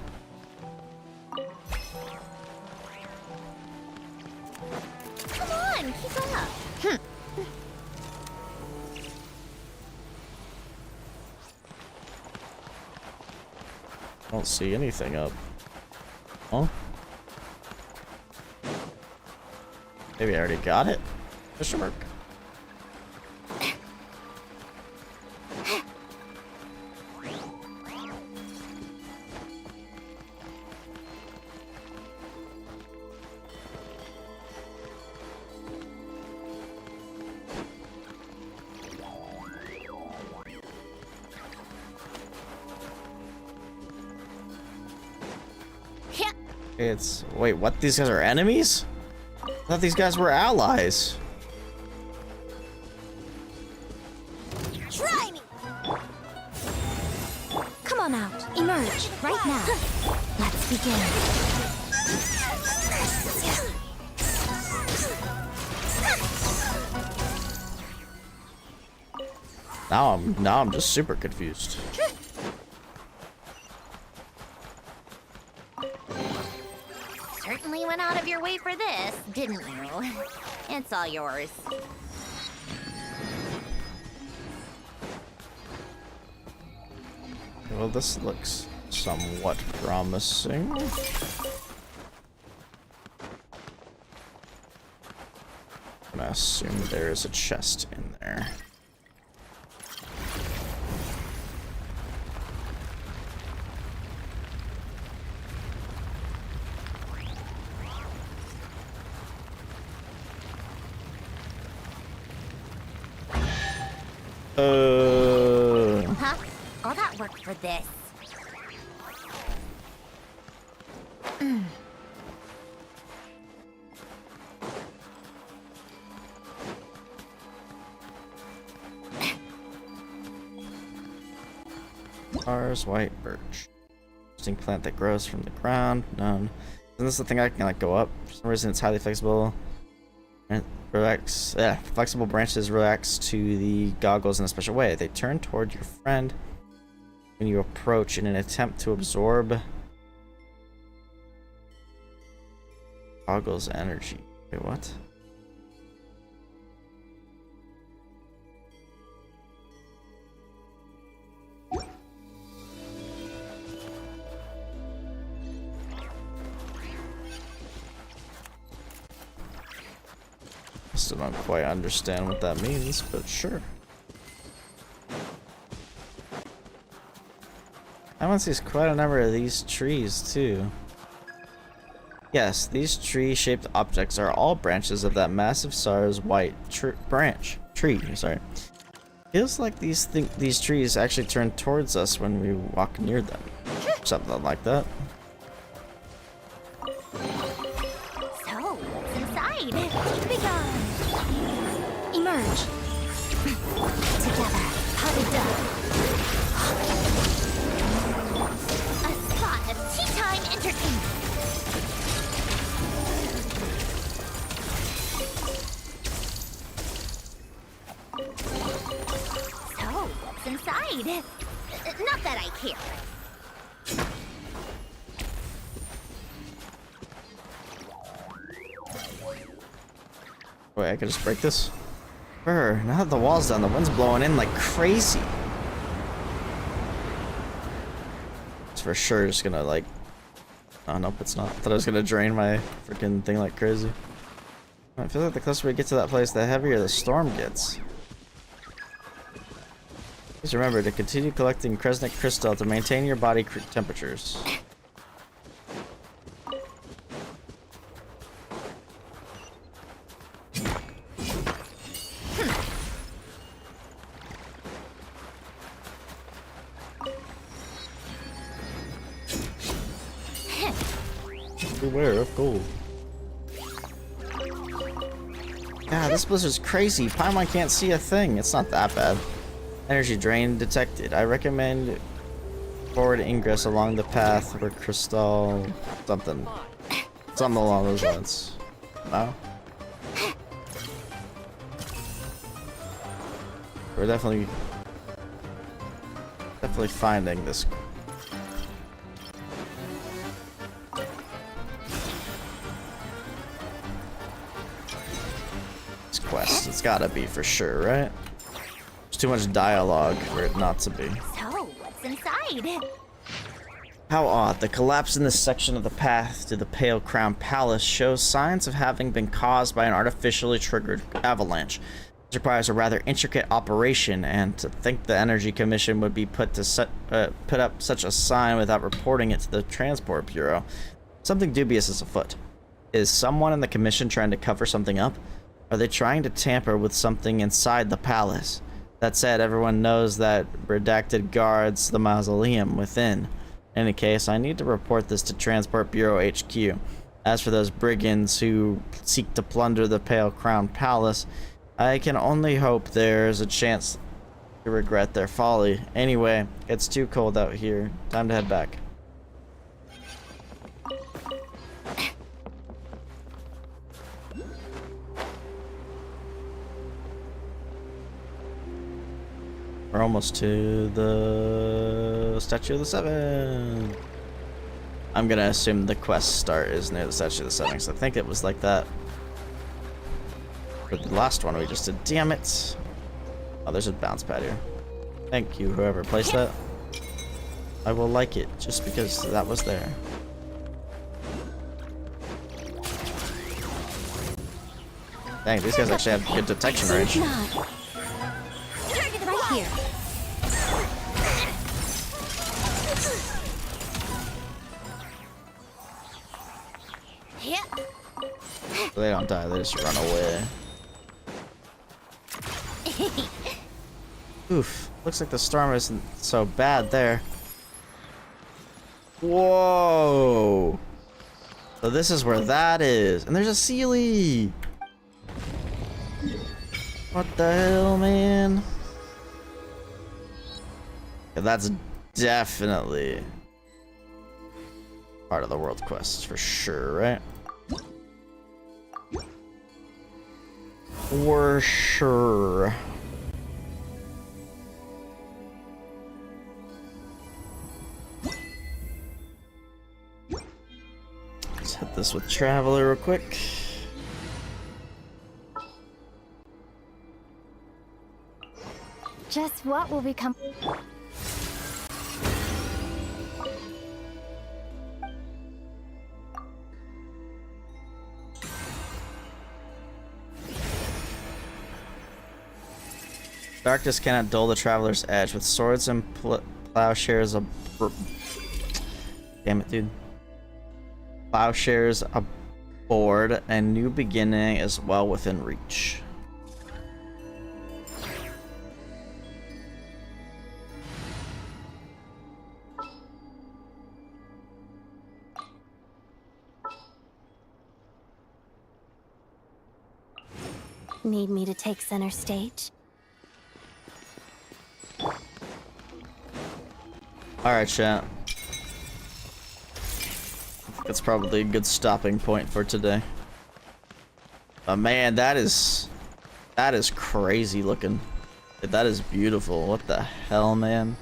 Come on, keep up. I don't see anything up. Huh? Maybe I already got it? Question mark. Yeah. It's... Wait, what? These guys are enemies? I thought these guys were allies. Try me! Come on out. Emerge. Right now. Let's begin. Now I'm just super confused. Certainly went out of your way for this, didn't you? It's all yours. Well, this looks somewhat promising. I'm gonna assume there is a chest in there. Huh? All that work for this. Stars, white birch. Interesting plant that grows from the ground. None. Isn't this the thing I can like go up? For some reason it's highly flexible. And flexible branches relax to the goggles in a special way. They turn toward your friend when you approach in an attempt to absorb goggles energy. Wait, what? Still don't quite understand what that means, but sure. One sees quite a number of these trees too. Yes, these tree-shaped objects are all branches of that massive SARS white tree. Sorry. Feels like these trees actually turn towards us when we walk near them. Something like that. So, what's inside? Begone! Emerge! Together, huddled up. A spot of tea-time entertainment. So, what's inside? Not that I care. Wait, I can just break this? Brr, now that the wall's down, the wind's blowing in like crazy. It's for sure just gonna like... Oh, nope, it's not. I thought I was gonna drain my freaking thing like crazy. I feel like the closer we get to that place, the heavier the storm gets. Please remember to continue collecting Kresnik crystal to maintain your body temperatures. Beware of gold. Yeah, this blizzard's crazy. Paimon can't see a thing. It's not that bad. Energy drain detected. I recommend forward ingress along the path where crystal... Something along those lines. No? We're definitely finding this. Quest. It's gotta be for sure, right? There's too much dialogue for it not to be. So, what's inside? How odd. The collapse in this section of the path to the Pale Crown Palace shows signs of having been caused by an artificially triggered avalanche. This requires a rather intricate operation, and to think the Energy Commission would be put up such a sign without reporting it to the Transport Bureau. Something dubious is afoot. Is someone in the Commission trying to cover something up? Are they trying to tamper with something inside the palace? That said, everyone knows that redacted guards the mausoleum within. In any case, I need to report this to Transport Bureau HQ. As for those brigands who seek to plunder the Pale Crown Palace, I can only hope there's a chance to regret their folly. Anyway, it's too cold out here. Time to head back. We're almost to the Statue of the Seven. I'm gonna assume the quest start is near the Statue of the Seven, because I think it was like that for the last one we just did. Damn it. Oh, there's a bounce pad here. Thank you, whoever placed that. I will like it, just because that was there. Dang, these guys actually have good detection range. Right here. They don't die, they just run away. Oof, looks like the storm isn't so bad there. Whoa! So this is where that is. And there's a Sealy! What the hell, man? Yeah, that's definitely part of the world quest for sure, right? For sure. Let's hit this with Traveler real quick. Just what will become... Darkness cannot dull the Traveler's edge. With swords and plowshares damn it, dude. Plowshares aboard, and new beginning is well within reach. Need me to take center stage? Alright, chat. That's probably a good stopping point for today. But man, that is crazy looking. That is beautiful. What the hell, man?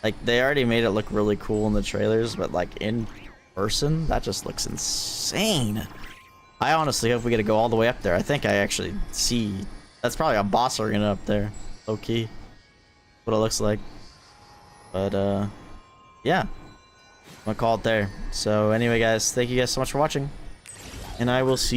Like, they already made it look really cool in the trailers, but like in person, that just looks insane. I honestly hope we get to go all the way up there. I think I actually see... That's probably a boss arena up there. Low-key. What it looks like. But, yeah. I'm gonna call it there. So, anyway, guys, thank you guys so much for watching. And I will see you